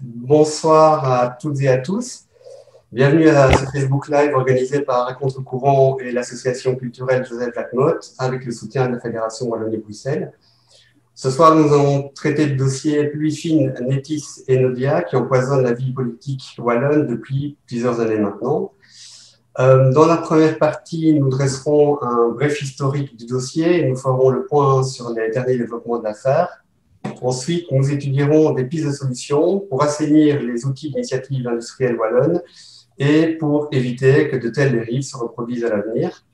Bonsoir à toutes et à tous. Bienvenue à ce Facebook Live organisé par Contre-Courant et l'association culturelle Joseph Jacquemotte avec le soutien de la Fédération Wallonie-Bruxelles. Ce soir, nous allons traiter de dossiers Publifin, Netis et Nodia qui empoisonnent la vie politique wallonne depuis plusieurs années maintenant. Dans la première partie, nous dresserons un bref historique du dossier et nous ferons le point sur les derniers développements de l'affaire. Ensuite, nous étudierons des pistes de solutions pour assainir les outils d'initiative industrielle wallonne et pour éviter que de telles dérives se reproduisent à l'avenir.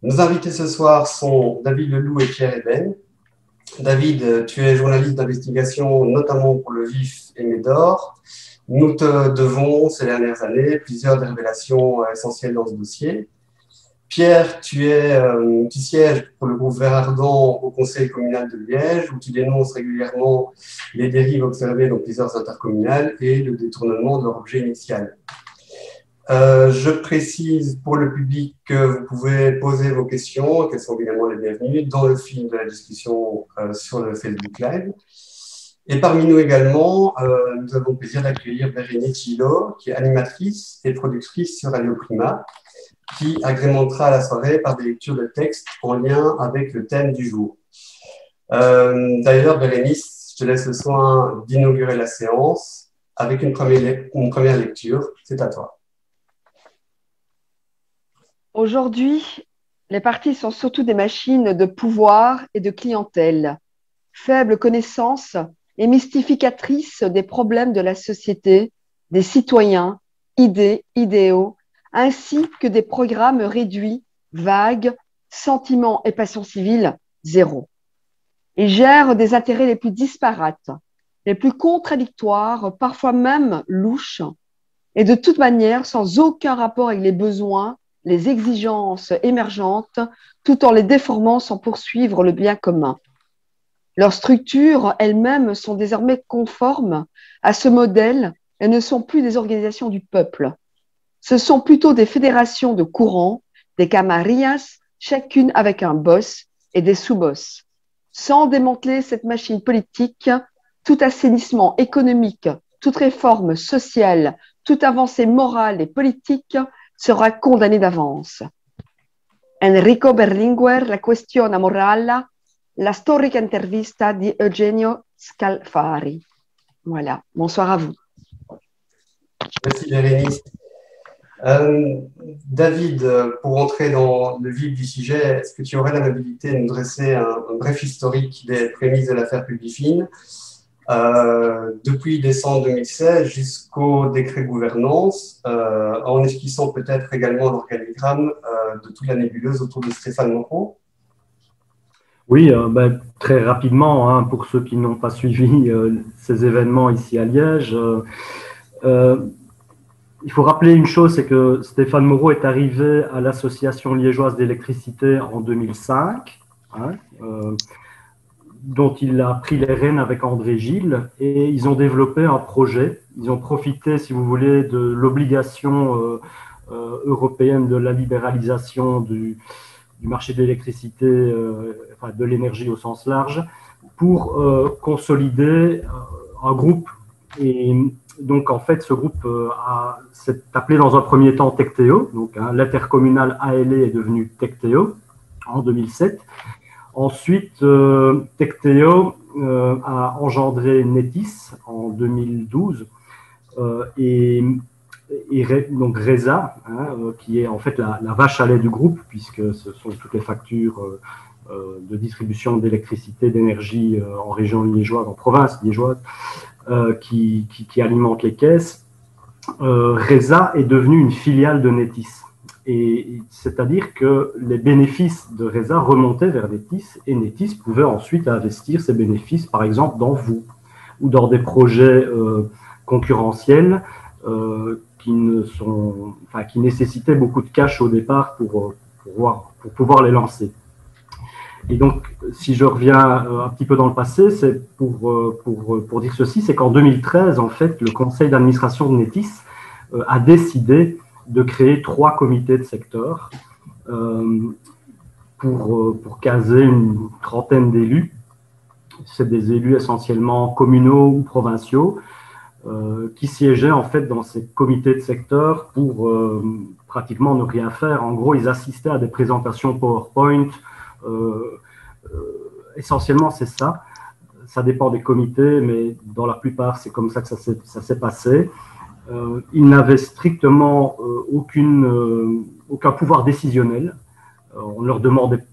Nos invités ce soir sont David Leloup et Pierre Eben. David, tu es journaliste d'investigation, notamment pour Le Vif et Médor. Nous te devons, ces dernières années, plusieurs révélations essentielles dans ce dossier. Pierre, tu sièges pour le groupe Vert Ardent au Conseil communal de Liège, où tu dénonces régulièrement les dérives observées dans plusieurs intercommunales et le détournement de leur objet initial. Je précise pour le public que vous pouvez poser vos questions, qu'elles sont évidemment les bienvenues, dans le fil de la discussion sur le Facebook Live. Et parmi nous également, nous avons le plaisir d'accueillir Bérénice Gillot, qui est animatrice et productrice sur Radio Prima, qui agrémentera la soirée par des lectures de textes en lien avec le thème du jour. D'ailleurs, Bérénice, je te laisse le soin d'inaugurer la séance avec une première lecture. C'est à toi. Aujourd'hui, les partis sont surtout des machines de pouvoir et de clientèle, faibles connaissances et mystificatrices des problèmes de la société, des citoyens, idéaux, ainsi que des programmes réduits, vagues, sentiments et passions civiles, zéro. Ils gèrent des intérêts les plus disparates, les plus contradictoires, parfois même louches, et de toute manière sans aucun rapport avec les besoins, les exigences émergentes, tout en les déformant sans poursuivre le bien commun. Leurs structures elles-mêmes sont désormais conformes à ce modèle et ne sont plus des organisations du peuple. Ce sont plutôt des fédérations de courants, des camarillas, chacune avec un boss et des sous-boss. Sans démanteler cette machine politique, tout assainissement économique, toute réforme sociale, toute avancée morale et politique sera condamné d'avance. Enrico Berlinguer, La questione morale, la storica intervista di Eugenio Scalfari. Voilà, bonsoir à vous. Merci Bérénice. David, pour entrer dans le vif du sujet, est-ce que tu aurais l'amabilité de nous dresser un bref historique des prémices de l'affaire Publifin depuis décembre 2016 jusqu'au décret gouvernance, en esquissant peut-être également l'organigramme de toute la nébuleuse autour de Stéphane Moreau? Oui, très rapidement, hein, pour ceux qui n'ont pas suivi ces événements ici à Liège, il faut rappeler une chose, c'est que Stéphane Moreau est arrivé à l'Association liégeoise d'électricité en 2005, hein, dont il a pris les rênes avec André Gilles, et ils ont développé un projet. Ils ont profité, si vous voulez, de l'obligation européenne de la libéralisation du marché de l'électricité, enfin de l'énergie au sens large, pour consolider un groupe. Et donc, en fait, ce groupe s'est appelé dans un premier temps Tecteo. Donc, hein, l'intercommunal ALE est devenu Tecteo en 2007. Ensuite, Tecteo a engendré Netis en 2012 et donc Reza, hein, qui est en fait la vache à lait du groupe, puisque ce sont toutes les factures de distribution d'électricité, d'énergie en région liégeoise, en province liégeoise, qui alimentent les caisses. Reza est devenu une filiale de Netis. Et c'est-à-dire que les bénéfices de Reza remontaient vers Netis et Netis pouvait ensuite investir ces bénéfices, par exemple, dans vous ou dans des projets concurrentiels qui nécessitaient beaucoup de cash au départ pour pouvoir les lancer. Et donc, si je reviens un petit peu dans le passé, c'est pour dire ceci, c'est qu'en 2013, en fait, le conseil d'administration de Netis a décidé de créer 3 comités de secteur pour caser une trentaine d'élus. C'est des élus essentiellement communaux ou provinciaux qui siégeaient en fait dans ces comités de secteur pour pratiquement ne rien faire. En gros, ils assistaient à des présentations PowerPoint. Essentiellement, c'est ça. Ça dépend des comités, mais dans la plupart, c'est comme ça que ça s'est passé. Ils n'avaient strictement aucun pouvoir décisionnel. On ne leur demandait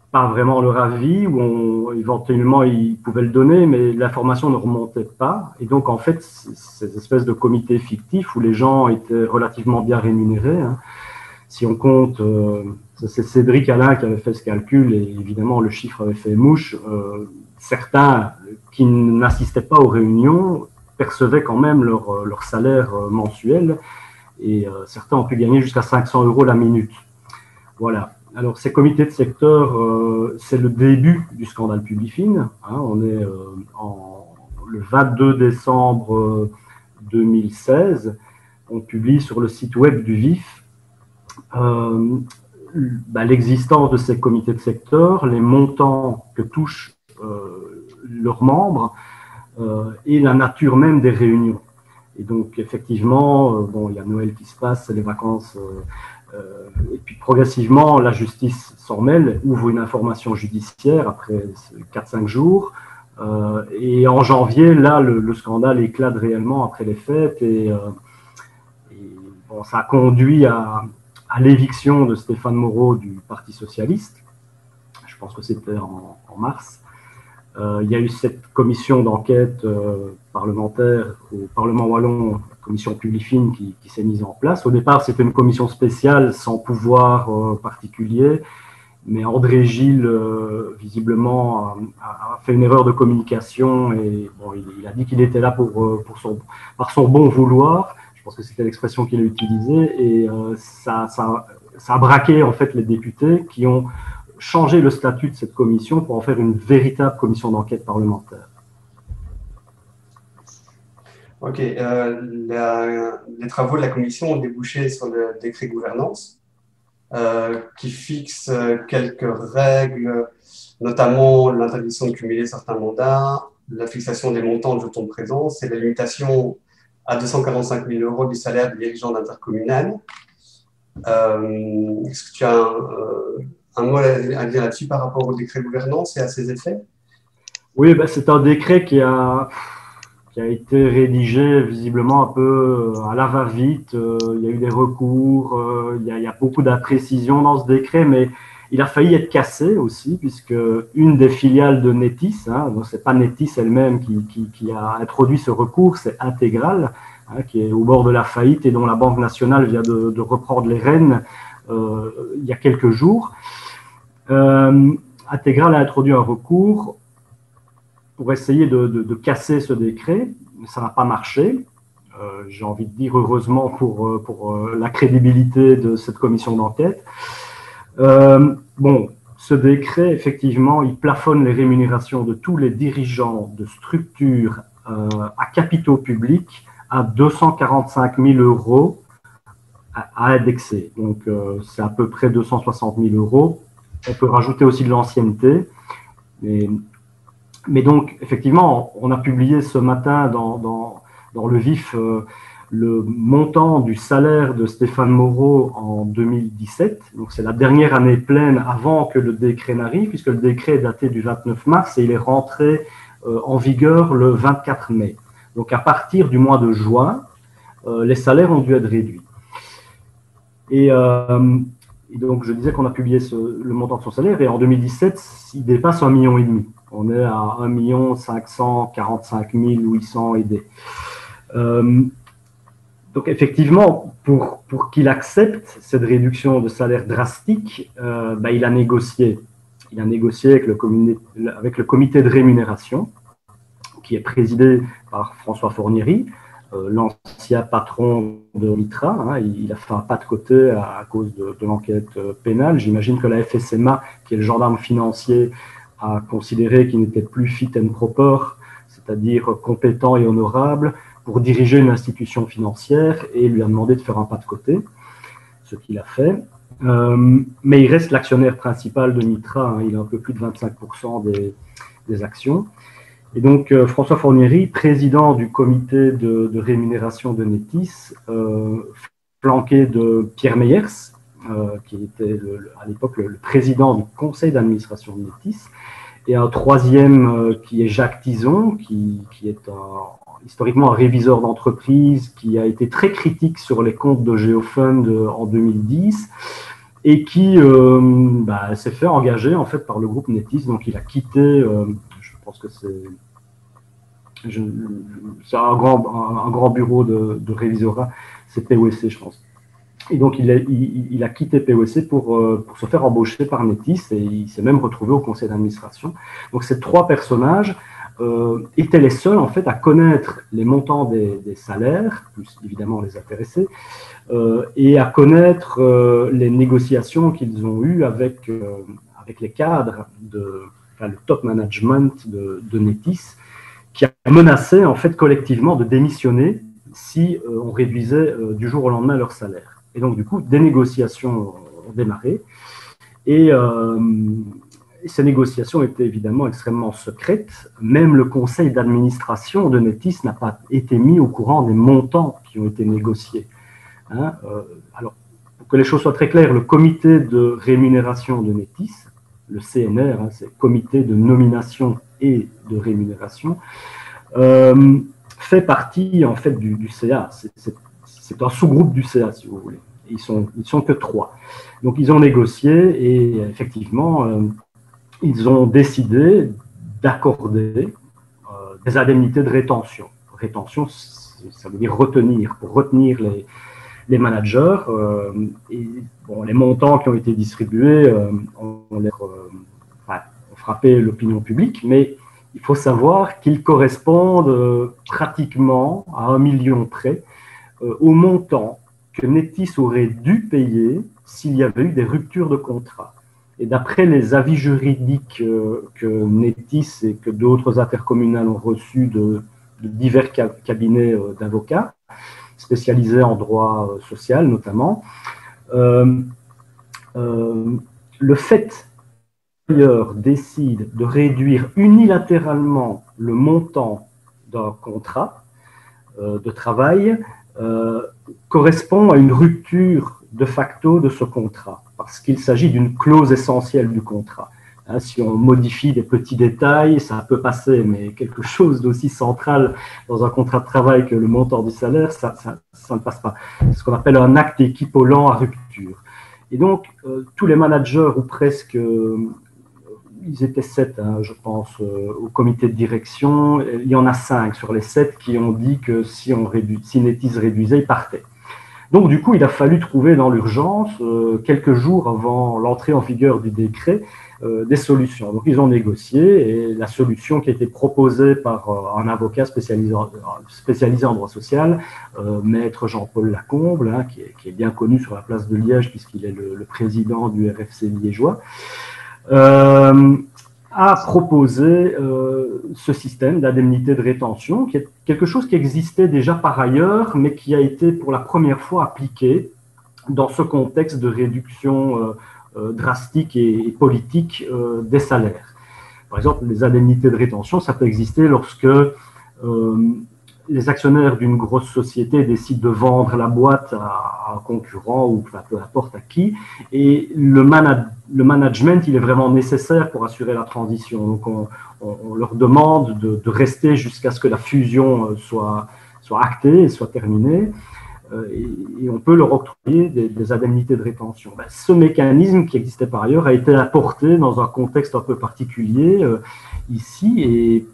pas vraiment leur avis, ou éventuellement ils pouvaient le donner, mais l'information ne remontait pas. Et donc, en fait, ces espèces de comités fictifs où les gens étaient relativement bien rémunérés, hein. Si on compte, c'est Cédric Alain qui avait fait ce calcul, et évidemment, le chiffre avait fait mouche. Certains qui n'assistaient pas aux réunions percevaient quand même leur salaire mensuel, et certains ont pu gagner jusqu'à 500 € la minute. Voilà. Alors, ces comités de secteur, c'est le début du scandale Publifin. Hein, on est le 22 décembre 2016. On publie sur le site web du VIF l'existence de ces comités de secteur, les montants que touchent leurs membres et la nature même des réunions. Et donc, effectivement, bon, il y a Noël qui se passe, c'est les vacances. Et puis progressivement, la justice s'en mêle, ouvre une information judiciaire après 4-5 jours. Et en janvier, là, le scandale éclate réellement après les fêtes. Et bon, ça a conduit à l'éviction de Stéphane Moreau du Parti socialiste. Je pense que c'était en mars. Il y a eu cette commission d'enquête parlementaire au Parlement wallon, la commission Publifin, qui s'est mise en place. Au départ, c'était une commission spéciale sans pouvoir particulier, mais André Gilles, visiblement, a fait une erreur de communication, et bon, il a dit qu'il était là par son bon vouloir. Je pense que c'était l'expression qu'il a utilisée, et ça a braqué en fait les députés qui ont changer le statut de cette commission pour en faire une véritable commission d'enquête parlementaire. Ok. Les travaux de la commission ont débouché sur le décret gouvernance qui fixe quelques règles, notamment l'interdiction de cumuler certains mandats, la fixation des montants de jetons de présence et la limitation à 245 000 € du salaire du dirigeant d'intercommunal. Est-ce que tu as un mot à dire là-dessus par rapport au décret gouvernance et à ses effets? Oui, c'est un décret qui a été rédigé visiblement un peu à la va-vite. Il y a eu des recours, il y a beaucoup d'imprécisions dans ce décret, mais il a failli être cassé aussi, puisque une des filiales de Netis, hein, ce n'est pas Netis elle-même qui a introduit ce recours, c'est Intégral, hein, qui est au bord de la faillite et dont la Banque nationale vient de reprendre les rênes il y a quelques jours. Intégral a introduit un recours pour essayer de casser ce décret, mais ça n'a pas marché. J'ai envie de dire heureusement pour la crédibilité de cette commission d'enquête. Bon, ce décret, effectivement, il plafonne les rémunérations de tous les dirigeants de structures à capitaux publics à 245 000 € à indexer. Donc, c'est à peu près 260 000 €. On peut rajouter aussi de l'ancienneté. Mais donc, effectivement, on a publié ce matin dans le VIF le montant du salaire de Stéphane Moreau en 2017. Donc, c'est la dernière année pleine avant que le décret n'arrive, puisque le décret est daté du 29 mars et il est rentré en vigueur le 24 mai. Donc, à partir du mois de juin, les salaires ont dû être réduits. Et donc, je disais qu'on a publié le montant de son salaire, et en 2017, il dépasse 1,5 million. On est à 1 545 800 aidés. Donc, effectivement, pour qu'il accepte cette réduction de salaire drastique, il a négocié. Il a négocié avec le comité de rémunération, qui est présidé par François Fornieri, l'ancien patron de Mitra, hein. Il a fait un pas de côté à cause de l'enquête pénale. J'imagine que la FSMA, qui est le gendarme financier, a considéré qu'il n'était plus fit and proper, c'est-à-dire compétent et honorable, pour diriger une institution financière, et lui a demandé de faire un pas de côté, ce qu'il a fait. Mais il reste l'actionnaire principal de Mitra, hein. Il a un peu plus de 25% des actions. Et donc, François Fornieri, président du comité de rémunération de Netis, flanqué de Pierre Meyers, qui était à l'époque le président du conseil d'administration de Netis, et un troisième qui est Jacques Tison, qui est historiquement un réviseur d'entreprise, qui a été très critique sur les comptes de Geofund en 2010, et qui s'est fait engager en fait par le groupe Netis. Donc, il a quitté, je pense que c'est un grand bureau de révisorat, c'est PwC, je pense. Et donc, il a quitté PwC pour se faire embaucher par Netis, et il s'est même retrouvé au conseil d'administration. Donc, ces trois personnages étaient les seuls, en fait, à connaître les montants des salaires, plus évidemment les intéressés, et à connaître les négociations qu'ils ont eues avec les cadres, le top management de Netis, qui a menacé, en fait, collectivement de démissionner si on réduisait du jour au lendemain leur salaire. Et donc, du coup, des négociations ont démarré. Et ces négociations étaient évidemment extrêmement secrètes. Même le conseil d'administration de Netis n'a pas été mis au courant des montants qui ont été négociés. Alors, pour que les choses soient très claires, le comité de rémunération de Netis, le CNR, c'est le comité de nomination et de rémunération, fait partie en fait du CA. C'est un sous-groupe du CA, si vous voulez. Ils sont que 3. Donc, ils ont négocié et effectivement, ils ont décidé d'accorder des indemnités de rétention. Rétention, ça veut dire retenir, pour retenir les managers. Et bon, les montants qui ont été distribués ont frappé l'opinion publique, mais il faut savoir qu'ils correspondent pratiquement à 1 million près au montant que Netis aurait dû payer s'il y avait eu des ruptures de contrat. Et d'après les avis juridiques que Netis et que d'autres intercommunales ont reçus de divers cabinets d'avocats, spécialisés en droit social notamment, le fait que l'employeur décide de réduire unilatéralement le montant d'un contrat de travail correspond à une rupture de facto de ce contrat, parce qu'il s'agit d'une clause essentielle du contrat. Si on modifie des petits détails, ça peut passer, mais quelque chose d'aussi central dans un contrat de travail que le montant du salaire, ça ne passe pas. C'est ce qu'on appelle un acte équivalent à rupture. Et donc, tous les managers, ou presque, ils étaient 7, je pense, au comité de direction. Il y en a 5 sur les 7 qui ont dit que si Netis réduisait, ils partaient. Donc, du coup, il a fallu trouver dans l'urgence, quelques jours avant l'entrée en vigueur du décret, des solutions. Donc, ils ont négocié et la solution qui a été proposée par un avocat spécialisé en droit social, maître Jean-Paul Lacombe, qui est bien connu sur la place de Liège puisqu'il est le président du RFC liégeois, a proposé ce système d'indemnité de rétention, qui est quelque chose qui existait déjà par ailleurs, mais qui a été pour la première fois appliqué dans ce contexte de réduction drastique et politique des salaires. Par exemple, les indemnités de rétention, ça peut exister lorsque les actionnaires d'une grosse société décident de vendre la boîte à un concurrent ou peu importe à qui, et le management, il est vraiment nécessaire pour assurer la transition. Donc, on leur demande de rester jusqu'à ce que la fusion soit actée et soit terminée, et on peut leur octroyer des indemnités de rétention. Ce mécanisme, qui existait par ailleurs, a été apporté dans un contexte un peu particulier ici,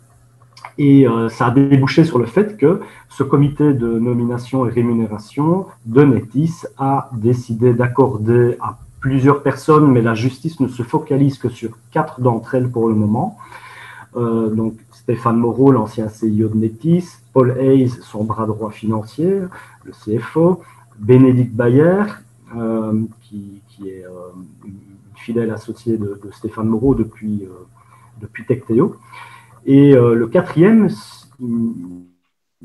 et ça a débouché sur le fait que ce comité de nomination et rémunération de Netis a décidé d'accorder à plusieurs personnes, mais la justice ne se focalise que sur 4 d'entre elles pour le moment. Donc Stéphane Moreau, l'ancien CIO de Netis, Paul Hayes, son bras droit financier, le CFO, Bénédicte Bayer, qui est une fidèle associée de Stéphane Moreau depuis Tecteo. Et le 4e,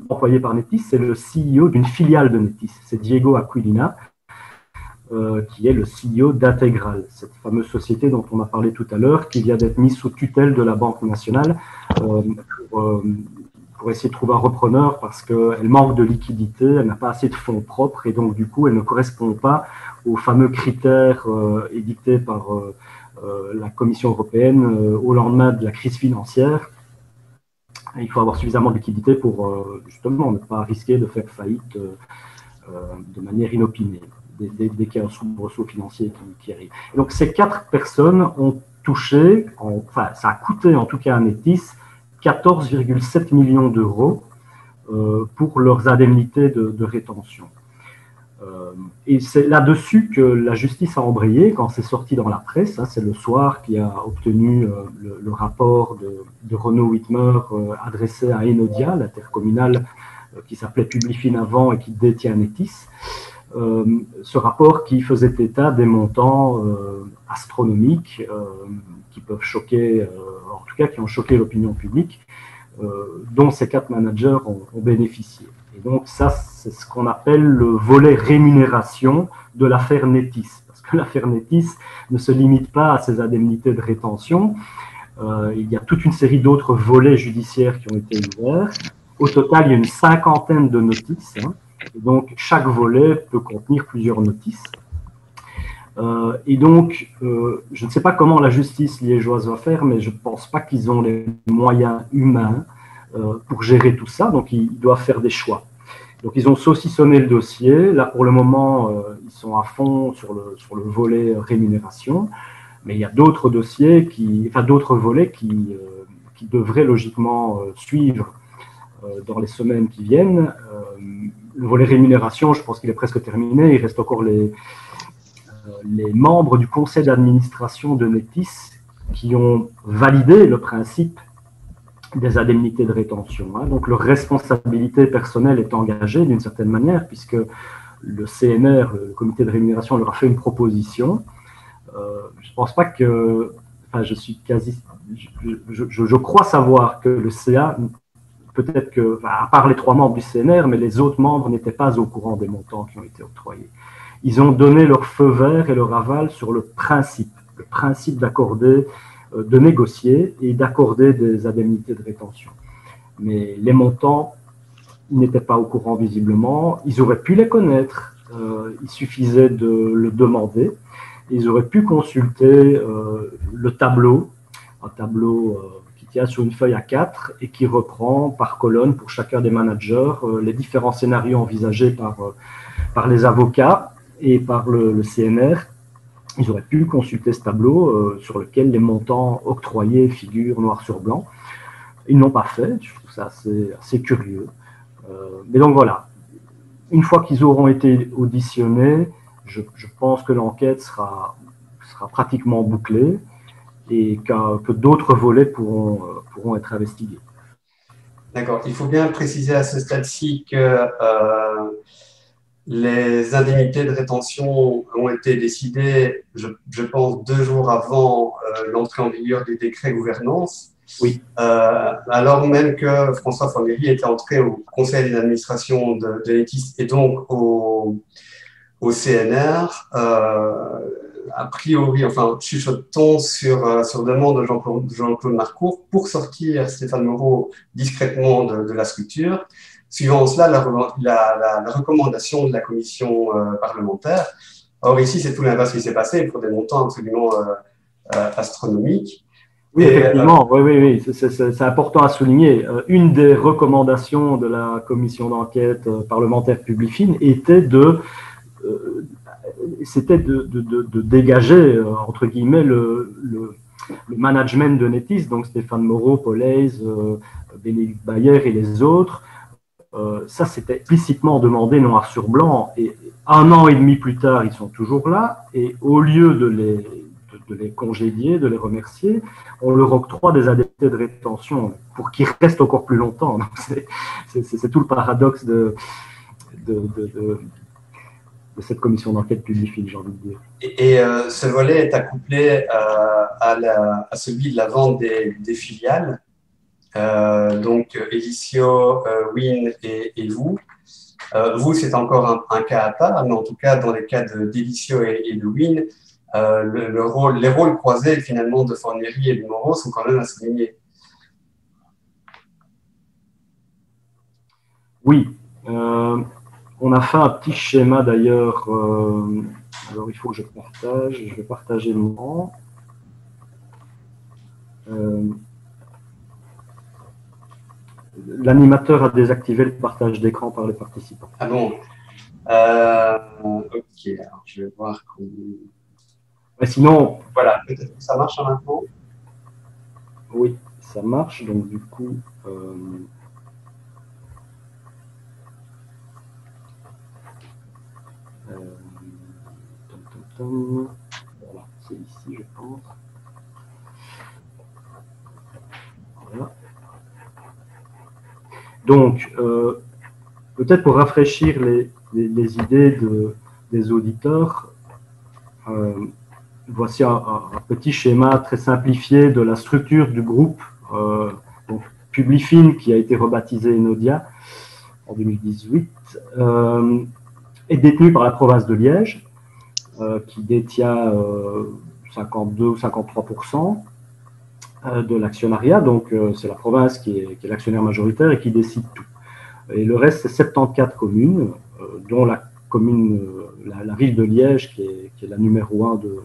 employé par Netis, c'est le CEO d'une filiale de Netis, c'est Diego Aquilina, qui est le CEO d'Integral, cette fameuse société dont on a parlé tout à l'heure, qui vient d'être mise sous tutelle de la Banque nationale pour essayer de trouver un repreneur parce qu'elle manque de liquidité, elle n'a pas assez de fonds propres et donc du coup elle ne correspond pas aux fameux critères édictés par la Commission européenne au lendemain de la crise financière. Il faut avoir suffisamment de liquidité pour justement ne pas risquer de faire faillite de manière inopinée dès qu'il y a un soubresaut financier qui arrive. Et donc ces 4 personnes ont touché, enfin ça a coûté en tout cas à Nethys 14,7 millions d'euros pour leurs indemnités de rétention. Et c'est là-dessus que la justice a embrayé quand c'est sorti dans la presse. Hein, c'est le soir qui a obtenu le rapport de Renaud Whitmer adressé à Enodia, l'intercommunale qui s'appelait Publifin avant et qui détient Nethys. Ce rapport qui faisait état des montants astronomiques qui peuvent choquer, en tout cas qui ont choqué l'opinion publique, dont ces 4 managers ont bénéficié. Et donc ça, c'est ce qu'on appelle le volet rémunération de l'affaire Nethys. Parce que l'affaire Nethys ne se limite pas à ces indemnités de rétention. Il y a toute une série d'autres volets judiciaires qui ont été ouverts. Au total, il y a une 50aine de notices. Hein. Et donc, chaque volet peut contenir plusieurs notices. Et donc, je ne sais pas comment la justice liégeoise va faire, mais je ne pense pas qu'ils ont les moyens humains pour gérer tout ça. Donc, ils doivent faire des choix. Donc, ils ont saucissonné le dossier. Là, pour le moment, ils sont à fond sur le volet rémunération. Mais il y a d'autres dossiers, d'autres volets qui devraient logiquement suivre dans les semaines qui viennent. Le volet rémunération, je pense qu'il est presque terminé. Il reste encore les membres du conseil d'administration de Nethys qui ont validé le principe des indemnités de rétention. Hein. Donc, leur responsabilité personnelle est engagée d'une certaine manière, puisque le CNR, le comité de rémunération, leur a fait une proposition. Je ne pense pas que... Enfin, je crois savoir que le CA, peut-être que, à part les 3 membres du CNR, mais les autres membres n'étaient pas au courant des montants qui ont été octroyés. Ils ont donné leur feu vert et leur aval sur le principe d'accorder, de négocier et d'accorder des indemnités de rétention. Mais les montants, ils n'étaient pas au courant visiblement. Ils auraient pu les connaître. Il suffisait de le demander. Ils auraient pu consulter le tableau, un tableau qui tient sur une feuille A4 et qui reprend par colonne pour chacun des managers les différents scénarios envisagés par les avocats et par le CNR. Ils auraient pu consulter ce tableau sur lequel les montants octroyés figurent noir sur blanc. Ils n'ont pas fait, je trouve ça assez curieux. Mais donc voilà, une fois qu'ils auront été auditionnés, je pense que l'enquête sera pratiquement bouclée et que d'autres volets pourront être investigués. D'accord. Il faut bien préciser à ce stade-ci que les indemnités de rétention ont été décidées, je pense, 2 jours avant l'entrée en vigueur des décrets gouvernance. Oui. Alors même que François Formery était entré au conseil d'administration de Nethys et donc au CNR, a priori, enfin, chuchote-t-on sur demande de Jean-Claude Marcourt pour sortir Stéphane Moreau discrètement de la structure, suivant cela la recommandation de la commission parlementaire. Or, ici, c'est tout l'inverse qui s'est passé pour des montants absolument astronomiques. Oui, effectivement, oui, c'est important à souligner. Une des recommandations de la commission d'enquête parlementaire Publifin était de dégager, entre guillemets, le management de Nethys, donc Stéphane Moreau, Paul Hayes, Bénédicte Bayer et les autres. Ça, c'était explicitement demandé noir sur blanc. Et 1 an et demi plus tard, ils sont toujours là. Et au lieu de les congédier, de les remercier, on leur octroie des indemnités de rétention pour qu'ils restent encore plus longtemps. C'est tout le paradoxe de cette commission d'enquête Publifin, j'ai envie de dire. Et ce volet est accouplé à celui de la vente des filiales, donc Elisio, Win et vous. Vous, c'est encore un cas à part, mais en tout cas, dans les cas d'Elicio et de Win, les rôles croisés finalement de Forneri et de Moreau sont quand même à souligner. Oui, on a fait un petit schéma d'ailleurs. Alors il faut que je partage. Je vais partager l'écran. L'animateur a désactivé le partage d'écran par les participants. Ah bon. Ok, alors je vais voir comment. Mais sinon. Voilà, peut-être que ça marche maintenant. Oui, ça marche. Donc du coup. Voilà, c'est ici, je pense. Voilà. Donc, peut-être pour rafraîchir les idées des auditeurs, voici un petit schéma très simplifié de la structure du groupe donc Publifin, qui a été rebaptisé Enodia en 2018, est détenu par la province de Liège, qui détient 52 ou 53% de l'actionnariat. Donc, c'est la province qui est l'actionnaire majoritaire et qui décide tout. Et le reste, c'est 74 communes, dont la commune, la ville de Liège, qui est la numéro 1 le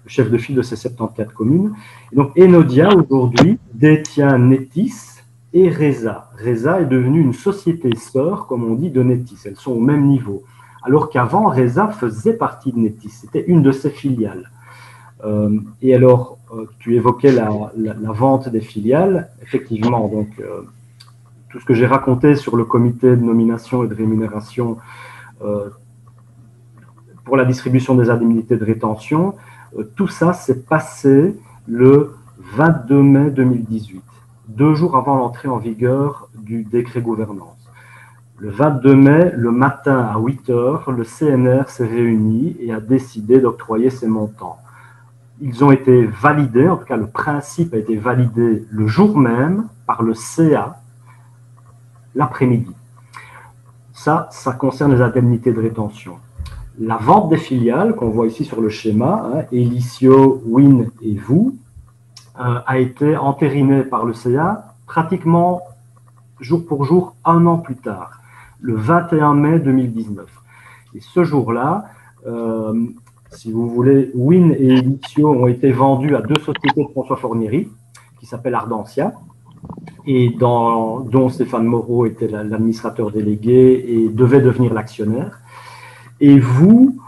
chef de file de ces 74 communes. Et donc, Enodia, aujourd'hui, détient Netis et Reza. Reza est devenue une société sœur, comme on dit, de Netis. Elles sont au même niveau. Alors qu'avant, Reza faisait partie de Netis. C'était une de ses filiales. Et alors, tu évoquais la vente des filiales. Effectivement, donc, tout ce que j'ai raconté sur le comité de nomination et de rémunération pour la distribution des indemnités de rétention, tout ça s'est passé le 22 mai 2018, 2 jours avant l'entrée en vigueur du décret gouvernance. Le 22 mai, le matin à 8 h, le CNR s'est réuni et a décidé d'octroyer ces montants. Ils ont été validés, en tout cas le principe a été validé le jour même par le CA l'après-midi. Ça concerne les indemnités de rétention. La vente des filiales, qu'on voit ici sur le schéma, Elicio, Win et vous, a été entérinée par le CA pratiquement jour pour jour, 1 an plus tard, le 21 mai 2019. Et ce jour-là, si vous voulez, Win et Elicio ont été vendus à 2 sociétés de François Forneri, qui s'appellent Ardentia, et dont Stéphane Moreau était l'administrateur délégué et devait devenir l'actionnaire. Et vous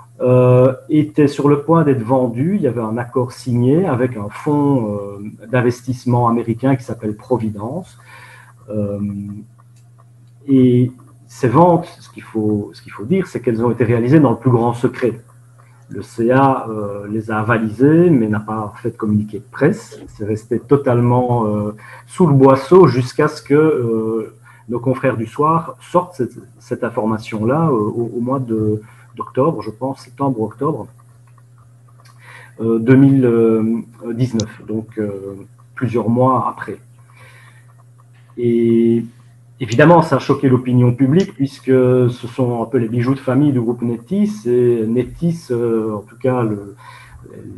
était sur le point d'être vendu. Il y avait un accord signé avec un fonds d'investissement américain qui s'appelle Providence. Et ces ventes, ce qu'il faut dire, c'est qu'elles ont été réalisées dans le plus grand secret. Le CA les a avalisées, mais n'a pas fait de communiqué de presse. C'est resté totalement sous le boisseau jusqu'à ce que nos confrères du soir sortent cette information-là au mois d'octobre, je pense, septembre ou octobre 2019, donc plusieurs mois après. Et évidemment, ça a choqué l'opinion publique puisque ce sont un peu les bijoux de famille du groupe Netis, et Netis, en tout cas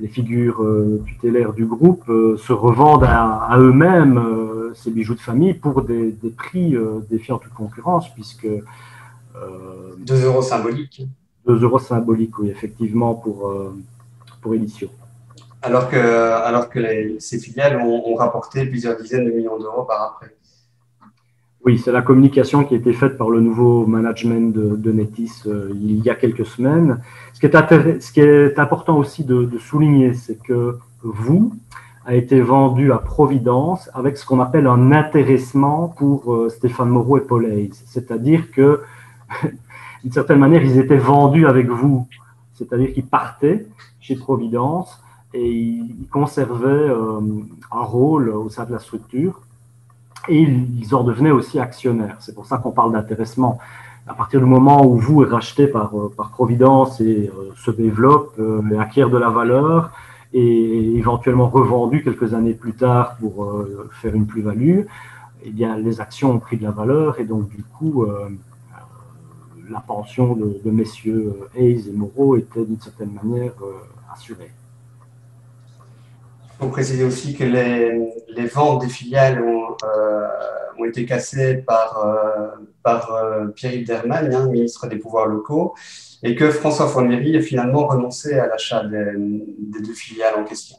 les figures tutélaires du groupe, se revendent à eux-mêmes ces bijoux de famille pour des prix défiant toute concurrence, puisque 2 € symboliques. 2 € symboliques, oui, effectivement, pour Elicio. Alors que ces filiales ont rapporté plusieurs dizaines de millions d'euros par après. Oui, c'est la communication qui a été faite par le nouveau management de Netis il y a quelques semaines. Ce qui est important aussi de souligner, c'est que vous a été vendu à Providence avec ce qu'on appelle un intéressement pour Stéphane Moreau et Paul Hayes. C'est-à-dire que, d'une certaine manière, ils étaient vendus avec vous. C'est-à-dire qu'ils partaient chez Providence et ils conservaient un rôle au sein de la structure. Et ils en devenaient aussi actionnaires. C'est pour ça qu'on parle d'intéressement. À partir du moment où vous est racheté par Providence et se développe, et acquiert de la valeur et éventuellement revendu quelques années plus tard pour faire une plus-value, eh bien, les actions ont pris de la valeur et donc du coup, la pension de messieurs Hayes et Moreau était d'une certaine manière assurée. Il faut préciser aussi que les ventes des filiales ont été cassées par Pierre-Yves Dermagne, ministre des Pouvoirs locaux, et que François Fornery a finalement renoncé à l'achat des deux filiales en question.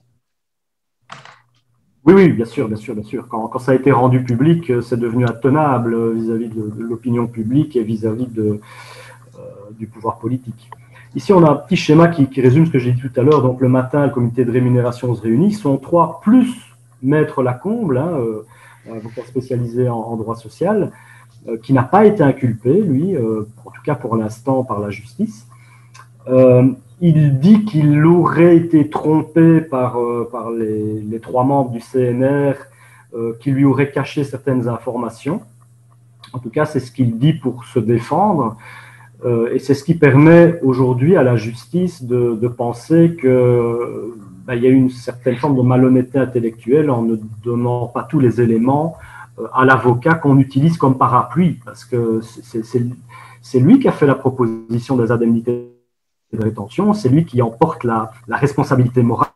Oui, oui, bien sûr, bien sûr, bien sûr. Quand ça a été rendu public, c'est devenu intenable vis-à-vis de l'opinion publique et vis-à-vis du pouvoir politique. Ici, on a un petit schéma qui résume ce que j'ai dit tout à l'heure. Donc, le matin, le comité de rémunération se réunit. Ils sont 3 plus Maître Lacombe, avocat spécialisé en droit social, qui n'a pas été inculpé, lui, en tout cas pour l'instant, par la justice. Il dit qu'il aurait été trompé par les 3 membres du CNR qui lui auraient caché certaines informations. En tout cas, c'est ce qu'il dit pour se défendre. Et c'est ce qui permet aujourd'hui à la justice de penser qu'il y a une certaine forme de malhonnêteté intellectuelle en ne donnant pas tous les éléments à l'avocat qu'on utilise comme parapluie, parce que c'est lui qui a fait la proposition des indemnités de rétention, c'est lui qui en porte la responsabilité morale.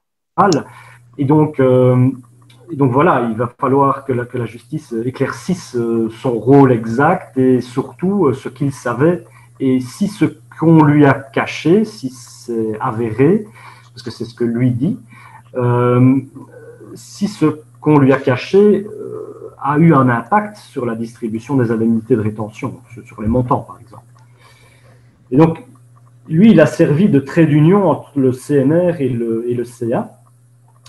Et donc voilà, il va falloir que la justice éclaircisse son rôle exact et surtout ce qu'il savait. Et si ce qu'on lui a caché, si c'est avéré, parce que c'est ce que lui dit, si ce qu'on lui a caché a eu un impact sur la distribution des indemnités de rétention, sur les montants par exemple. Et donc, lui, il a servi de trait d'union entre le CNR et le CA.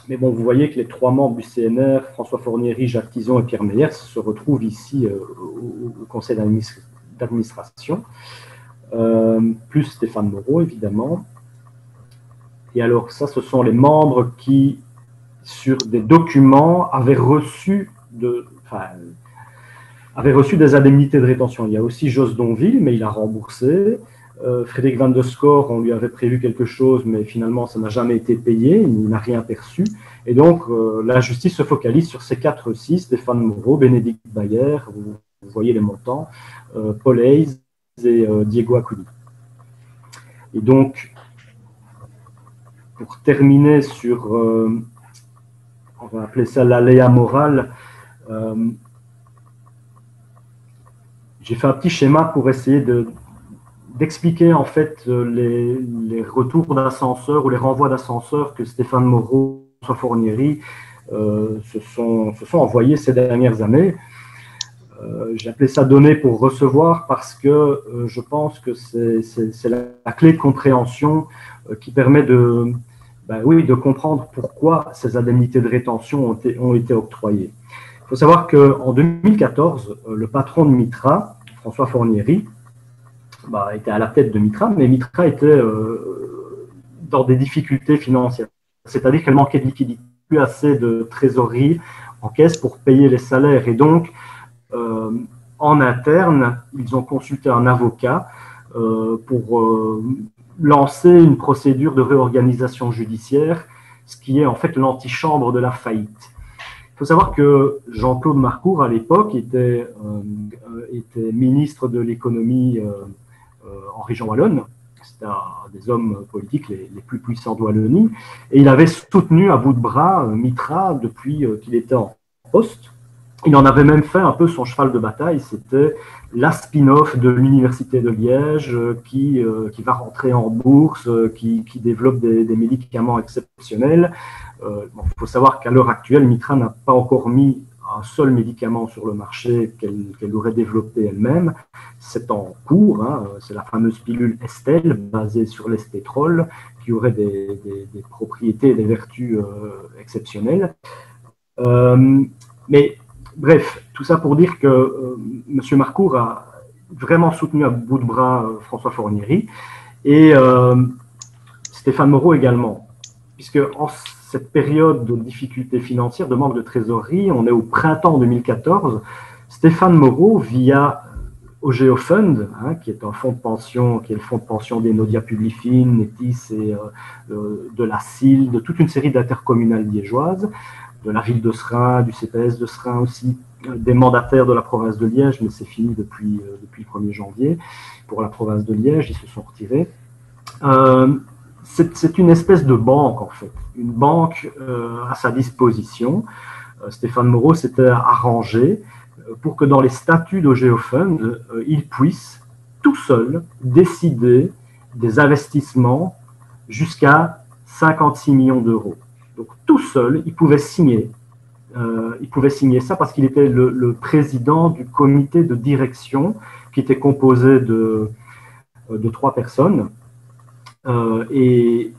Mais bon, vous voyez que les 3 membres du CNR, François Fornery, Jacques Tison et Pierre Meyers, se retrouvent ici au conseil d'administration. Plus Stéphane Moreau, évidemment. Et alors, ça, ce sont les membres qui, sur des documents, avaient reçu des indemnités de rétention. Il y a aussi Jos Donville, mais il a remboursé. Frédéric Van de Score, on lui avait prévu quelque chose, mais finalement, ça n'a jamais été payé, il n'a rien perçu. Et donc, la justice se focalise sur ces 4-6, Stéphane Moreau, Bénédicte Bayer, vous voyez les montants, Paul Hayes et Diego Aculi. Et donc, pour terminer sur, on va appeler ça l'aléa morale, j'ai fait un petit schéma pour essayer d'expliquer en fait les retours d'ascenseur ou les renvois d'ascenseur que Stéphane Moreau et François Fornery se sont envoyés ces dernières années. J'ai appelé ça donner pour recevoir parce que je pense que c'est la clé de compréhension qui permet de comprendre pourquoi ces indemnités de rétention ont été octroyées. Il faut savoir qu'en 2014, le patron de Mitra, François Fornery, était à la tête de Mitra, mais Mitra était dans des difficultés financières. C'est-à-dire qu'elle manquait de liquidité, plus assez de trésorerie en caisse pour payer les salaires. Et donc, en interne, ils ont consulté un avocat pour lancer une procédure de réorganisation judiciaire, ce qui est en fait l'antichambre de la faillite. Il faut savoir que Jean-Claude Marcourt, à l'époque, était ministre de l'économie en région wallonne. C'était un des hommes politiques les plus puissants de Wallonie. Et il avait soutenu à bout de bras Mitra depuis qu'il était en poste. Il en avait même fait un peu son cheval de bataille. C'était la spin-off de l'Université de Liège qui va rentrer en bourse, qui développe des médicaments exceptionnels. Il faut savoir qu'à l'heure actuelle, Mitra n'a pas encore mis un seul médicament sur le marché qu'elle aurait développé elle-même. C'est en cours, c'est la fameuse pilule Estelle, basée sur l'estétrol, qui aurait des propriétés et des vertus exceptionnelles. Mais bref, tout ça pour dire que M. Marcourt a vraiment soutenu à bout de bras François Fornery et Stéphane Moreau également, puisque en cette période de difficultés financières, de manque de trésorerie, on est au printemps 2014, Stéphane Moreau, via OGEO Fund, qui est un fonds de pension, qui est le fonds de pension des Nodia Publifin, Netis et de la CIL, de toute une série d'intercommunales liégeoises, de la ville de Seraing, du CPS de Seraing aussi, des mandataires de la province de Liège, mais c'est fini depuis le 1er janvier pour la province de Liège, ils se sont retirés. C'est une espèce de banque, en fait, une banque à sa disposition. Stéphane Moreau s'était arrangé pour que dans les statuts de Geofund, il puisse tout seul décider des investissements jusqu'à 56 millions d'euros. Donc tout seul, il pouvait signer ça parce qu'il était le président du comité de direction qui était composé de 3 personnes. Et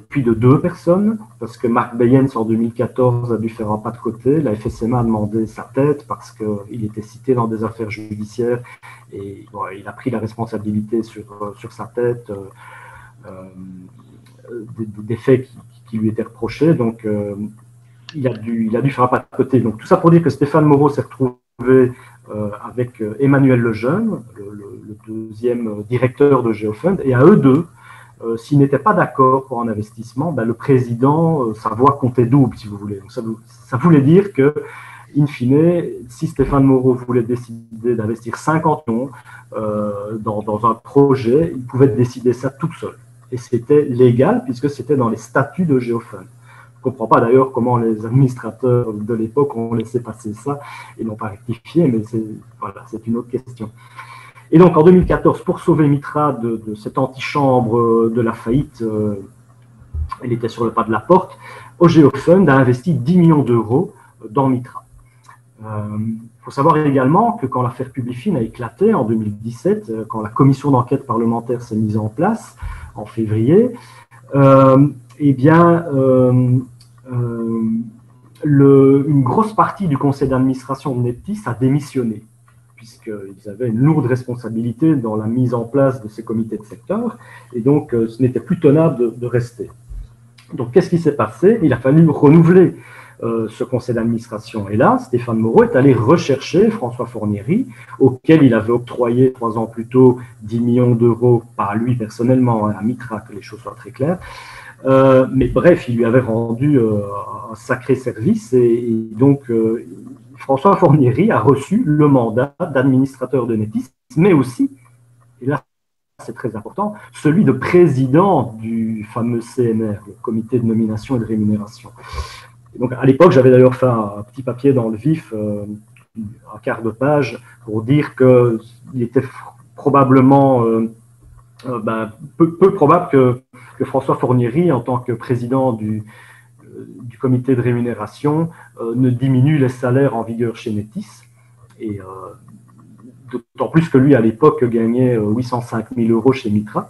puis de 2 personnes, parce que Marc Beyens en 2014 a dû faire un pas de côté. La FSMA a demandé sa tête parce qu'il était cité dans des affaires judiciaires et bon, il a pris la responsabilité sur sa tête des faits qui lui étaient reprochés. Donc il a dû faire un pas de côté. Donc tout ça pour dire que Stéphane Moreau s'est retrouvé avec Emmanuel Lejeune, le deuxième directeur de Geofund, et à eux deux, s'ils n'étaient pas d'accord pour un investissement, ben, le président, sa voix comptait double, si vous voulez. Donc ça voulait dire que, in fine, si Stéphane Moreau voulait décider d'investir 50 millions dans un projet, il pouvait décider ça tout seul. Et c'était légal puisque c'était dans les statuts de Geofund. Je ne comprends pas d'ailleurs comment les administrateurs de l'époque ont laissé passer ça et n'ont pas rectifié, mais c'est une autre question. Et donc, en 2014, pour sauver Mitra de cette antichambre de la faillite, elle était sur le pas de la porte, Geofund a investi 10 millions d'euros dans Mitra. Il faut savoir également que quand l'affaire Publifin a éclaté en 2017, quand la commission d'enquête parlementaire s'est mise en place en février, une grosse partie du conseil d'administration de Neptis a démissionné, puisqu'ils avaient une lourde responsabilité dans la mise en place de ces comités de secteur, et donc ce n'était plus tenable de rester. Donc qu'est-ce qui s'est passé? Il a fallu renouveler ce conseil d'administration, et là, Stéphane Moreau est allé rechercher François Forniery, auquel il avait octroyé 3 ans plus tôt 10 millions d'euros, pas lui personnellement, à Mitra, que les choses soient très claires, mais bref, il lui avait rendu un sacré service, et donc François Forniery a reçu le mandat d'administrateur de Neptis, mais aussi, et là c'est très important, celui de président du fameux CNR, le comité de nomination et de rémunération. Et donc à l'époque, j'avais d'ailleurs fait un petit papier dans le vif, un quart de page, pour dire qu'il était probablement peu probable que François Forniery, en tant que président du comité de rémunération, ne diminue les salaires en vigueur chez Neptis. Et d'autant plus que lui, à l'époque, gagnait 805 000 euros chez Mitra.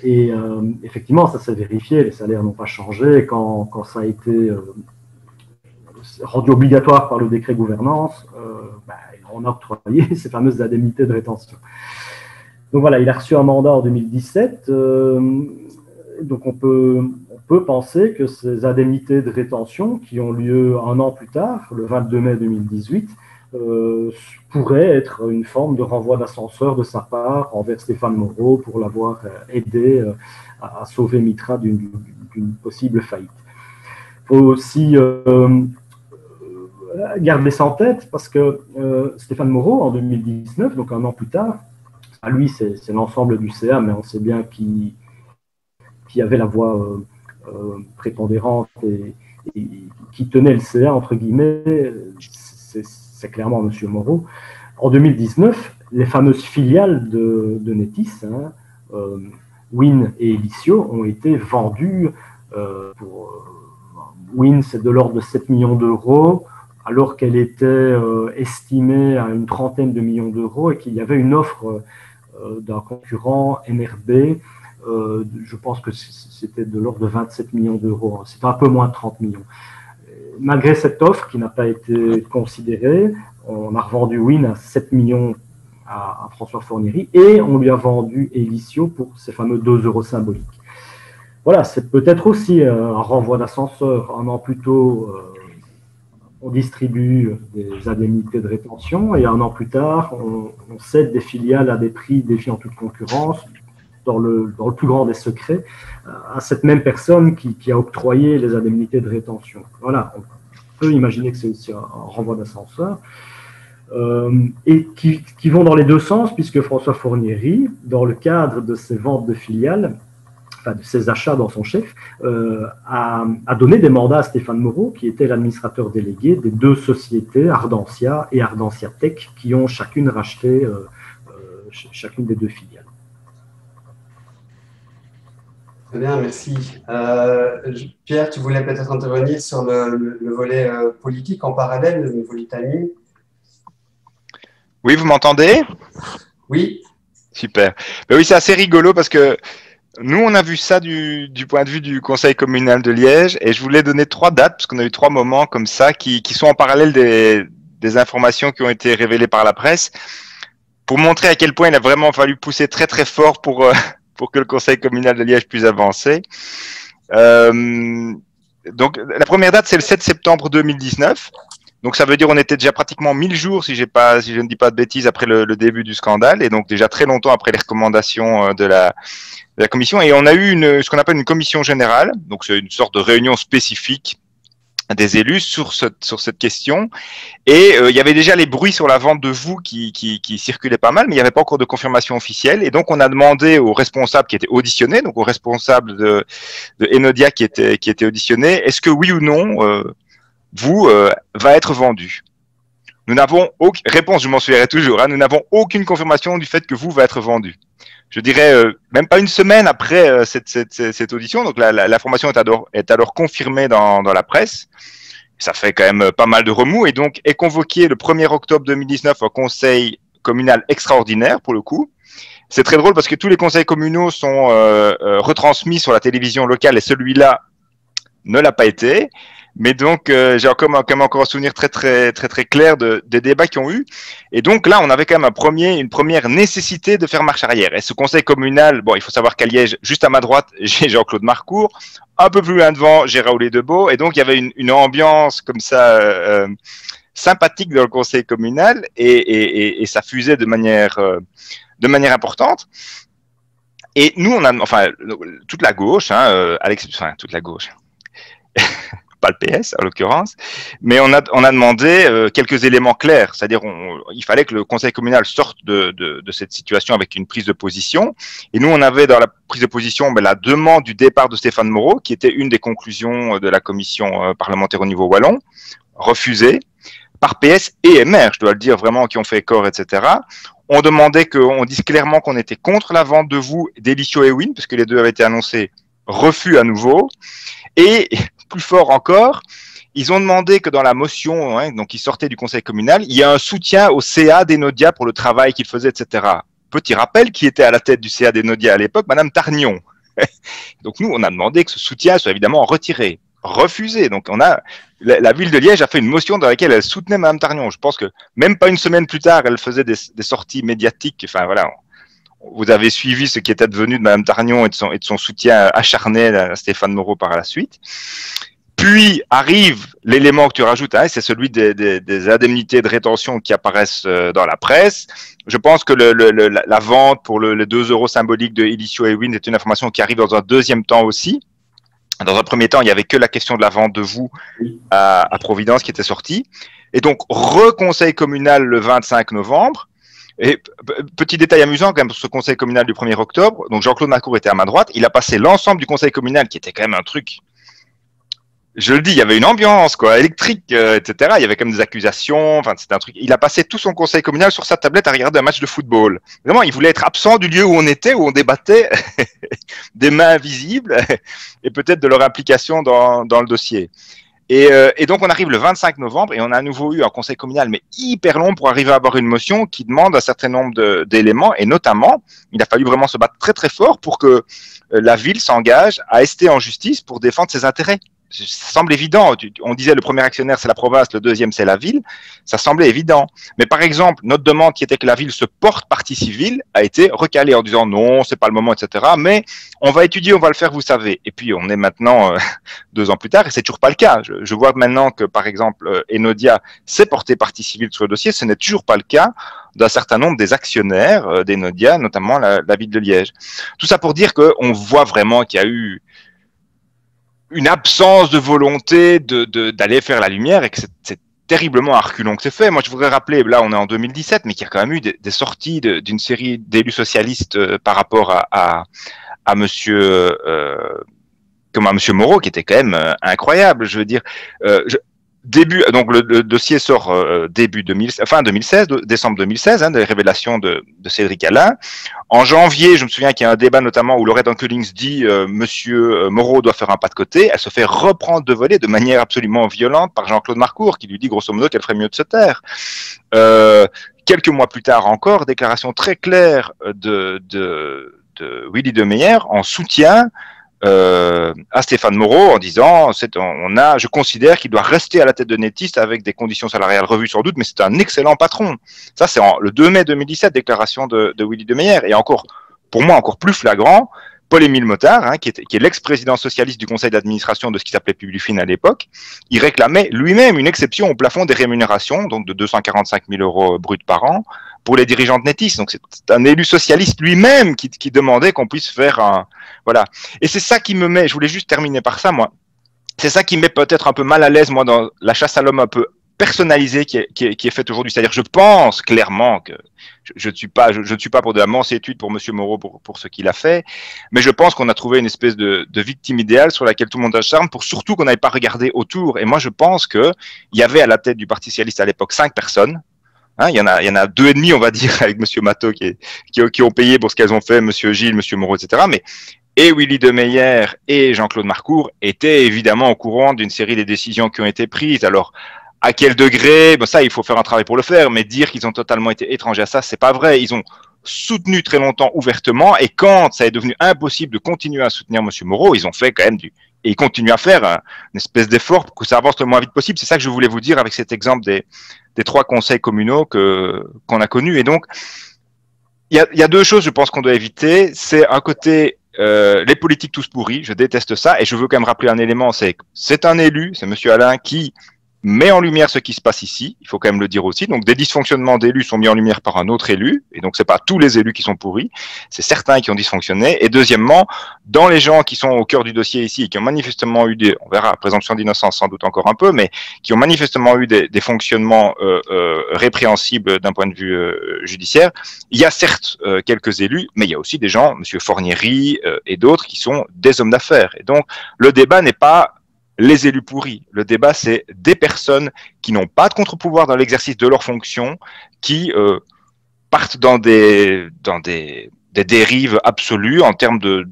Et effectivement, ça s'est vérifié, les salaires n'ont pas changé. Quand ça a été rendu obligatoire par le décret gouvernance, on a octroyé ces fameuses indemnités de rétention. Donc voilà, il a reçu un mandat en 2017. Donc on peut penser que ces indemnités de rétention, qui ont lieu 1 an plus tard, le 22 mai 2018, pourraient être une forme de renvoi d'ascenseur de sa part envers Stéphane Moreau pour l'avoir aidé à sauver Mitra d'une possible faillite. Il faut aussi garder ça en tête parce que Stéphane Moreau, en 2019, donc 1 an plus tard, à lui c'est l'ensemble du CA, mais on sait bien qui avait la voix prépondérante et qui tenait le CA, entre guillemets, c'est clairement M. Moreau. En 2019, les fameuses filiales de Neptis, Win et Elicio, ont été vendues Win, c'est de l'ordre de 7 millions d'euros, alors qu'elle était estimée à une trentaine de millions d'euros et qu'il y avait une offre d'un concurrent, NRB, je pense que c'était de l'ordre de 27 millions d'euros. C'était un peu moins de 30 millions. Malgré cette offre qui n'a pas été considérée, on a revendu Win à 7 millions à François Forniery et on lui a vendu Elicio pour ces fameux 2 euros symboliques. Voilà, c'est peut-être aussi un renvoi d'ascenseur. 1 an plus tôt, on distribue des indemnités de rétention et 1 an plus tard, on cède des filiales à des prix défiant toute concurrence, dans le plus grand des secrets, à cette même personne qui a octroyé les indemnités de rétention. Voilà, on peut imaginer que c'est aussi un renvoi d'ascenseur. et qui vont dans les deux sens, puisque François Fornieri, dans le cadre de ses ventes de filiales, enfin de ses achats dans son chef, a donné des mandats à Stéphane Moreau, qui était l'administrateur délégué des deux sociétés, Ardentia et Ardentia Tech, qui ont chacune racheté chacune des deux filiales. Très bien, merci. Pierre, tu voulais peut-être intervenir sur le volet politique en parallèle, le niveau Litanie. Oui, vous m'entendez? Oui. Super. Ben oui, c'est assez rigolo parce que nous, on a vu ça du point de vue du Conseil communal de Liège et je voulais donner 3 dates parce qu'on a eu 3 moments comme ça qui sont en parallèle des informations qui ont été révélées par la presse pour montrer à quel point il a vraiment fallu pousser très très fort pour que le Conseil communal de Liège puisse avancer. Donc, la première date, c'est le 7 septembre 2019. Donc, ça veut dire on était déjà pratiquement 1000 jours, si je ne dis pas de bêtises, après le début du scandale, et donc déjà très longtemps après les recommandations de la commission. Et on a eu ce qu'on appelle une commission générale, donc c'est une sorte de réunion spécifique des élus sur cette question. Et il y avait déjà les bruits sur la vente de vous qui circulaient pas mal, mais il n'y avait pas encore de confirmation officielle. Et donc, on a demandé aux responsables qui étaient auditionnés, donc aux responsables de Enodia qui étaient auditionnés, est-ce que oui ou non, vous va être vendu? Nous n'avons aucune réponse, je m'en souviendrai toujours, hein, nous n'avons aucune confirmation du fait que vous va être vendu. Je dirais même pas une semaine après cette audition, donc l'information est alors confirmée dans la presse. Ça fait quand même pas mal de remous et donc est convoqué le 1er octobre 2019 au conseil communal extraordinaire pour le coup. C'est très drôle parce que tous les conseils communaux sont retransmis sur la télévision locale et celui-là ne l'a pas été. Mais donc, j'ai quand même encore un souvenir très clair des débats qu'ils ont eu. Et donc là, on avait quand même une première nécessité de faire marche arrière. Et ce conseil communal, bon, il faut savoir qu'à Liège, juste à ma droite, j'ai Jean-Claude Marcourt. Un peu plus loin devant, j'ai Raoul Debeau. Et donc, il y avait une ambiance comme ça, sympathique dans le conseil communal. Et ça fusait de manière importante. Et nous, toute la gauche, toute la gauche. Pas le PS en l'occurrence, mais on a demandé quelques éléments clairs, c'est-à-dire il fallait que le conseil communal sorte de cette situation avec une prise de position, et nous on avait dans la prise de position la demande du départ de Stéphane Moreau, qui était une des conclusions de la commission parlementaire au niveau wallon, refusée par PS et MR, je dois le dire vraiment, qui ont fait corps, etc. On demandait qu'on dise clairement qu'on était contre la vente de vous d'Elicio et Win, parce que les deux avaient été annoncés, refus à nouveau, et plus fort encore, ils ont demandé que dans la motion, donc qui sortait du conseil communal, il y a un soutien au CA d'Enodia pour le travail qu'il faisait, etc. Petit rappel, qui était à la tête du CA d'Enodia à l'époque, Madame Tarnion. Donc nous, on a demandé que ce soutien soit évidemment retiré, refusé. Donc la ville de Liège a fait une motion dans laquelle elle soutenait Madame Tarnion. Je pense que même pas une semaine plus tard, elle faisait des sorties médiatiques. Enfin voilà. Vous avez suivi ce qui est advenu de Mme Tarnion et de son soutien acharné à Stéphane Moreau par la suite. Puis arrive l'élément que tu rajoutes, c'est celui des indemnités de rétention qui apparaissent dans la presse. Je pense que la vente pour les 2 € symboliques de Elicio et Win est une information qui arrive dans un deuxième temps aussi. Dans un premier temps, il n'y avait que la question de la vente de vous à Providence qui était sortie. Et donc, conseil communal le 25 novembre. Et petit détail amusant quand même pour ce conseil communal du 1er octobre, donc Jean-Claude Marcourt était à ma droite, il a passé l'ensemble du conseil communal qui était quand même un truc, je le dis, il y avait une ambiance électrique, etc. Il y avait quand même des accusations, enfin c'était un truc, il a passé tout son conseil communal sur sa tablette à regarder un match de football. Vraiment, il voulait être absent du lieu où on était, où on débattait des mains invisibles et peut-être de leur implication dans le dossier. Et donc, on arrive le 25 novembre et on a à nouveau eu un conseil communal, mais hyper long pour arriver à avoir une motion qui demande un certain nombre d'éléments. Et notamment, il a fallu vraiment se battre très, très fort pour que la ville s'engage à ester en justice pour défendre ses intérêts. Ça semble évident. On disait le premier actionnaire, c'est la province, le deuxième, c'est la ville. Ça semblait évident. Mais par exemple, notre demande qui était que la ville se porte partie civile a été recalée en disant non, c'est pas le moment, etc. Mais on va étudier, on va le faire, vous savez. Et puis, on est maintenant 2 ans plus tard et c'est toujours pas le cas. Je vois maintenant que, par exemple, Enodia s'est porté partie civile sur le dossier. Ce n'est toujours pas le cas d'un certain nombre des actionnaires d'Enodia, notamment la ville de Liège. Tout ça pour dire qu'on voit vraiment qu'il y a eu une absence de volonté d'aller faire la lumière et que terriblement à reculons que c'est fait. Moi, je voudrais rappeler, là, on est en 2017, mais qu'il y a quand même eu des sorties d'une série d'élus socialistes par rapport à monsieur, comme à monsieur Moreau, qui était quand même incroyable. Je veux dire, donc le dossier sort fin 2016, décembre 2016, des révélations de Cédric Alain. En janvier, je me souviens qu'il y a un débat notamment où Laurette Ankelings dit monsieur Moreau doit faire un pas de côté. Elle se fait reprendre de volée de manière absolument violente par Jean-Claude Marcourt, qui lui dit grosso modo qu'elle ferait mieux de se taire. Quelques mois plus tard encore, déclaration très claire de Willy de Meyer en soutien à Stéphane Moreau en disant je considère qu'il doit rester à la tête de Nettiste avec des conditions salariales revues sans doute, mais c'est un excellent patron. Ça, c'est le 2 mai 2017, déclaration de Willy de Meyer. Et encore, pour moi, encore plus flagrant, Paul-Émile Mottard, qui est l'ex-président socialiste du conseil d'administration de ce qui s'appelait Publifin à l'époque, il réclamait lui-même une exception au plafond des rémunérations, donc de 245 000 € bruts par an, pour les dirigeants de Nettiste. Donc c'est un élu socialiste lui-même qui demandait qu'on puisse faire un... Voilà. Et c'est ça qui me met, je voulais juste terminer par ça, moi, c'est ça qui me met peut-être un peu mal à l'aise, moi, dans la chasse à l'homme un peu personnalisée qui est faite aujourd'hui. C'est-à-dire, je pense clairement que je ne suis pas pour de la mansuétude pour monsieur Moreau pour ce qu'il a fait, mais je pense qu'on a trouvé une espèce de victime idéale sur laquelle tout le monde acharne pour surtout qu'on n'avait pas regardé autour. Et moi, je pense que il y avait à la tête du Parti socialiste à l'époque 5 personnes. Il y en a 2,5, on va dire, avec monsieur Matteau qui ont payé pour ce qu'elles ont fait, monsieur Gilles, monsieur Moreau, etc. Mais et Willy de Meyer et Jean-Claude Marcourt étaient évidemment au courant d'une série des décisions qui ont été prises. Alors, à quel degré? Ça, il faut faire un travail pour le faire, mais dire qu'ils ont totalement été étrangers à ça, c'est pas vrai. Ils ont soutenu très longtemps ouvertement, et quand ça est devenu impossible de continuer à soutenir monsieur Moreau, ils ont fait quand même et ils continuent à faire une espèce d'effort pour que ça avance le moins vite possible. C'est ça que je voulais vous dire avec cet exemple des 3 conseils communaux qu'on a connus. Et donc, il y a 2 choses, je pense, qu'on doit éviter. C'est un côté les politiques tous pourris, je déteste ça, et je veux quand même rappeler un élément, c'est un élu, c'est monsieur Alain qui met en lumière ce qui se passe ici, il faut quand même le dire aussi. Donc des dysfonctionnements d'élus sont mis en lumière par un autre élu, et donc c'est pas tous les élus qui sont pourris, c'est certains qui ont dysfonctionné. Et deuxièmement, dans les gens qui sont au cœur du dossier ici et qui ont manifestement eu on verra, présomption d'innocence sans doute encore un peu, mais qui ont manifestement eu des fonctionnements répréhensibles d'un point de vue judiciaire, il y a certes quelques élus, mais il y a aussi des gens, monsieur Fornieri et d'autres, qui sont des hommes d'affaires. Et donc le débat n'est pas les élus pourris. Le débat, c'est des personnes qui n'ont pas de contre-pouvoir dans l'exercice de leurs fonctions, qui partent dans des dérives absolues en termes de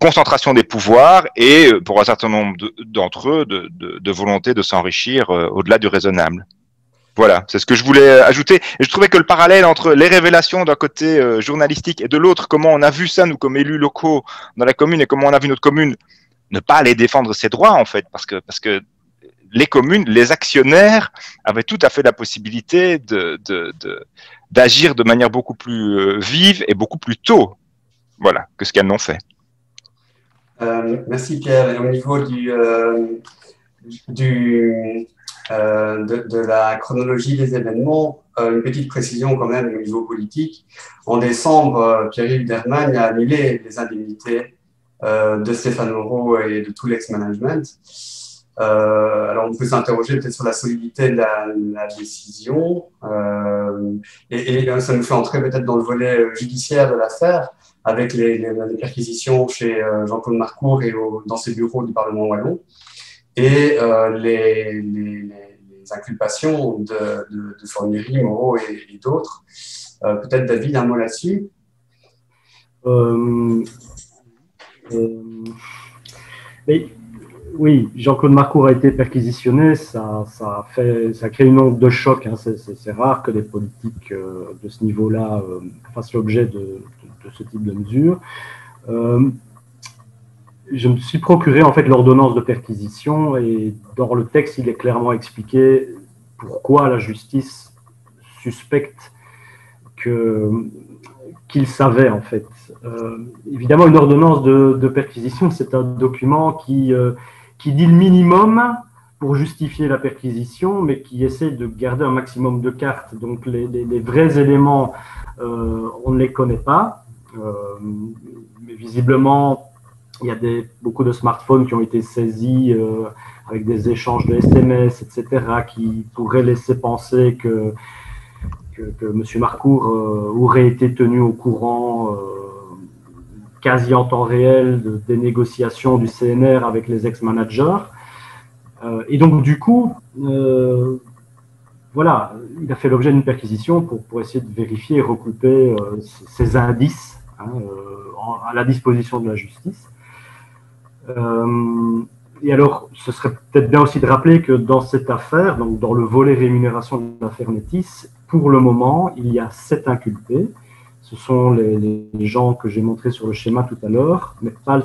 concentration des pouvoirs et, pour un certain nombre d'entre eux, de volonté de s'enrichir au-delà du raisonnable. Voilà, c'est ce que je voulais ajouter. Et je trouvais que le parallèle entre les révélations d'un côté journalistique et de l'autre, comment on a vu ça, nous, comme élus locaux dans la commune, et comment on a vu notre commune ne pas aller défendre ses droits, en fait, parce que les communes, les actionnaires avaient tout à fait la possibilité d'agir de manière beaucoup plus vive et beaucoup plus tôt, voilà, que ce qu'elles n'ont fait. Merci Pierre. Et au niveau de la chronologie des événements, une petite précision quand même au niveau politique. En décembre, Pierre-Yves Dermagne a annulé les indemnités de Stéphane Moreau et de tout l'ex-management. Alors, on peut s'interroger peut-être sur la solidité de la décision et ça nous fait entrer peut-être dans le volet judiciaire de l'affaire avec les perquisitions chez Jean-Claude Marcourt et dans ses bureaux du Parlement wallon et les inculpations de Fornieri, Moreau et d'autres. Peut-être David, un mot là-dessus. Mais, oui, Jean-Claude Marcourt a été perquisitionné, ça a créé une onde de choc. Hein. C'est rare que des politiques de ce niveau-là fassent l'objet de ce type de mesures. Je me suis procuré en fait l'ordonnance de perquisition et dans le texte, il est clairement expliqué pourquoi la justice suspecte qu'il savait en fait. Évidemment, une ordonnance de perquisition, c'est un document qui dit le minimum pour justifier la perquisition, mais qui essaie de garder un maximum de cartes. Donc, les vrais éléments, on ne les connaît pas. Mais visiblement, Il y a beaucoup de smartphones qui ont été saisis avec des échanges de SMS, etc., qui pourraient laisser penser que M. Marcourt aurait été tenu au courant quasi en temps réel des négociations du CNR avec les ex-managers. Et donc, du coup, voilà, il a fait l'objet d'une perquisition pour essayer de vérifier et recouper ces indices à la disposition de la justice. Et alors, ce serait peut-être bien aussi de rappeler que dans cette affaire, donc dans le volet rémunération de l'affaire Métis, pour le moment, il y a 7 inculpés. Ce sont les gens que j'ai montrés sur le schéma tout à l'heure, mais pas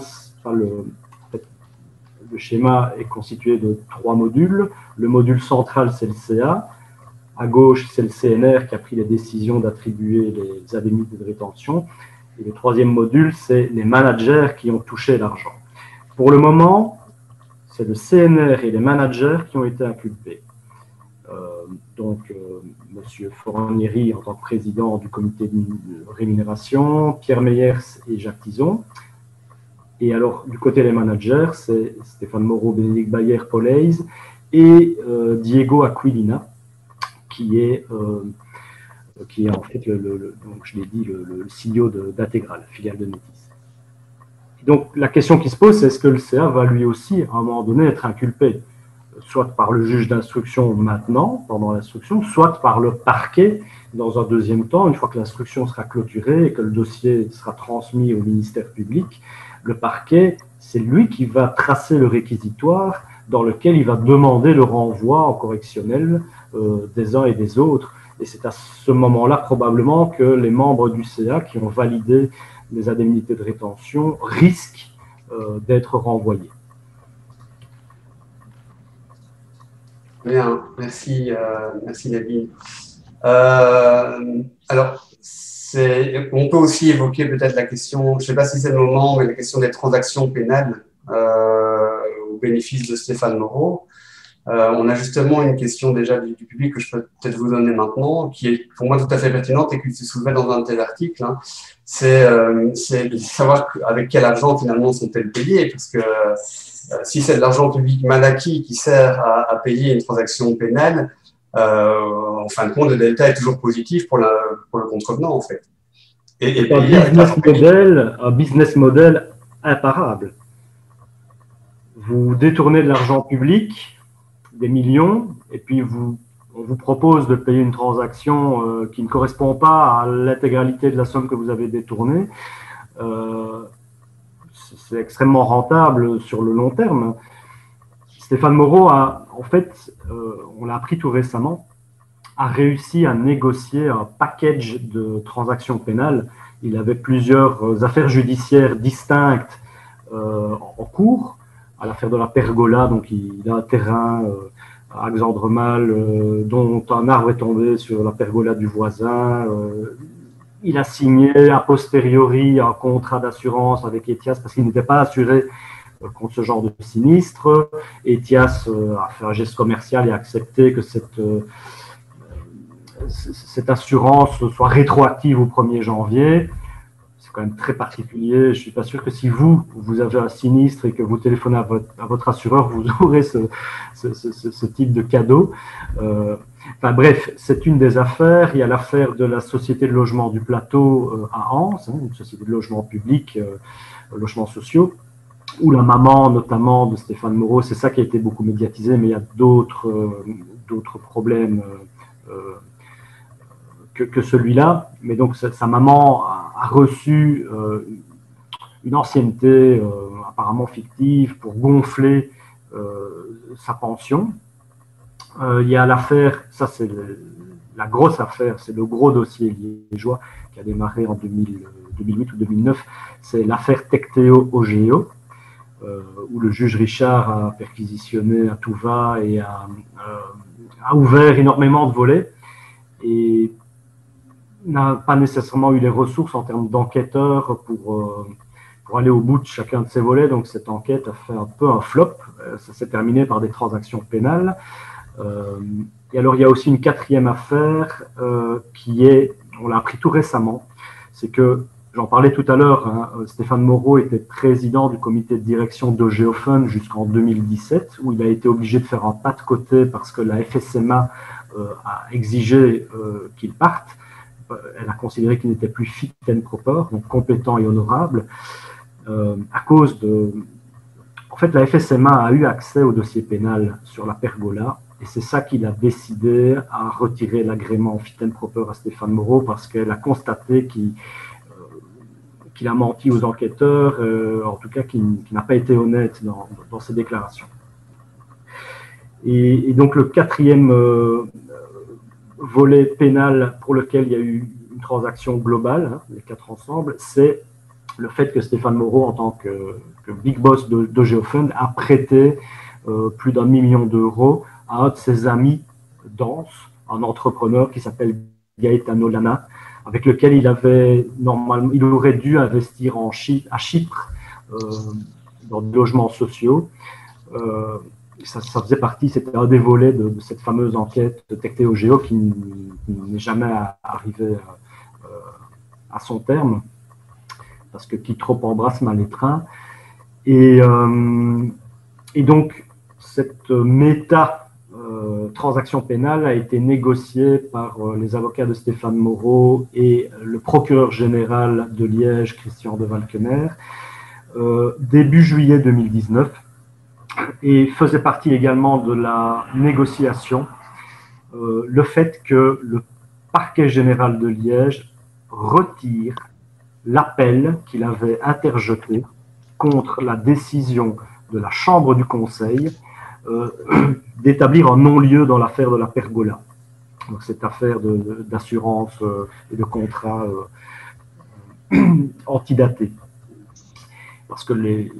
le schéma est constitué de 3 modules. Le module central, c'est le CA. À gauche, c'est le CNR qui a pris les décisions d'attribuer les indemnités de rétention. Et le 3e module, c'est les managers qui ont touché l'argent. Pour le moment, c'est le CNR et les managers qui ont été inculpés. M. Fornieri en tant que président du comité de rémunération, Pierre Meyers et Jacques Tison. Et alors, du côté des managers, c'est Stéphane Moreau, Bénédicte Bayer, Paul Hayes et Diego Aquilina, qui est en fait, donc je l'ai dit, le CEO d'Intégral, filiale de Métis. Donc, la question qui se pose, c'est est-ce que le CA va lui aussi, à un moment donné, être inculpé, soit par le juge d'instruction maintenant, pendant l'instruction, soit par le parquet dans un deuxième temps, une fois que l'instruction sera clôturée et que le dossier sera transmis au ministère public. Le parquet, c'est lui qui va tracer le réquisitoire dans lequel il va demander le renvoi en correctionnel des uns et des autres. Et c'est à ce moment-là, probablement, que les membres du CA qui ont validé les indemnités de rétention risquent d'être renvoyés. Bien, merci, merci David. Alors, on peut aussi évoquer peut-être la question, je ne sais pas si c'est le moment, mais la question des transactions pénales au bénéfice de Stéphane Moreau. On a justement une question déjà du public que je peux peut-être vous donner maintenant, qui est pour moi tout à fait pertinente et qui se soulevait dans un de tes articles. Hein. C'est de savoir avec quel argent finalement sont-elles payées, parce que si c'est de l'argent public mal acquis qui sert à payer une transaction pénale, en fin de compte, le delta est toujours positif pour le contrevenant, en fait. Et un business model imparable. Vous détournez de l'argent public, des millions, et puis on vous propose de payer une transaction qui ne correspond pas à l'intégralité de la somme que vous avez détournée. C'est extrêmement rentable sur le long terme. Stéphane Moreau en fait, on l'a appris tout récemment, a réussi à négocier un package de transactions pénales. Il avait plusieurs affaires judiciaires distinctes en cours. À l'affaire de la pergola, donc il a un terrain à Axandremal dont un arbre est tombé sur la pergola du voisin. Il a signé a posteriori un contrat d'assurance avec Etias parce qu'il n'était pas assuré contre ce genre de sinistre. Etias a fait un geste commercial et a accepté que cette assurance soit rétroactive au 1er janvier. C'est quand même très particulier. Je ne suis pas sûr que si vous avez un sinistre et que vous téléphonez à votre assureur, vous aurez ce type de cadeau. Enfin bref, c'est une des affaires. Il y a l'affaire de la Société de logement du Plateau à Anse, une société de logement public, logements sociaux, où la maman notamment de Stéphane Moreau, c'est ça qui a été beaucoup médiatisé, mais il y a d'autres problèmes que celui-là. Mais donc sa maman a reçu une ancienneté apparemment fictive pour gonfler sa pension. Il y a l'affaire, ça c'est la grosse affaire, c'est le gros dossier liégeois qui a démarré en 2008 ou 2009, c'est l'affaire Tecteo OGEO, où le juge Richard a perquisitionné à tout va et a ouvert énormément de volets et n'a pas nécessairement eu les ressources en termes d'enquêteurs pour aller au bout de chacun de ces volets. Donc cette enquête a fait un peu un flop. Ça s'est terminé par des transactions pénales. Et alors il y a aussi une 4e affaire qui est, on l'a appris tout récemment, c'est que j'en parlais tout à l'heure, hein, Stéphane Moreau était président du comité de direction d'OGEOFUN jusqu'en 2017, où il a été obligé de faire un pas de côté parce que la FSMA a exigé qu'il parte. Elle a considéré qu'il n'était plus fit and proper, donc compétent et honorable, à cause de... En fait, la FSMA a eu accès au dossier pénal sur la pergola, et c'est ça qu'il a décidé à retirer l'agrément fit and proper à Stéphane Moreau, parce qu'elle a constaté qu'il a menti aux enquêteurs, en tout cas qu'il n'a pas été honnête dans ses déclarations. Et donc le quatrième volet pénal pour lequel il y a eu une transaction globale, hein, les quatre ensemble, c'est le fait que Stéphane Moreau, en tant que big boss d'OGEOFUN, a prêté plus d'1 million d'euros à un de ses amis Danse, un entrepreneur qui s'appelle Gaetano Lana, avec lequel il aurait dû investir à Chypre dans des logements sociaux. Ça faisait partie, c'était un des volets de cette fameuse enquête de Tectéogéo qui n'est jamais arrivée à son terme, parce que qui trop embrasse mal les trains. Et donc, cette transaction pénale a été négociée par les avocats de Stéphane Moreau et le procureur général de Liège, Christian de Valkener, début juillet 2019, et faisait partie également de la négociation le fait que le parquet général de Liège retire l'appel qu'il avait interjeté contre la décision de la Chambre du Conseil d'établir un non-lieu dans l'affaire de la pergola. Donc cette affaire d'assurance et de contrat antidaté. Parce que les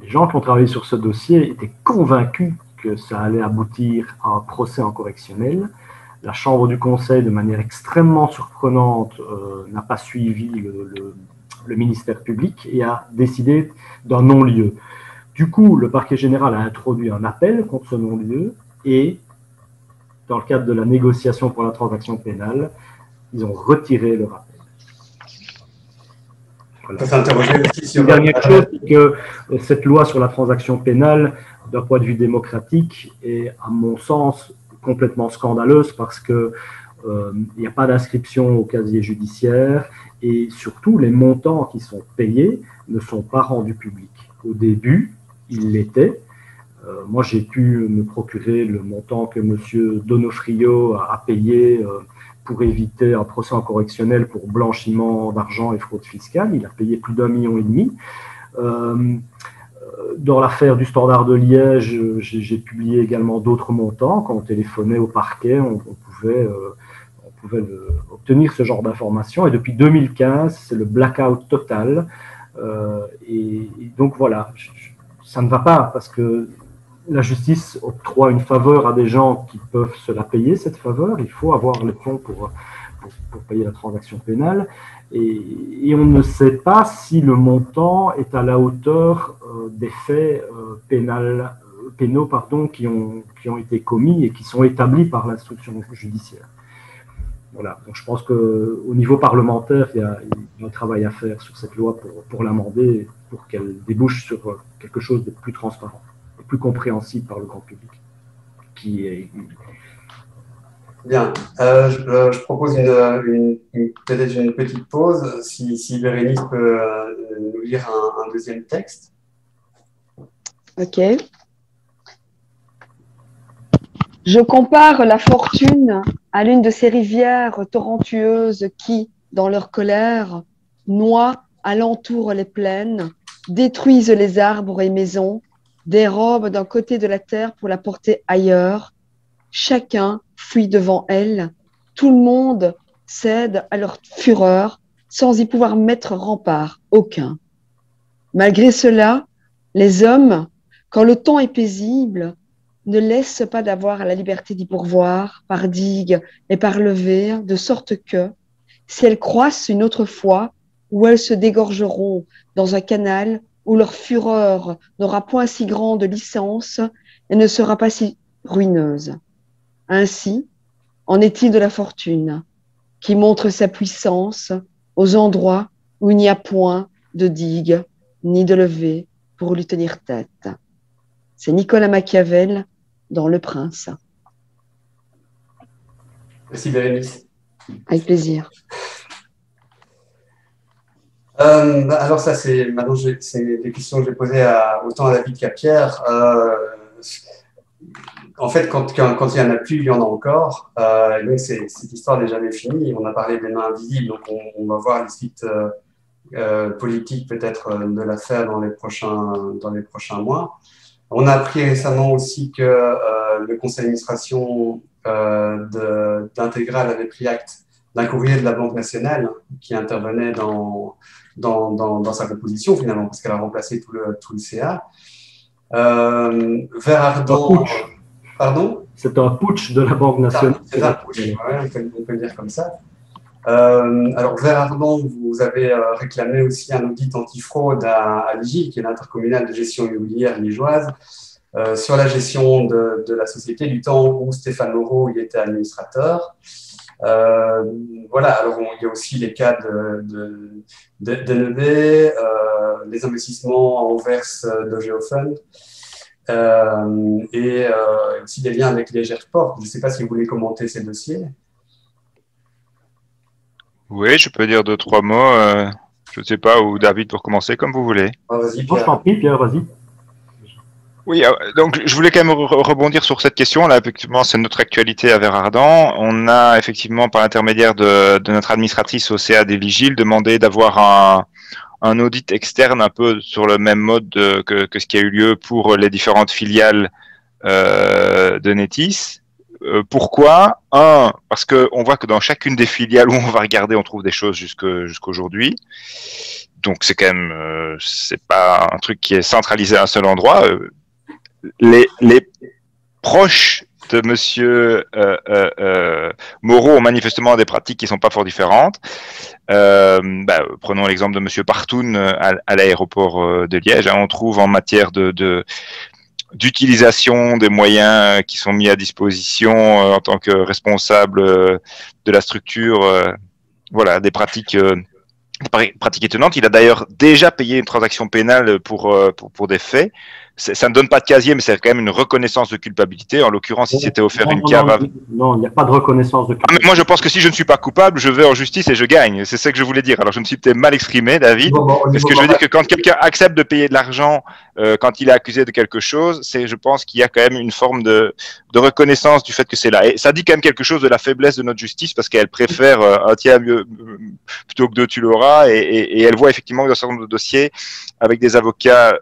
gens qui ont travaillé sur ce dossier étaient convaincus que ça allait aboutir à un procès en correctionnel. La Chambre du Conseil, de manière extrêmement surprenante, n'a pas suivi le ministère public et a décidé d'un non-lieu. Du coup, le parquet général a introduit un appel contre ce non-lieu et, dans le cadre de la négociation pour la transaction pénale, ils ont retiré le rappel. Voilà. Une dernière chose, c'est que cette loi sur la transaction pénale, d'un point de vue démocratique, est, à mon sens, complètement scandaleuse parce qu'il n'y a pas d'inscription au casier judiciaire et surtout, les montants qui sont payés ne sont pas rendus publics. Au début, ils l'étaient. Moi, j'ai pu me procurer le montant que M. Donofrio a payé pour éviter un procès en correctionnel pour blanchiment d'argent et fraude fiscale. Il a payé plus d'1,5 million. Dans l'affaire du Standard de Liège, j'ai publié également d'autres montants. Quand on téléphonait au parquet, on pouvait obtenir ce genre d'informations. Et depuis 2015, c'est le blackout total. Et donc voilà, ça ne va pas parce que la justice octroie une faveur à des gens qui peuvent se la payer, cette faveur. Il faut avoir les fonds pour payer la transaction pénale. Et on ne sait pas si le montant est à la hauteur des faits pénaux qui ont été commis et qui sont établis par l'instruction judiciaire. Voilà. Donc je pense qu'au niveau parlementaire, il y a un travail à faire sur cette loi pour l'amender, pour qu'elle débouche sur quelque chose de plus transparent, de plus compréhensible par le grand public. Bien. Je propose peut-être une petite pause, si Bérénice peut nous lire un deuxième texte. Ok. Je compare la fortune à l'une de ces rivières torrentueuses qui, dans leur colère, noient alentour les plaines, détruisent les arbres et maisons, dérobent d'un côté de la terre pour la porter ailleurs. Chacun fuit devant elle, tout le monde cède à leur fureur sans y pouvoir mettre rempart aucun. Malgré cela, les hommes, quand le temps est paisible, ne laissent pas d'avoir la liberté d'y pourvoir par digues et par levées, de sorte que, si elles croissent une autre fois, ou elles se dégorgeront dans un canal où leur fureur n'aura point si grande licence et ne sera pas si ruineuse. Ainsi en est-il de la fortune, qui montre sa puissance aux endroits où il n'y a point de digue ni de levée pour lui tenir tête. C'est Nicolas Machiavel dans Le Prince. Merci Bérénice. Avec plaisir. Alors ça, c'est des questions que j'ai posées autant à David qu'à Pierre. En fait, quand il n'y en a plus, il y en a encore. Donc cette histoire n'est jamais finie. On a parlé des mains invisibles, donc on va voir les suites politiques peut-être de l'affaire dans les prochains mois. On a appris récemment aussi que le conseil d'administration d'Intégral avait pris acte d'un courrier de la Banque nationale qui intervenait dans sa composition finalement, parce qu'elle a remplacé tout le CA. Vert ardent. Pardon ? C'est un putsch de la Banque nationale. C'est un putsch, ouais, on peut le dire comme ça. Alors, Vert ardent, vous avez réclamé aussi un audit antifraude à l'IGIL, qui est l'intercommunale de gestion immobilière liégeoise, sur la gestion de la société du temps où Stéphane Moreau y était administrateur. Voilà, alors il y a aussi les cas d'NEB, les investissements en verse de Geofund, et aussi des liens avec les GERPORT. Je ne sais pas si vous voulez commenter ces dossiers. Oui, je peux dire 2-3 mots. Je ne sais pas, ou David pour commencer, comme vous voulez. Vas-y, Pierre. Je t'en prie, Pierre, vas-y. Oui, donc je voulais quand même rebondir sur cette question. Là, effectivement, c'est notre actualité à Vert-Ardent. On a effectivement, par l'intermédiaire de notre administratrice au CA des Vigiles, demandé d'avoir un audit externe un peu sur le même mode que ce qui a eu lieu pour les différentes filiales de Netis. Pourquoi ? Parce qu'on voit que dans chacune des filiales où on va regarder, on trouve des choses jusqu'aujourd'hui. Donc c'est quand même, c'est pas un truc qui est centralisé à un seul endroit. Les proches de Monsieur Moreau ont manifestement des pratiques qui sont pas fort différentes. Prenons l'exemple de Monsieur Partoun à l'aéroport de Liège. On trouve en matière d'utilisation des moyens qui sont mis à disposition en tant que responsable de la structure, voilà, des pratiques étonnantes. Il a d'ailleurs déjà payé une transaction pénale pour des faits. Ça ne donne pas de casier, mais c'est quand même une reconnaissance de culpabilité. En l'occurrence, si c'était offert une cave. Non, il n'y a pas de reconnaissance de culpabilité. Mais moi, je pense que si je ne suis pas coupable, je vais en justice et je gagne. C'est ça que je voulais dire. Alors, je me suis peut-être mal exprimé, David. Parce que je veux dire que quand quelqu'un accepte de payer de l'argent quand il est accusé de quelque chose, je pense qu'il y a quand même une forme de reconnaissance du fait que c'est là. Et ça dit quand même quelque chose de la faiblesse de notre justice, parce qu'elle préfère un tiers mieux plutôt que deux, tu l'auras. Et elle voit effectivement que dans un certain nombre de dossiers, avec des avocats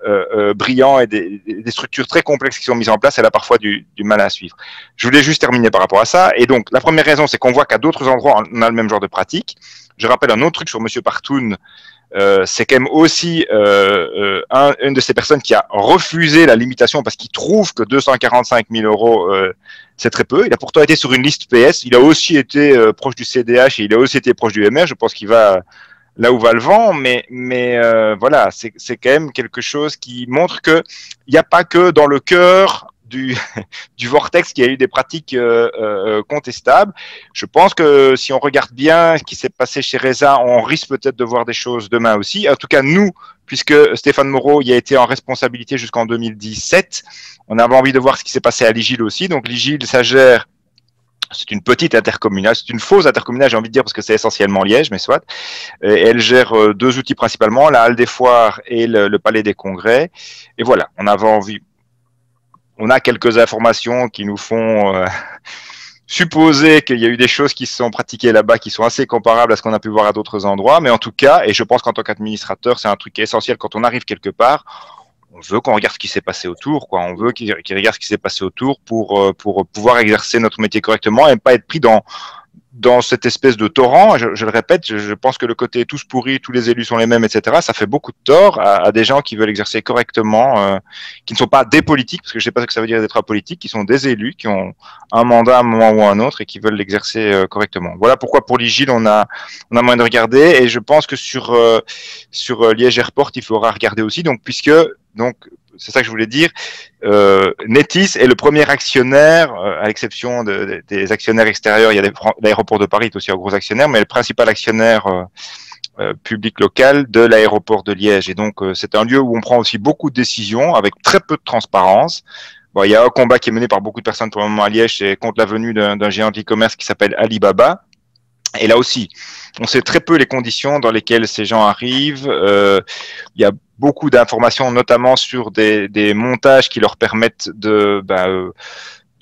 brillants et des structures très complexes qui sont mises en place, elle a parfois du mal à suivre. Je voulais juste terminer par rapport à ça. Et donc, la première raison, c'est qu'on voit qu'à d'autres endroits, on a le même genre de pratique. Je rappelle un autre truc sur Monsieur Partoun. C'est quand même aussi une de ces personnes qui a refusé la limitation parce qu'il trouve que 245 000 euros, c'est très peu. Il a pourtant été sur une liste PS. Il a aussi été proche du CDH et il a aussi été proche du MR. Je pense qu'il va là où va le vent, mais voilà, c'est quand même quelque chose qui montre que il n'y a pas que dans le cœur du vortex qu'il y a eu des pratiques contestables. Je pense que si on regarde bien ce qui s'est passé chez Reza, on risque peut-être de voir des choses demain aussi. En tout cas, nous, puisque Stéphane Moreau y a été en responsabilité jusqu'en 2017, on avait envie de voir ce qui s'est passé à l'IGIL aussi. Donc l'IGIL, ça gère. C'est une petite intercommunale, c'est une fausse intercommunale, j'ai envie de dire, parce que c'est essentiellement Liège, mais soit. Et elle gère deux outils principalement, la Halle des Foires et le Palais des Congrès. Et voilà, on avait envie. On a quelques informations qui nous font supposer qu'il y a eu des choses qui se sont pratiquées là-bas qui sont assez comparables à ce qu'on a pu voir à d'autres endroits. Mais en tout cas, et je pense qu'en tant qu'administrateur, c'est un truc qui est essentiel quand on arrive quelque part. On veut qu'on regarde ce qui s'est passé autour, quoi. On veut qu'il regarde ce qui s'est passé autour pour pouvoir exercer notre métier correctement et pas être pris dans cette espèce de torrent. Je le répète, je pense que le côté tous pourris, tous les élus sont les mêmes, etc. Ça fait beaucoup de tort à des gens qui veulent exercer correctement, qui ne sont pas des politiques, parce que je sais pas ce que ça veut dire d'être un politique, qui sont des élus, qui ont un mandat à un moment ou à un autre et qui veulent l'exercer correctement. Voilà pourquoi pour l'IGIL, on a moyen de regarder, et je pense que sur Liège Airport, il faudra regarder aussi, donc, c'est ça que je voulais dire. Netis est le premier actionnaire, à l'exception des actionnaires extérieurs. Il y a l'aéroport de Paris est aussi un gros actionnaire, mais le principal actionnaire public local de l'aéroport de Liège. Et donc, c'est un lieu où on prend aussi beaucoup de décisions avec très peu de transparence. Bon, il y a un combat qui est mené par beaucoup de personnes pour le moment à Liège, c'est contre la venue d'un géant de e-commerce qui s'appelle Alibaba. Et là aussi, on sait très peu les conditions dans lesquelles ces gens arrivent. Il y a beaucoup d'informations, notamment sur des montages qui leur permettent de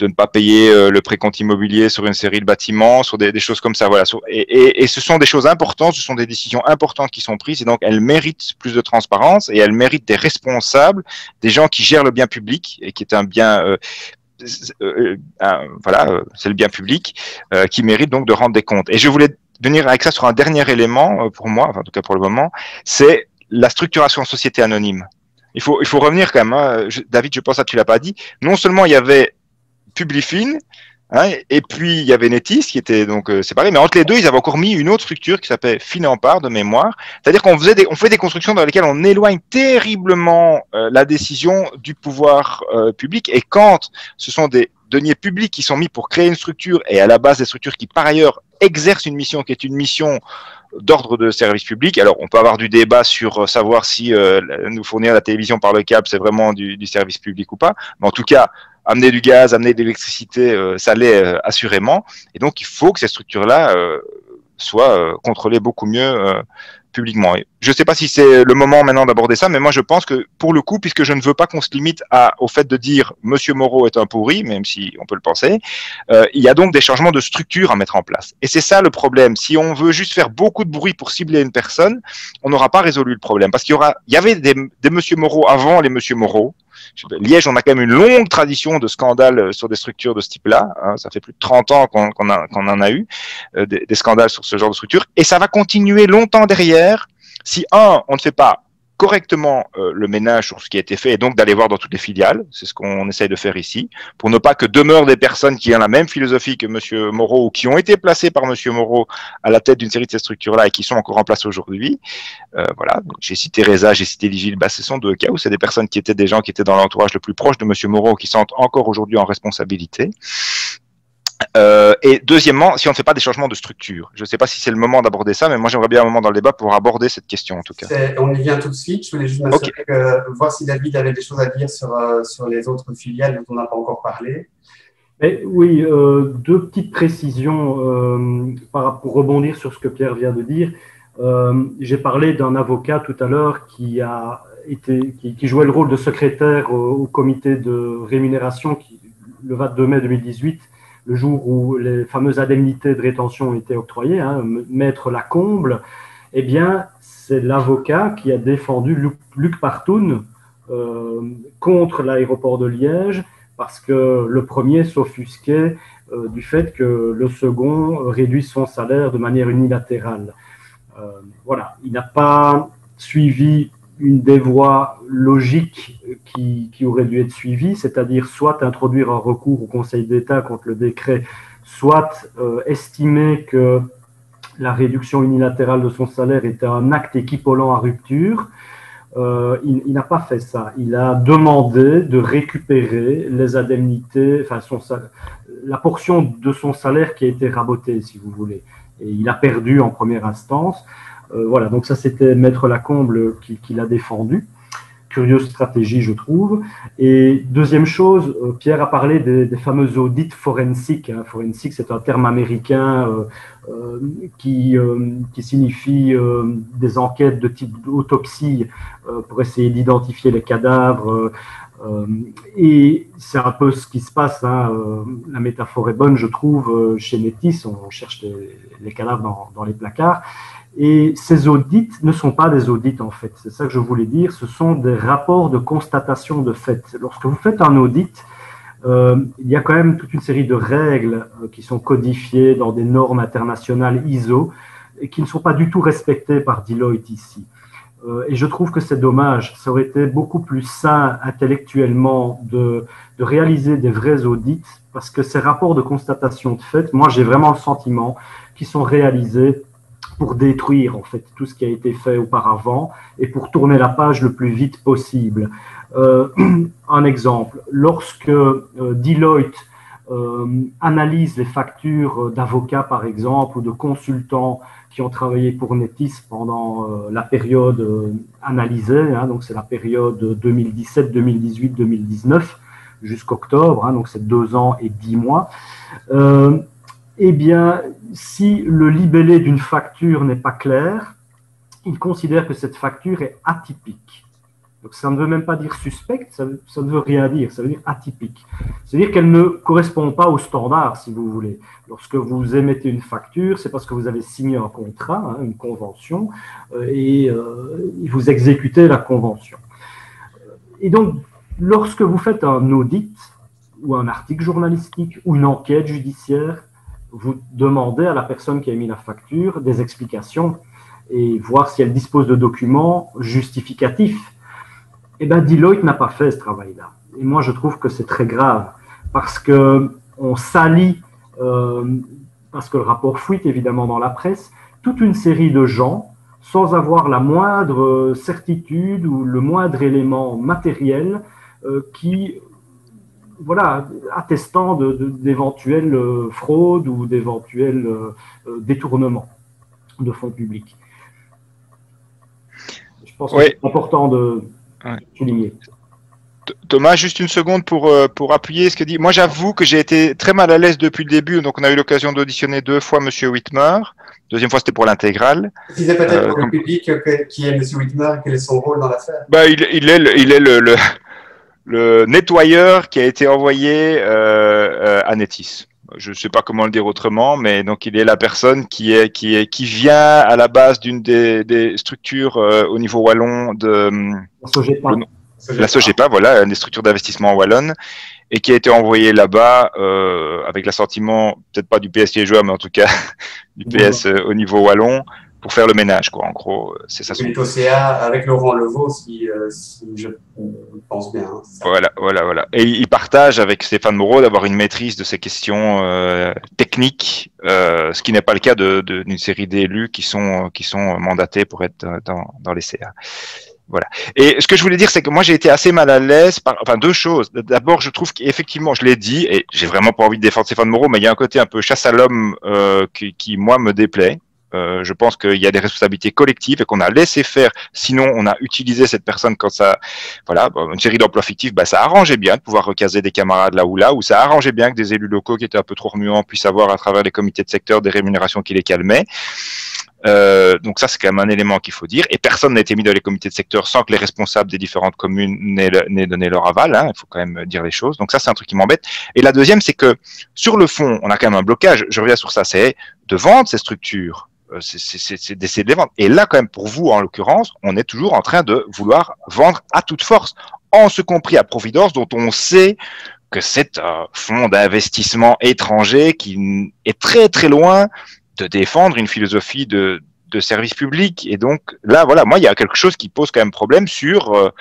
ne pas payer le précompte immobilier sur une série de bâtiments, sur des choses comme ça. Voilà. Et ce sont des choses importantes, ce sont des décisions importantes qui sont prises, et donc elles méritent plus de transparence, et elles méritent des responsables, des gens qui gèrent le bien public, et qui est un bien... c'est le bien public qui mérite donc de rendre des comptes. Et je voulais venir avec ça sur un dernier élément pour moi, enfin, en tout cas pour le moment, c'est la structuration société anonyme. Il faut revenir quand même. David, je pense que tu l'as pas dit. Non seulement il y avait Publifin, hein, et puis il y avait Netis qui était donc séparé, mais entre les deux, ils avaient encore mis une autre structure qui s'appelait Finempar de mémoire. C'est-à-dire qu'on fait des constructions dans lesquelles on éloigne terriblement la décision du pouvoir public. Et quand ce sont des deniers publics qui sont mis pour créer une structure, et à la base des structures qui par ailleurs exercent une mission qui est une mission d'ordre de service public. Alors, on peut avoir du débat sur savoir si nous fournir la télévision par le câble, c'est vraiment du service public ou pas. Mais en tout cas, amener du gaz, amener de l'électricité, ça l'est assurément. Et donc, il faut que ces structures-là soient contrôlées beaucoup mieux publiquement. Et je ne sais pas si c'est le moment maintenant d'aborder ça, mais moi, je pense que pour le coup, puisque je ne veux pas qu'on se limite au fait de dire « Monsieur Moreau est un pourri », même si on peut le penser, il y a donc des changements de structure à mettre en place. Et c'est ça le problème. Si on veut juste faire beaucoup de bruit pour cibler une personne, on n'aura pas résolu le problème. Parce qu'il y avait des Monsieur Moreau avant les Monsieur Moreau. Liège, on a quand même une longue tradition de scandales sur des structures de ce type-là. Hein, ça fait plus de 30 ans qu'on en a eu des scandales sur ce genre de structure. Et ça va continuer longtemps derrière si, on ne fait pas correctement le ménage sur ce qui a été fait, et donc d'aller voir dans toutes les filiales. C'est ce qu'on essaye de faire ici, pour ne pas que demeurent des personnes qui ont la même philosophie que M. Moreau, ou qui ont été placées par M. Moreau à la tête d'une série de ces structures-là et qui sont encore en place aujourd'hui. Voilà, j'ai cité Reza, j'ai cité Ligil, ce sont deux cas où c'est des personnes qui étaient des gens qui étaient dans l'entourage le plus proche de M. Moreau, qui sont encore aujourd'hui en responsabilité. Et deuxièmement, si on ne fait pas des changements de structure, je ne sais pas si c'est le moment d'aborder ça, mais moi j'aimerais bien un moment dans le débat pour aborder cette question en tout cas. On y vient tout de suite. Je voulais juste m'assurer voir si David avait des choses à dire sur les autres filiales dont on n'a pas encore parlé. Oui, deux petites précisions pour rebondir sur ce que Pierre vient de dire. J'ai parlé d'un avocat tout à l'heure qui jouait le rôle de secrétaire au comité de rémunération le 22 mai 2018. Le jour où les fameuses indemnités de rétention ont été octroyées, hein, Maître Lacomble, eh bien, c'est l'avocat qui a défendu Luc Partoun contre l'aéroport de Liège, parce que le premier s'offusquait du fait que le second réduit son salaire de manière unilatérale. Voilà, il n'a pas suivi une des voies logiques qui aurait dû être suivie, c'est-à-dire soit introduire un recours au Conseil d'État contre le décret, soit estimer que la réduction unilatérale de son salaire était un acte équivalent à rupture. Il n'a pas fait ça. Il a demandé de récupérer les indemnités, enfin la portion de son salaire qui a été rabotée, si vous voulez. Et il a perdu en première instance. Voilà, donc ça c'était Maître Lacomble qui l'a défendu. Curieuse stratégie, je trouve. Et deuxième chose, Pierre a parlé des fameux audits forensiques. Hein. Forensique, c'est un terme américain qui signifie des enquêtes de type autopsie pour essayer d'identifier les cadavres. Et c'est un peu ce qui se passe. Hein. La métaphore est bonne, je trouve, chez Netis. On cherche les cadavres dans les placards. Et ces audits ne sont pas des audits, en fait. C'est ça que je voulais dire. Ce sont des rapports de constatation de fait. Lorsque vous faites un audit, il y a quand même toute une série de règles qui sont codifiées dans des normes internationales ISO et qui ne sont pas du tout respectées par Deloitte ici. Et je trouve que c'est dommage. Ça aurait été beaucoup plus sain intellectuellement de réaliser des vrais audits, parce que ces rapports de constatation de fait, moi j'ai vraiment le sentiment qu'ils sont réalisés pour détruire en fait tout ce qui a été fait auparavant et pour tourner la page le plus vite possible. Un exemple, lorsque Deloitte analyse les factures d'avocats, par exemple, ou de consultants qui ont travaillé pour Netis pendant la période analysée, hein, donc c'est la période 2017, 2018, 2019, jusqu'octobre, hein, donc c'est 2 ans et 10 mois. Eh bien, si le libellé d'une facture n'est pas clair, il considère que cette facture est atypique. Donc, ça ne veut même pas dire suspecte, ça ne veut rien dire, ça veut dire atypique. C'est-à-dire qu'elle ne correspond pas au standard, si vous voulez. Lorsque vous émettez une facture, c'est parce que vous avez signé un contrat, hein, une convention, et vous exécutez la convention. Et donc, lorsque vous faites un audit, ou un article journalistique, ou une enquête judiciaire, vous demandez à la personne qui a émis la facture des explications et voir si elle dispose de documents justificatifs. Eh bien, Deloitte n'a pas fait ce travail-là. Et moi, je trouve que c'est très grave parce qu'on salit, parce que le rapport fuite évidemment dans la presse, toute une série de gens sans avoir la moindre certitude ou le moindre élément matériel qui, voilà, attestant d'éventuelles fraudes ou d'éventuels détournements de fonds publics. Je pense que c'est important de souligner. Thomas, juste une seconde pour appuyer ce que dit. Moi, j'avoue que j'ai été très mal à l'aise depuis le début. Donc, on a eu l'occasion d'auditionner 2 fois M. Whitmer. Deuxième fois, c'était pour l'intégrale. C'est peut-être pour le public qui est M. Whitmer et quel est son rôle dans l'affaire. Bah, il est le nettoyeur qui a été envoyé à Netis. Je ne sais pas comment le dire autrement, mais donc il est la personne qui vient à la base d'une des structures au niveau wallon de la SOGEPA, voilà, une des structures d'investissement wallonne, et qui a été envoyé là-bas avec l'assentiment, peut-être pas du PS liégeois, mais en tout cas du PS au niveau wallon, pour faire le ménage, quoi. En gros, c'est ça. C'est OCA avec Laurent Levaux, si je pense bien. Voilà. Et il partage avec Stéphane Moreau d'avoir une maîtrise de ces questions techniques, ce qui n'est pas le cas d'une série d'élus qui sont mandatés pour être dans les CA. Voilà. Et ce que je voulais dire, c'est que moi, j'ai été assez mal à l'aise enfin, 2 choses. D'abord, je trouve qu'effectivement, je l'ai dit, et j'ai vraiment pas envie de défendre Stéphane Moreau, mais il y a un côté un peu chasse à l'homme qui, moi, me déplaît. Je pense qu'il y a des responsabilités collectives et qu'on a laissé faire. Sinon, on a utilisé cette personne quand ça, voilà, une série d'emplois fictifs, ça arrangeait bien de pouvoir recaser des camarades là, ou ça arrangeait bien que des élus locaux qui étaient un peu trop remuants puissent avoir à travers les comités de secteur des rémunérations qui les calmaient. Donc ça, c'est quand même un élément qu'il faut dire. Et personne n'a été mis dans les comités de secteur sans que les responsables des différentes communes n'aient donné leur aval. Hein. Il faut quand même dire les choses. Donc ça, c'est un truc qui m'embête. Et la deuxième, c'est que sur le fond, on a quand même un blocage. Je reviens sur ça, c'est de vendre ces structures. C'est d'essayer de les vendre. Et là, quand même, pour vous, en l'occurrence, on est toujours en train de vouloir vendre à toute force, en ce compris à Providence, dont on sait que c'est un fonds d'investissement étranger qui est très, très loin de défendre une philosophie de service public. Et donc, là, voilà, moi, il y a quelque chose qui pose quand même problème sur...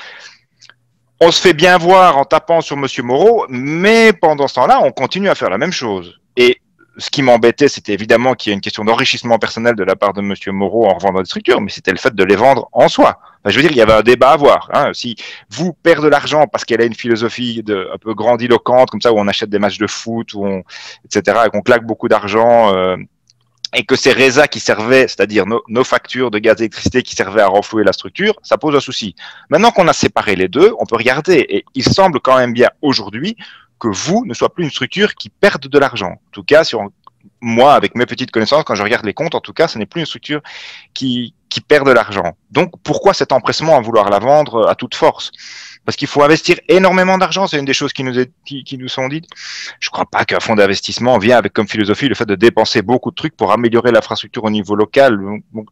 on se fait bien voir en tapant sur M. Moreau, mais pendant ce temps-là, on continue à faire la même chose. Et ce qui m'embêtait, c'était évidemment qu'il y a une question d'enrichissement personnel de la part de M. Moreau en revendant des structures, mais c'était le fait de les vendre en soi. Enfin, je veux dire, il y avait un débat à avoir. Hein. Si vous perdez de l'argent parce qu'elle a une philosophie un peu grandiloquente, comme ça, où on achète des matchs de foot, etc., et qu'on claque beaucoup d'argent, et que c'est RESA qui servait, c'est-à-dire nos factures de gaz et d'électricité qui servaient à renflouer la structure, ça pose un souci. Maintenant qu'on a séparé les deux, on peut regarder, et il semble quand même bien aujourd'hui que vous ne soit plus une structure qui perde de l'argent. En tout cas, moi, avec mes petites connaissances, quand je regarde les comptes, en tout cas, ce n'est plus une structure qui perd de l'argent. Donc, pourquoi cet empressement à vouloir la vendre à toute force ? Parce qu'il faut investir énormément d'argent, c'est une des choses qui nous sont dites. Je ne crois pas qu'un fonds d'investissement vient avec comme philosophie le fait de dépenser beaucoup de trucs pour améliorer l'infrastructure au niveau local. Donc,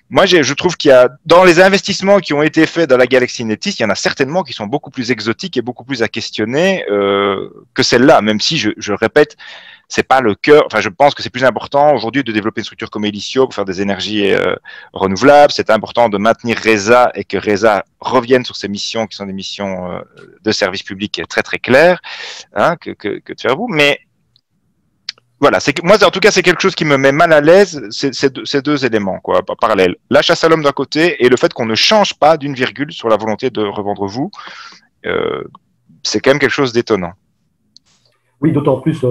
moi, je trouve qu'il y a, dans les investissements qui ont été faits dans la galaxie Netis, il y en a certainement qui sont beaucoup plus exotiques et beaucoup plus à questionner que celle-là, même si, je répète, c'est pas le cœur. Enfin, je pense que c'est plus important aujourd'hui de développer une structure comme Elicio pour faire des énergies renouvelables. C'est important de maintenir RESA et que RESA revienne sur ses missions qui sont des missions de service public très très claires, hein, que de faire vous. Mais voilà, moi en tout cas c'est quelque chose qui me met mal à l'aise, ces deux éléments quoi, parallèles. La chasse à l'homme d'un côté et le fait qu'on ne change pas d'une virgule sur la volonté de revendre vous, c'est quand même quelque chose d'étonnant. Oui, d'autant plus,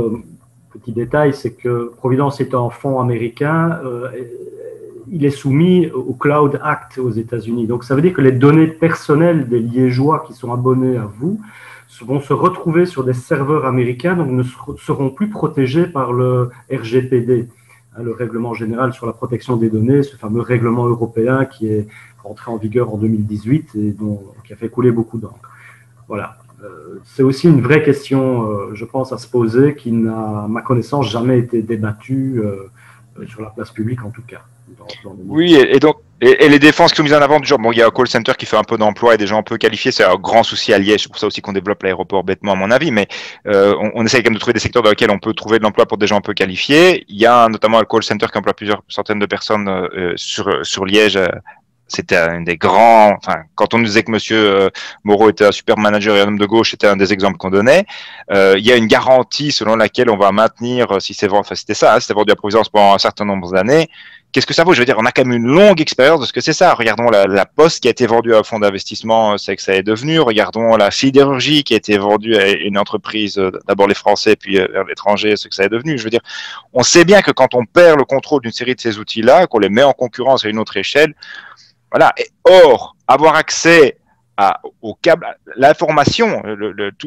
petit détail, c'est que Providence est un fonds américain, il est soumis au Cloud Act aux États-Unis. Donc, ça veut dire que les données personnelles des Liégeois qui sont abonnés à vous vont se retrouver sur des serveurs américains, donc ne seront plus protégés par le RGPD, le Règlement général sur la protection des données, ce fameux règlement européen qui est entré en vigueur en 2018 et qui a fait couler beaucoup d'encre. Voilà. C'est aussi une vraie question, je pense, à se poser, qui n'a, à ma connaissance, jamais été débattue sur la place publique, en tout cas. Oui, et donc, et les défenses qui sont mises en avant, du genre, bon, il y a un call center qui fait un peu d'emploi et des gens peu qualifiés, c'est un grand souci à Liège, c'est pour ça aussi qu'on développe l'aéroport bêtement, à mon avis, mais on essaie quand même de trouver des secteurs dans lesquels on peut trouver de l'emploi pour des gens peu qualifiés. Il y a notamment un call center qui emploie plusieurs centaines de personnes sur Liège. C'était un des grands, enfin, quand on nous disait que monsieur Moreau était un super manager et un homme de gauche, c'était un des exemples qu'on donnait. Il y a une garantie selon laquelle on va maintenir, si c'est vendu, enfin, c'était ça, hein, c'était vendu à Providence pendant un certain nombre d'années. Qu'est-ce que ça vaut? Je veux dire, on a quand même une longue expérience de ce que c'est ça. Regardons la Poste qui a été vendue à un fonds d'investissement, c'est que ça est devenu. Regardons la sidérurgie qui a été vendue à une entreprise, d'abord les Français, puis vers l'étranger, ce que ça est devenu. Je veux dire, on sait bien que quand on perd le contrôle d'une série de ces outils-là, qu'on les met en concurrence à une autre échelle, voilà. Or, avoir accès au câble, l'information,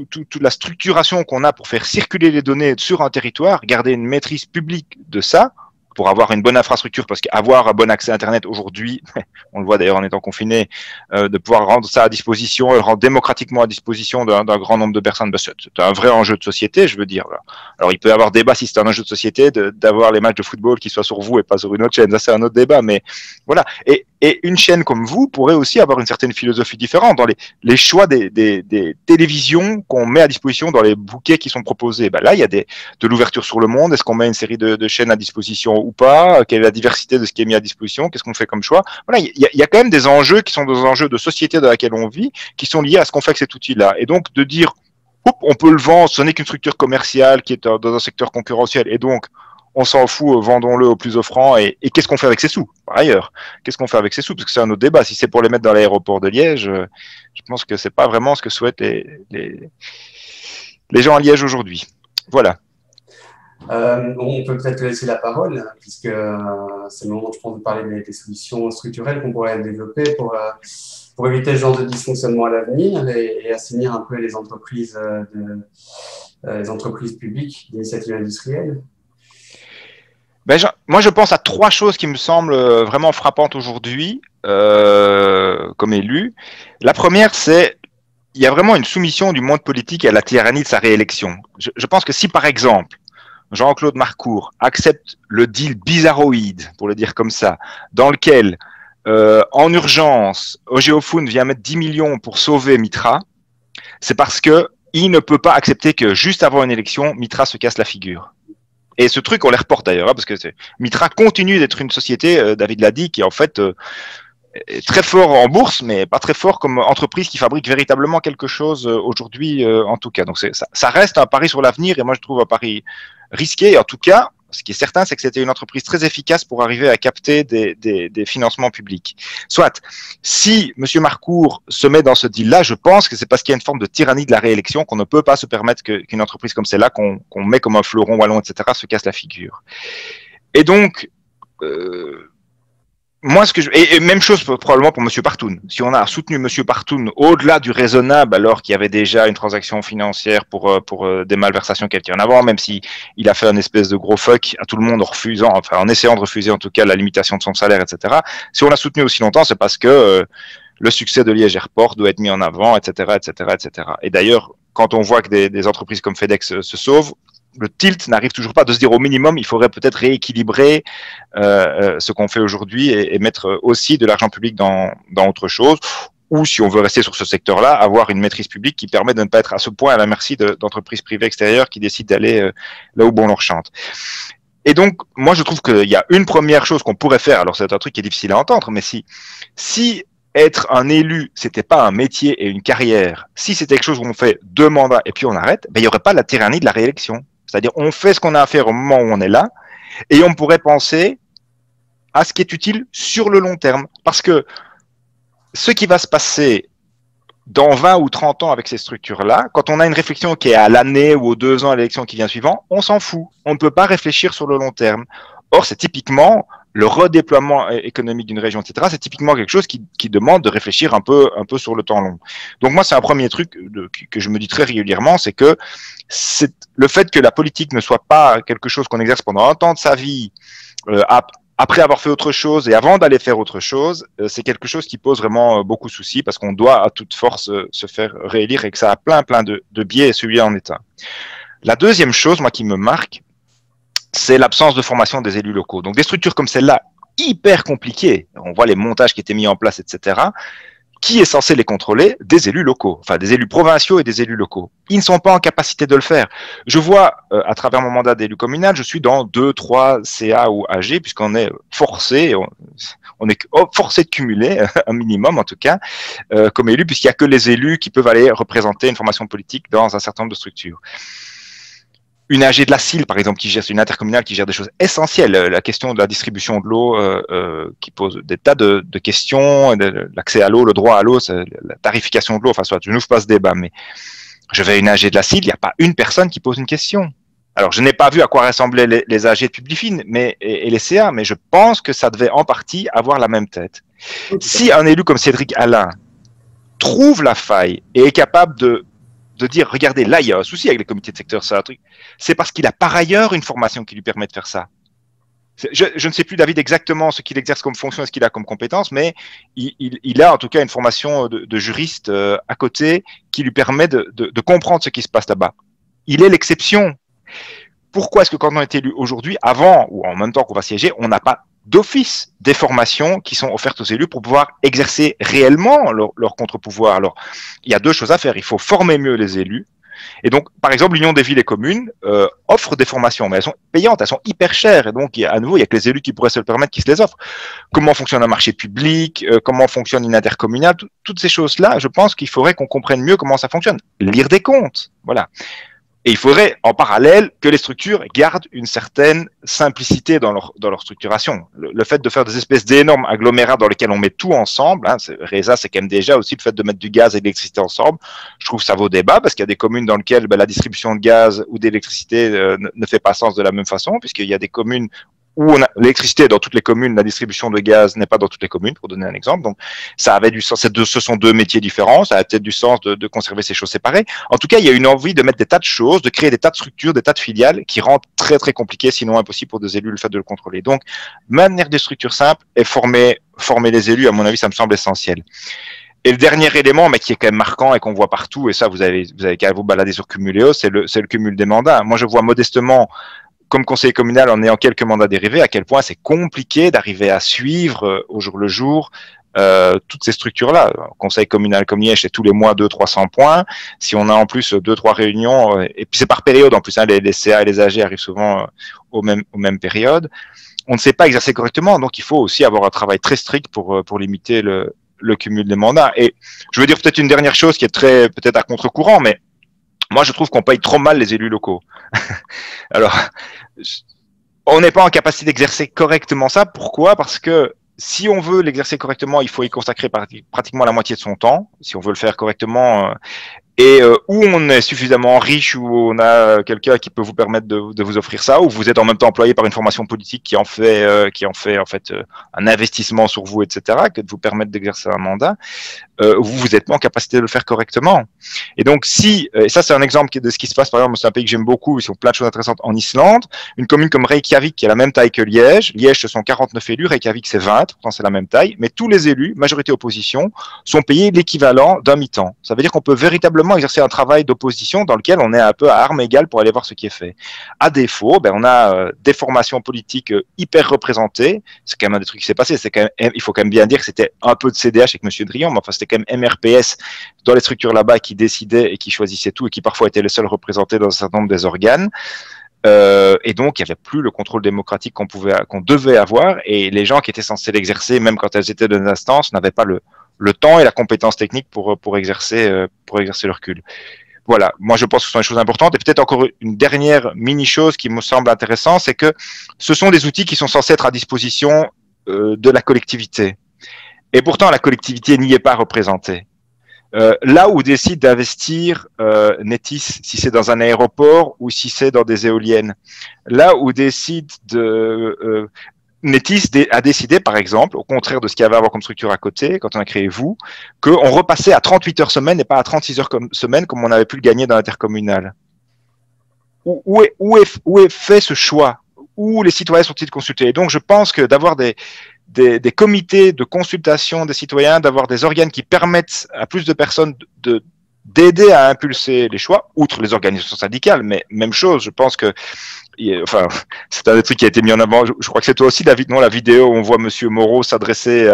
toute la structuration qu'on a pour faire circuler les données sur un territoire, garder une maîtrise publique de ça, pour avoir une bonne infrastructure, parce qu'avoir un bon accès à Internet aujourd'hui, on le voit d'ailleurs en étant confiné, de pouvoir rendre ça à disposition, le rendre démocratiquement à disposition d'un grand nombre de personnes, ben c'est un vrai enjeu de société, je veux dire. Alors il peut y avoir débat si c'est un enjeu de société d'avoir les matchs de football qui soient sur vous et pas sur une autre chaîne, ça c'est un autre débat, mais voilà. Et une chaîne comme vous pourrait aussi avoir une certaine philosophie différente dans les choix des télévisions qu'on met à disposition dans les bouquets qui sont proposés. Ben là, il y a de l'ouverture sur le monde. Est-ce qu'on met une série de chaînes à disposition ou pas? Quelle est la diversité de ce qui est mis à disposition? Qu'est-ce qu'on fait comme choix? Voilà, il y a quand même des enjeux qui sont des enjeux de société dans laquelle on vit, qui sont liés à ce qu'on fait avec cet outil-là. Et donc, de dire, on peut le vendre, ce n'est qu'une structure commerciale qui est dans un secteur concurrentiel. Et donc, on s'en fout, vendons-le au plus offrant. Et qu'est-ce qu'on fait avec ces sous, par ailleurs? Qu'est-ce qu'on fait avec ces sous? Parce que c'est un autre débat. Si c'est pour les mettre dans l'aéroport de Liège, je pense que c'est pas vraiment ce que souhaitent les gens à Liège aujourd'hui. Voilà. On peut peut-être te laisser la parole, puisque c'est le moment, je pense, de parler des solutions structurelles qu'on pourrait développer pour éviter ce genre de dysfonctionnement à l'avenir et assainir un peu les entreprises, les entreprises publiques d'initiative industrielle. Ben, moi, je pense à trois choses qui me semblent vraiment frappantes aujourd'hui, comme élu. La première, c'est il y a vraiment une soumission du monde politique à la tyrannie de sa réélection. Je pense que si, par exemple, Jean-Claude Marcourt accepte le deal bizarroïde, pour le dire comme ça, dans lequel, en urgence, Ogéophone vient mettre 10 millions pour sauver Mitra, c'est parce que il ne peut pas accepter que juste avant une élection, Mitra se casse la figure. Et ce truc, on les reporte d'ailleurs, hein, parce que Mitra continue d'être une société, David l'a dit, qui est en fait est très fort en bourse, mais pas très fort comme entreprise qui fabrique véritablement quelque chose aujourd'hui, en tout cas. Donc ça reste un pari sur l'avenir, et moi je trouve un pari risqué. Et en tout cas, ce qui est certain, c'est que c'était une entreprise très efficace pour arriver à capter des financements publics. Soit, si M. Marcourt se met dans ce deal-là, je pense que c'est parce qu'il y a une forme de tyrannie de la réélection qu'on ne peut pas se permettre qu'une entreprise comme celle-là, qu'on met comme un fleuron wallon, etc., se casse la figure. Et donc, moi, et même chose probablement pour M. Partoun. Si on a soutenu M. Partoun au-delà du raisonnable, alors qu'il y avait déjà une transaction financière pour des malversations qui étaient en avant, même si il a fait un espèce de gros fuck à tout le monde en essayant de refuser en tout cas la limitation de son salaire, etc. Si on l'a soutenu aussi longtemps, c'est parce que le succès de Liège Airport doit être mis en avant, etc., etc., etc. Et d'ailleurs, quand on voit que des entreprises comme FedEx se sauvent, le tilt n'arrive toujours pas de se dire au minimum, il faudrait peut-être rééquilibrer ce qu'on fait aujourd'hui et mettre aussi de l'argent public dans autre chose, ou si on veut rester sur ce secteur-là, avoir une maîtrise publique qui permet de ne pas être à ce point à la merci d'entreprises privées extérieures qui décident d'aller là où bon leur chante. Et donc, moi, je trouve qu'il y a une première chose qu'on pourrait faire, alors c'est un truc qui est difficile à entendre, mais si être un élu, c'était pas un métier et une carrière, si c'était quelque chose où on fait 2 mandats et puis on arrête, ben, il n'y aurait pas la tyrannie de la réélection. C'est-à-dire, on fait ce qu'on a à faire au moment où on est là, et on pourrait penser à ce qui est utile sur le long terme. Parce que ce qui va se passer dans 20 ou 30 ans avec ces structures-là, quand on a une réflexion qui est à l'année ou aux 2 ans à l'élection qui vient suivant, on s'en fout. On ne peut pas réfléchir sur le long terme. Or, c'est typiquement le redéploiement économique d'une région, etc. C'est typiquement quelque chose qui demande de réfléchir un peu sur le temps long. Donc moi, c'est un premier truc que je me dis très régulièrement, c'est que le fait que la politique ne soit pas quelque chose qu'on exerce pendant un temps de sa vie, après avoir fait autre chose et avant d'aller faire autre chose, c'est quelque chose qui pose vraiment beaucoup de soucis parce qu'on doit à toute force se faire réélire et que ça a plein de biais et celui-là en est un. La deuxième chose, moi, qui me marque, c'est l'absence de formation des élus locaux. Donc des structures comme celle-là, hyper compliquées, on voit les montages qui étaient mis en place, etc. Qui est censé les contrôler? Des élus locaux, enfin des élus provinciaux et des élus locaux. Ils ne sont pas en capacité de le faire. Je vois, à travers mon mandat d'élu communal, je suis dans 2, 3 CA ou AG, puisqu'on est forcé, on est forcé de cumuler, un minimum en tout cas, comme élu, puisqu'il n'y a que les élus qui peuvent aller représenter une formation politique dans un certain nombre de structures. Une AG de la CIL, par exemple, c'est une intercommunale qui gère des choses essentielles. La question de la distribution de l'eau, qui pose des tas de questions, l'accès à l'eau, le droit à l'eau, la tarification de l'eau, enfin, soit, je n'ouvre pas ce débat, mais je vais à une AG de la CIL, il n'y a pas une personne qui pose une question. Alors, je n'ai pas vu à quoi ressemblaient les AG de Publifin et les CA, mais je pense que ça devait en partie avoir la même tête. Si un élu comme Cédric Alain trouve la faille et est capable de dire, regardez, là, il y a un souci avec les comités de secteur, c'est un truc. C'est parce qu'il a par ailleurs une formation qui lui permet de faire ça. Je ne sais plus, David, exactement ce qu'il exerce comme fonction et ce qu'il a comme compétence, mais il a en tout cas une formation de juriste à côté qui lui permet de comprendre ce qui se passe là-bas. Il est l'exception. Pourquoi est-ce que quand on est élu aujourd'hui, avant ou en même temps qu'on va siéger, on n'a pas d'office des formations qui sont offertes aux élus pour pouvoir exercer réellement leur contre-pouvoir? Alors, il y a 2 choses à faire. Il faut former mieux les élus. Et donc, par exemple, l'Union des villes et communes offre des formations, mais elles sont payantes, elles sont hyper chères. Et donc, à nouveau, il n'y a que les élus qui pourraient se le permettre qui se les offrent. Comment fonctionne un marché public, comment fonctionne une intercommunale, toutes ces choses-là, je pense qu'il faudrait qu'on comprenne mieux comment ça fonctionne. Lire des comptes, voilà. Et il faudrait, en parallèle, que les structures gardent une certaine simplicité dans leur structuration. Le fait de faire des espèces d'énormes agglomérats dans lesquels on met tout ensemble, hein, Reza, c'est quand même déjà aussi le fait de mettre du gaz et de l'électricité ensemble. Je trouve que ça vaut débat parce qu'il y a des communes dans lesquelles la distribution de gaz ou d'électricité ne fait pas sens de la même façon, puisqu'il y a des communes où on a l'électricité dans toutes les communes, la distribution de gaz n'est pas dans toutes les communes, pour donner un exemple. Donc, ça avait du sens. Ce sont 2 métiers différents. Ça a peut-être du sens de conserver ces choses séparées. En tout cas, il y a une envie de mettre des tas de choses, de créer des tas de structures, des tas de filiales qui rendent très, très compliqué, sinon impossible pour des élus le fait de le contrôler. Donc, maintenir des structures simples et former les élus, à mon avis, ça me semble essentiel. Et le dernier élément, mais qui est quand même marquant et qu'on voit partout, et ça, vous avez qu'à vous balader sur Cumuléo, c'est le cumul des mandats. Moi, je vois modestement, comme conseiller communal, en ayant quelques mandats dérivés, à quel point c'est compliqué d'arriver à suivre au jour le jour toutes ces structures-là. Conseil communal comme Liège, c'est tous les mois 200-300 points. Si on a en plus 2-3 réunions, et puis c'est par période en plus, hein, les CA et les AG arrivent souvent aux mêmes périodes, on ne sait pas exercer correctement, donc il faut aussi avoir un travail très strict pour limiter le cumul des mandats. Et je veux dire peut-être une dernière chose qui est très peut-être à contre-courant, mais moi je trouve qu'on paye trop mal les élus locaux. Alors, on n'est pas en capacité d'exercer correctement ça. Pourquoi? Parce que si on veut l'exercer correctement, il faut y consacrer pratiquement la moitié de son temps. Si on veut le faire correctement, et où on est suffisamment riche, où on a quelqu'un qui peut vous permettre de vous offrir ça, ou vous êtes en même temps employé par une formation politique qui en fait en fait un investissement sur vous, etc., que de vous permettre d'exercer un mandat, vous n'êtes pas en capacité de le faire correctement. Et donc et ça c'est un exemple de ce qui se passe, par exemple, c'est un pays que j'aime beaucoup, ils ont plein de choses intéressantes en Islande, une commune comme Reykjavik qui a la même taille que Liège, ce sont 49 élus, Reykjavik c'est 20, pourtant c'est la même taille, mais tous les élus, majorité opposition, sont payés l'équivalent d'un mi-temps. Ça veut dire qu'on peut véritablement exercer un travail d'opposition dans lequel on est un peu à armes égales pour aller voir ce qui est fait. À défaut, on a des formations politiques hyper représentées. C'est quand même un des trucs qui s'est passé. Il faut quand même bien dire que c'était un peu de CDH avec Monsieur Drian, mais enfin c'était quand même MRPS dans les structures là-bas qui décidaient et qui choisissaient tout et qui parfois étaient les seuls représentés dans un certain nombre des organes. Et donc, il n'y avait plus le contrôle démocratique qu'on devait avoir, et les gens qui étaient censés l'exercer, même quand elles étaient dans une instance, n'avaient pas le temps et la compétence technique pour exercer le recul. Voilà, moi je pense que ce sont des choses importantes. Et peut-être encore une dernière mini-chose qui me semble intéressante, c'est que ce sont des outils qui sont censés être à disposition de la collectivité. Et pourtant, la collectivité n'y est pas représentée. là où décide d'investir Netis, si c'est dans un aéroport ou si c'est dans des éoliennes. Là où décide de... Netis a décidé, par exemple, au contraire de ce qu'il y avait avant comme structure à côté, quand on a créé vous, qu'on repassait à 38 heures semaine et pas à 36 heures semaine comme on avait pu le gagner dans l'intercommunal. Où est fait ce choix? Où les citoyens sont-ils consultés? Et donc, je pense que d'avoir des comités de consultation des citoyens, d'avoir des organes qui permettent à plus de personnes d'aider à impulser les choix, outre les organisations syndicales, mais même chose, je pense que enfin, c'est un des trucs qui a été mis en avant. Je crois que c'est toi aussi, David, non, la vidéo où on voit Monsieur Moreau s'adresser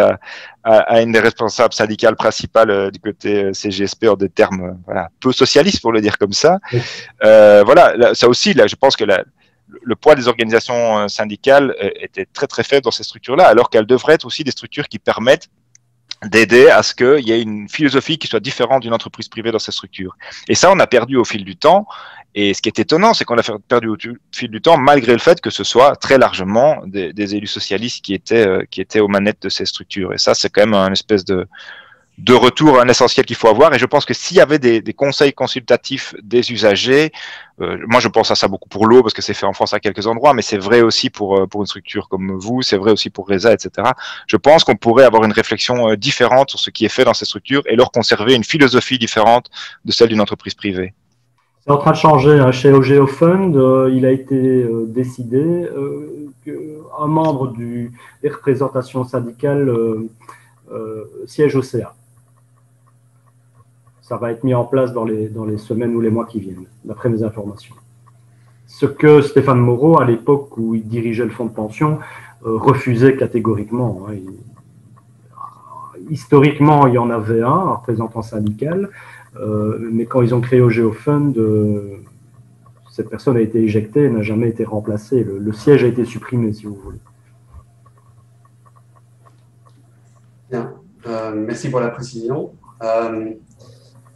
à une des responsables syndicales principales du côté CGSP en des termes voilà, peu socialistes, pour le dire comme ça. Oui. Voilà, là, ça aussi, là, je pense que le poids des organisations syndicales était très très faible dans ces structures-là, alors qu'elles devraient être aussi des structures qui permettent d'aider à ce qu'il y ait une philosophie qui soit différente d'une entreprise privée dans ces structures. Et ça, on a perdu au fil du temps. Et ce qui est étonnant, c'est qu'on a perdu au fil du temps, malgré le fait que ce soit très largement des élus socialistes qui étaient aux manettes de ces structures. Et ça, c'est quand même un espèce de retour, un essentiel qu'il faut avoir. Et je pense que s'il y avait des conseils consultatifs des usagers, moi je pense à ça beaucoup pour l'eau, parce que c'est fait en France à quelques endroits, mais c'est vrai aussi pour une structure comme vous, c'est vrai aussi pour RESA, etc. Je pense qu'on pourrait avoir une réflexion différente sur ce qui est fait dans ces structures et leur conserver une philosophie différente de celle d'une entreprise privée. C'est en train de changer. Hein. Chez OGEO Fund, il a été décidé qu'un membre des représentations syndicales siège au CA. Ça va être mis en place dans les semaines ou les mois qui viennent, d'après mes informations. Ce que Stéphane Moreau, à l'époque où il dirigeait le fonds de pension, refusait catégoriquement. Hein. Historiquement, il y en avait un représentant syndical, mais quand ils ont créé OGEO Fund, cette personne a été éjectée et n'a jamais été remplacée. Le siège a été supprimé, si vous voulez. Bien, merci pour la précision.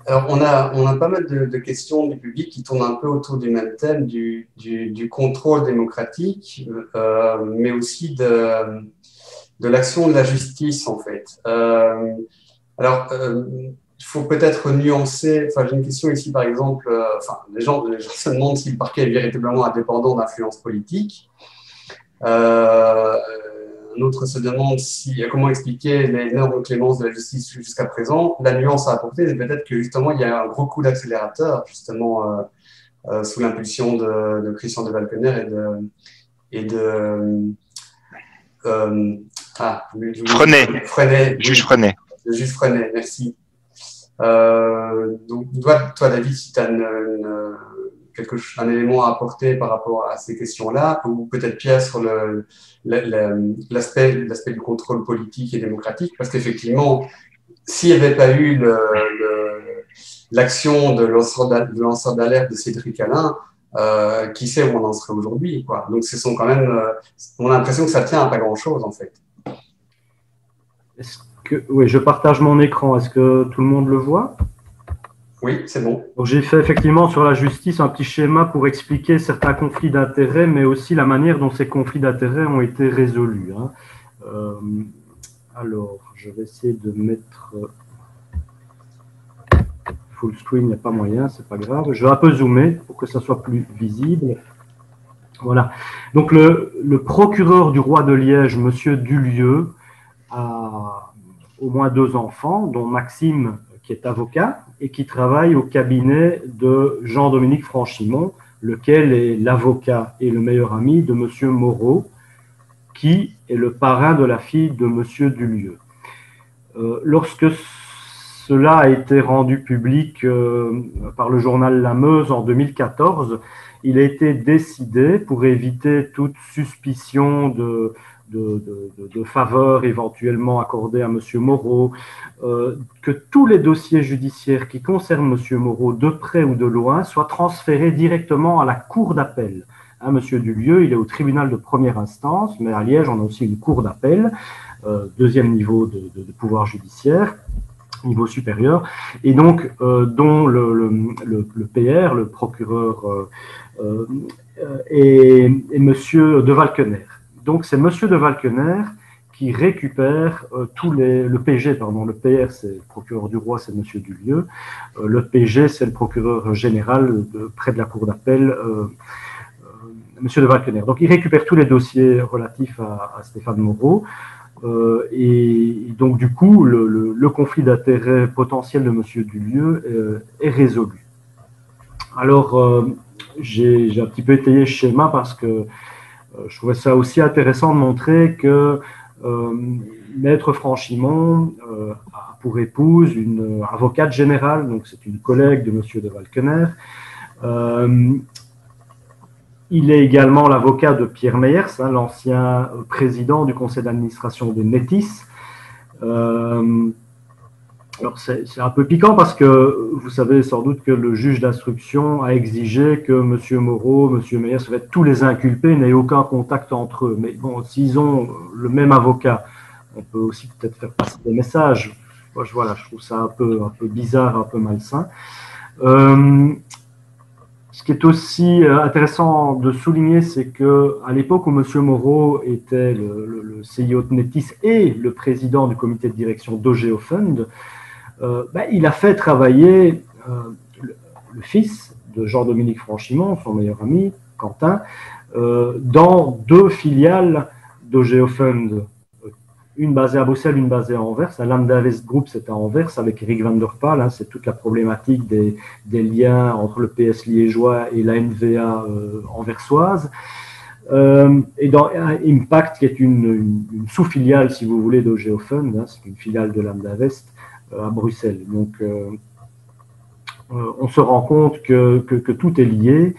Alors, on a pas mal de questions du public qui tournent un peu autour du même thème, du contrôle démocratique, mais aussi de l'action de la justice, en fait. Alors, il faut peut-être nuancer. Enfin, j'ai une question ici, par exemple. Les gens se demandent si le parquet est véritablement indépendant d'influence politique. Un autre se demande comment expliquer l'énorme clémence de la justice jusqu'à présent. La nuance à apporter, c'est peut-être que justement, il y a un gros coup d'accélérateur, justement, sous l'impulsion de Christian de Valkener Juge Freinet. Le juge Freinet, merci. Donc, toi, David, si tu as un élément à apporter par rapport à ces questions-là, ou peut-être Pierre sur l'aspect du contrôle politique et démocratique, parce qu'effectivement, s'il n'y avait pas eu l'action de lanceur d'alerte de Cédric Alain, qui sait où on en serait aujourd'hui, quoi. Donc, on a l'impression que ça tient à pas grand-chose, en fait. Oui, je partage mon écran. Est-ce que tout le monde le voit? Oui, c'est bon. J'ai fait effectivement sur la justice un petit schéma pour expliquer certains conflits d'intérêts, mais aussi la manière dont ces conflits d'intérêts ont été résolus. Hein. Alors, je vais essayer de mettre full screen, il n'y a pas moyen, c'est pas grave. Je vais un peu zoomer pour que ça soit plus visible. Voilà. Donc, le procureur du roi de Liège, Monsieur Dulieu, a au moins 2 enfants, dont Maxime, qui est avocat et qui travaille au cabinet de Jean-Dominique Franchimont, lequel est l'avocat et le meilleur ami de M. Moreau, qui est le parrain de la fille de M. Dulieu. Lorsque cela a été rendu public par le journal La Meuse en 2014, il a été décidé, pour éviter toute suspicion de faveurs éventuellement accordées à M. Moreau, que tous les dossiers judiciaires qui concernent M. Moreau, de près ou de loin, soient transférés directement à la cour d'appel. Hein, M. Dulieu, il est au tribunal de première instance, mais à Liège, on a aussi une cour d'appel, deuxième niveau de pouvoir judiciaire, niveau supérieur, et donc dont le PR, le procureur, est M. de Valkener. Donc, c'est M. de Valkener qui récupère le PG, pardon, le PR c'est le procureur du roi, c'est Monsieur Dulieu, le PG c'est le procureur général près de la cour d'appel, Monsieur de Valkener. Donc il récupère tous les dossiers relatifs à Stéphane Moreau, et donc du coup le conflit d'intérêts potentiel de Monsieur Dulieu est résolu. Alors j'ai un petit peu étayé ce schéma parce que je trouvais ça aussi intéressant de montrer que Maître Franchimont a pour épouse une avocate générale, donc c'est une collègue de Monsieur de Valkener. Il est également l'avocat de Pierre Meyers, l'ancien président du conseil d'administration de Métis. Alors c'est un peu piquant parce que vous savez sans doute que le juge d'instruction a exigé que M. Moreau, M. Meyers, tous les inculpés n'aient aucun contact entre eux. Mais bon, s'ils ont le même avocat, on peut aussi peut-être faire passer des messages. Moi, voilà, je trouve ça un peu bizarre, un peu malsain. Ce qui est aussi intéressant de souligner, c'est qu'à l'époque où M. Moreau était le CIO de Métis et le président du comité de direction d'OGEOFund, il a fait travailler le fils de Jean-Dominique Franchimont, son meilleur ami, Quentin, dans 2 filiales d'OGEOFund, une basée à Bruxelles, une basée à Anvers. La Lambda West Group, c'était à Anvers avec Eric van der Paal. C'est toute la problématique des liens entre le PS liégeois et la NVA anversoise. Et dans Impact, qui est une sous-filiale, si vous voulez, d'OGEOFund, c'est une filiale de Lambda West à Bruxelles. Donc, on se rend compte que tout est lié,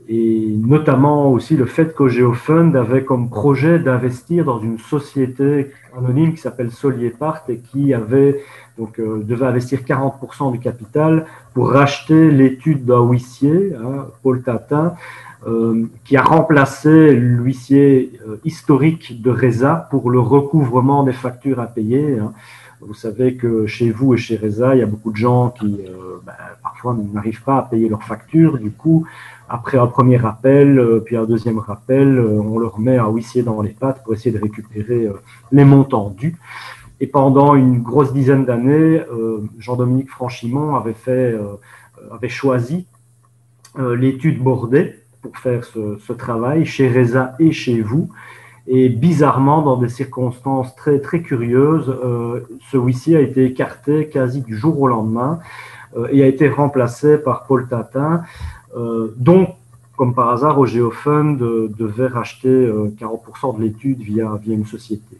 et notamment aussi le fait qu'OGEOFund avait comme projet d'investir dans une société anonyme qui s'appelle Solier-Part et qui devait investir 40% du capital pour racheter l'étude d'un huissier, Paul Tatin, qui a remplacé l'huissier historique de Reza pour le recouvrement des factures à payer. Vous savez que chez vous et chez Reza, il y a beaucoup de gens qui parfois n'arrivent pas à payer leurs factures. Du coup, après un premier rappel, puis un deuxième rappel, on leur met un huissier dans les pattes pour essayer de récupérer les montants dus. Et pendant une grosse dizaine d'années, Jean-Dominique Franchimont avait choisi l'étude Bordet pour faire ce travail chez Reza et chez vous. Et bizarrement, dans des circonstances très, très curieuses, ce huissier a été écarté quasi du jour au lendemain et a été remplacé par Paul Tatin, dont, comme par hasard, OGEOFund devait racheter 40% de l'étude via une société.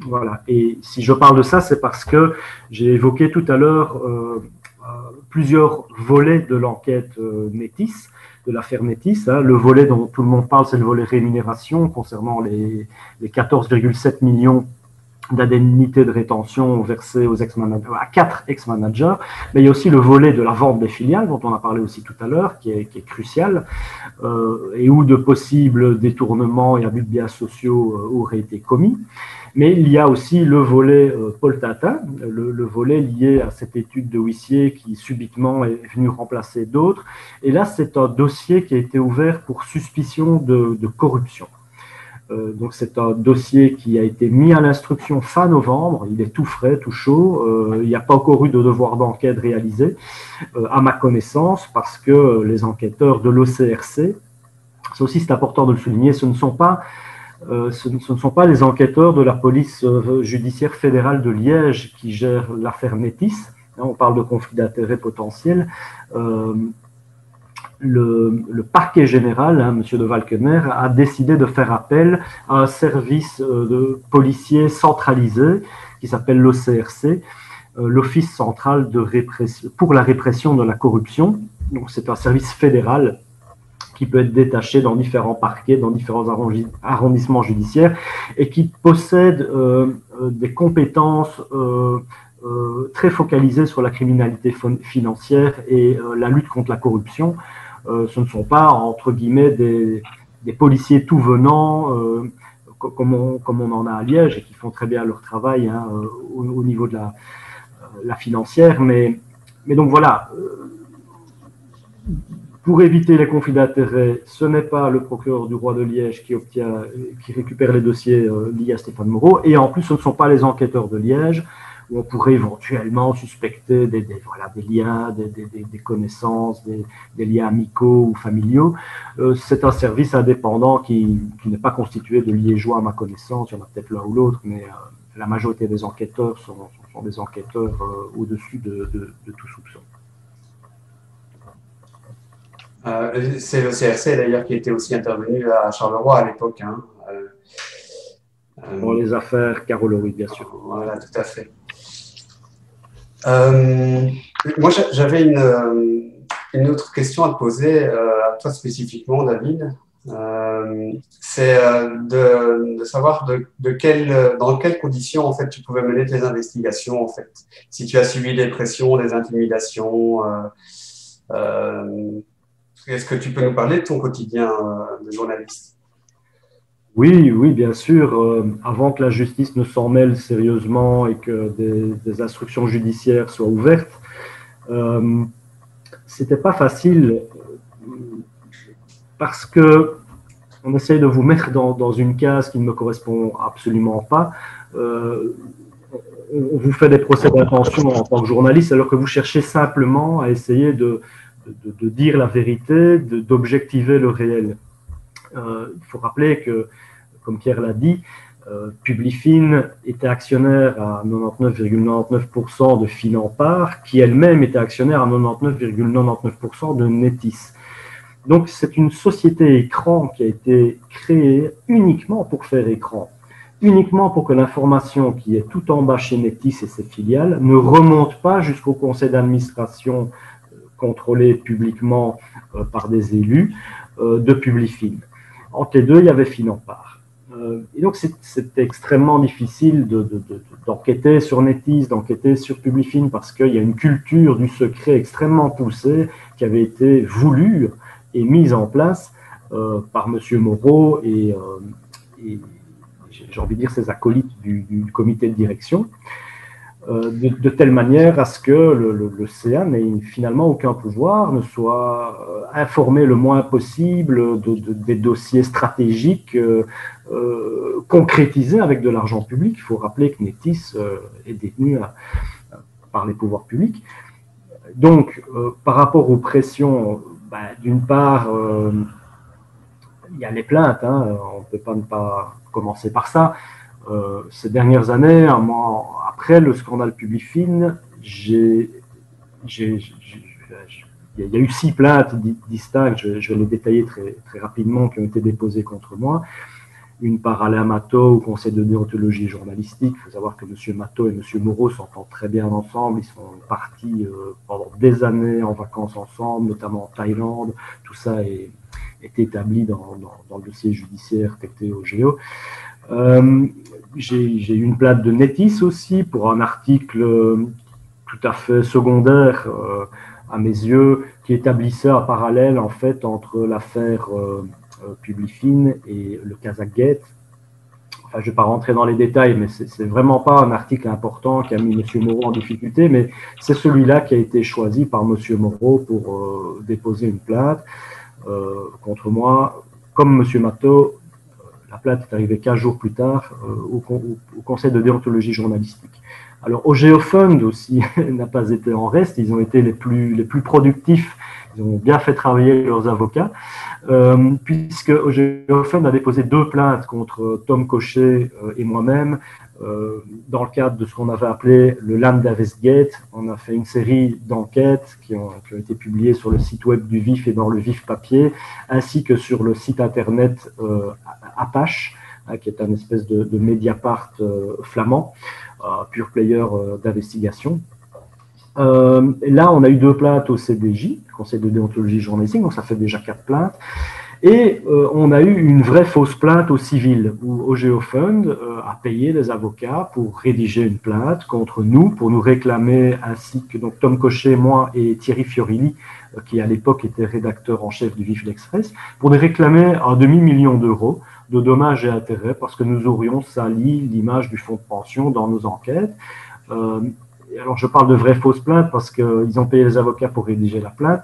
Voilà. Et si je parle de ça, c'est parce que j'ai évoqué tout à l'heure plusieurs volets de l'enquête Métis, de l'affaire Métis. Le volet dont tout le monde parle, c'est le volet rémunération concernant les 14,7 millions d'indemnités de rétention versées aux ex-managers, à 4 ex-managers. Mais il y a aussi le volet de la vente des filiales, dont on a parlé aussi tout à l'heure, qui est crucial, et où de possibles détournements et abus de biens sociaux auraient été commis. Mais il y a aussi le volet Paul Tatin, le volet lié à cette étude de huissier qui subitement est venu remplacer d'autres. Et là, c'est un dossier qui a été ouvert pour suspicion de corruption. Donc c'est un dossier qui a été mis à l'instruction fin novembre, il est tout frais, tout chaud, il n'y a pas encore eu de devoir d'enquête réalisé, à ma connaissance, parce que les enquêteurs de l'OCRC, ça aussi c'est important de le souligner, ce ne sont pas les enquêteurs de la police judiciaire fédérale de Liège qui gèrent l'affaire Métis, on parle de conflit d'intérêts potentiel. Le parquet général, M. de Valkener, a décidé de faire appel à un service de policiers centralisé qui s'appelle l'OCRC, l'Office central pour la répression de la corruption. Donc, c'est un service fédéral qui peut être détaché dans différents parquets, dans différents arrondissements judiciaires et qui possède des compétences très focalisées sur la criminalité financière et la lutte contre la corruption. Ce ne sont pas, entre guillemets, des policiers tout venants, comme on en a à Liège, et qui font très bien leur travail au niveau de la financière. Mais donc voilà, Pour éviter les conflits d'intérêts, ce n'est pas le procureur du roi de Liège qui récupère les dossiers liés à Stéphane Moreau, et en plus, ce ne sont pas les enquêteurs de Liège, où on pourrait éventuellement suspecter des liens, des connaissances, des liens amicaux ou familiaux. C'est un service indépendant qui n'est pas constitué de liégeois à ma connaissance, il y en a peut-être l'un ou l'autre, mais la majorité des enquêteurs sont des enquêteurs au-dessus de tout soupçon. C'est le CRC d'ailleurs qui était aussi intervenu à Charleroi à l'époque. Hein. Pour les affaires Carolo, bien sûr. Voilà, tout à fait. Moi, j'avais une autre question à te poser à toi spécifiquement, David. C'est de savoir dans quelles conditions en fait tu pouvais mener tes investigations en fait. Si tu as subi des pressions, des intimidations. Est-ce que tu peux nous parler de ton quotidien de journaliste? Oui, bien sûr. Avant que la justice ne s'en mêle sérieusement et que des instructions judiciaires soient ouvertes, c'était pas facile parce que on essaye de vous mettre dans une case qui ne me correspond absolument pas. On vous fait des procès d'intention en tant que journaliste alors que vous cherchez simplement à essayer de dire la vérité, d'objectiver le réel. Il faut rappeler que, comme Pierre l'a dit, Publifin était actionnaire à 99,99% de Finampar, qui elle-même était actionnaire à 99,99% de Netis. Donc c'est une société écran qui a été créée uniquement pour faire écran, uniquement pour que l'information qui est tout en bas chez Netis et ses filiales ne remonte pas jusqu'au conseil d'administration contrôlé publiquement par des élus de Publifin. Entre les deux, il y avait Finampar. Et donc, c'était extrêmement difficile d'enquêter sur Netis, d'enquêter sur Publifin, parce qu'il y a une culture du secret extrêmement poussée qui avait été voulue et mise en place par M. Moreau et j'ai envie de dire ses acolytes du comité de direction. De telle manière à ce que le CA n'ait finalement aucun pouvoir, ne soit informé le moins possible des dossiers stratégiques concrétisés avec de l'argent public. Il faut rappeler que Netis est détenu par les pouvoirs publics. Donc, par rapport aux pressions, d'une part, il y a les plaintes, hein, on ne peut pas ne pas commencer par ça. Ces dernières années, un mois après le scandale Publifin, il y a eu 6 plaintes distinctes, je vais les détailler très rapidement, qui ont été déposées contre moi. Une par Alain Matteau au Conseil de déontologie journalistique. Il faut savoir que M. Matteau et M. Moreau s'entendent très bien ensemble. Ils sont partis pendant des années en vacances ensemble, notamment en Thaïlande. Tout ça est établi dans le dossier judiciaire traité au Géo. J'ai eu une plainte de Netis aussi pour un article tout à fait secondaire à mes yeux qui établissait un parallèle en fait entre l'affaire Publifin et le Kazakh-Gate. Enfin, je ne vais pas rentrer dans les détails, mais c'est vraiment pas un article important qui a mis M. Moreau en difficulté, mais c'est celui-là qui a été choisi par M. Moreau pour déposer une plainte contre moi. Comme M. Matteau, la plainte est arrivée 15 jours plus tard au Conseil de déontologie journalistique. Alors, au Géofund aussi n'a pas été en reste, ils ont été les plus productifs, ils ont bien fait travailler leurs avocats, puisque au Géofund a déposé 2 plaintes contre Tom Cochet et moi-même, dans le cadre de ce qu'on avait appelé le Landavestgate. On a fait une série d'enquêtes qui ont été publiées sur le site web du VIF et dans le VIF papier, ainsi que sur le site internet Apache, qui est un espèce de Mediapart flamand, pure player d'investigation. Là, on a eu 2 plaintes au CDJ, Conseil de déontologie journalistique, donc ça fait déjà 4 plaintes. Et on a eu une vraie fausse plainte au civil, où OGeoFund a payé des avocats pour rédiger une plainte contre nous, pour nous réclamer, ainsi que donc Tom Cochet, moi et Thierry Fiorilli, qui à l'époque était rédacteur en chef du VIF l'Express, pour nous réclamer un demi-million d'euros de dommages et intérêts, parce que nous aurions sali l'image du fonds de pension dans nos enquêtes. alors je parle de vraies fausses plaintes parce qu'ils ont payé les avocats pour rédiger la plainte,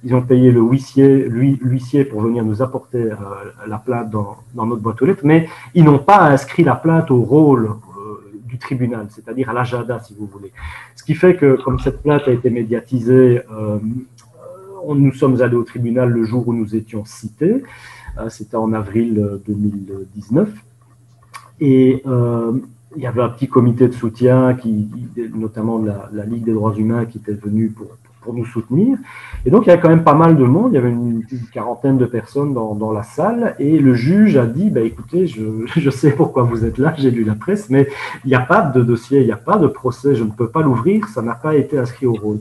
ils ont payé l'huissier pour venir nous apporter la plainte dans notre boîte aux lettres, mais ils n'ont pas inscrit la plainte au rôle du tribunal, c'est-à-dire à l'agenda, si vous voulez. Ce qui fait que, comme cette plainte a été médiatisée, nous sommes allés au tribunal le jour où nous étions cités, c'était en avril 2019, et il y avait un petit comité de soutien, notamment de la Ligue des droits humains, qui était venu pour nous soutenir. Et donc, il y avait quand même pas mal de monde. Il y avait une quarantaine de personnes dans la salle. Et le juge a dit, écoutez, je sais pourquoi vous êtes là, j'ai lu la presse, mais il n'y a pas de dossier, il n'y a pas de procès, je ne peux pas l'ouvrir, ça n'a pas été inscrit au rôle.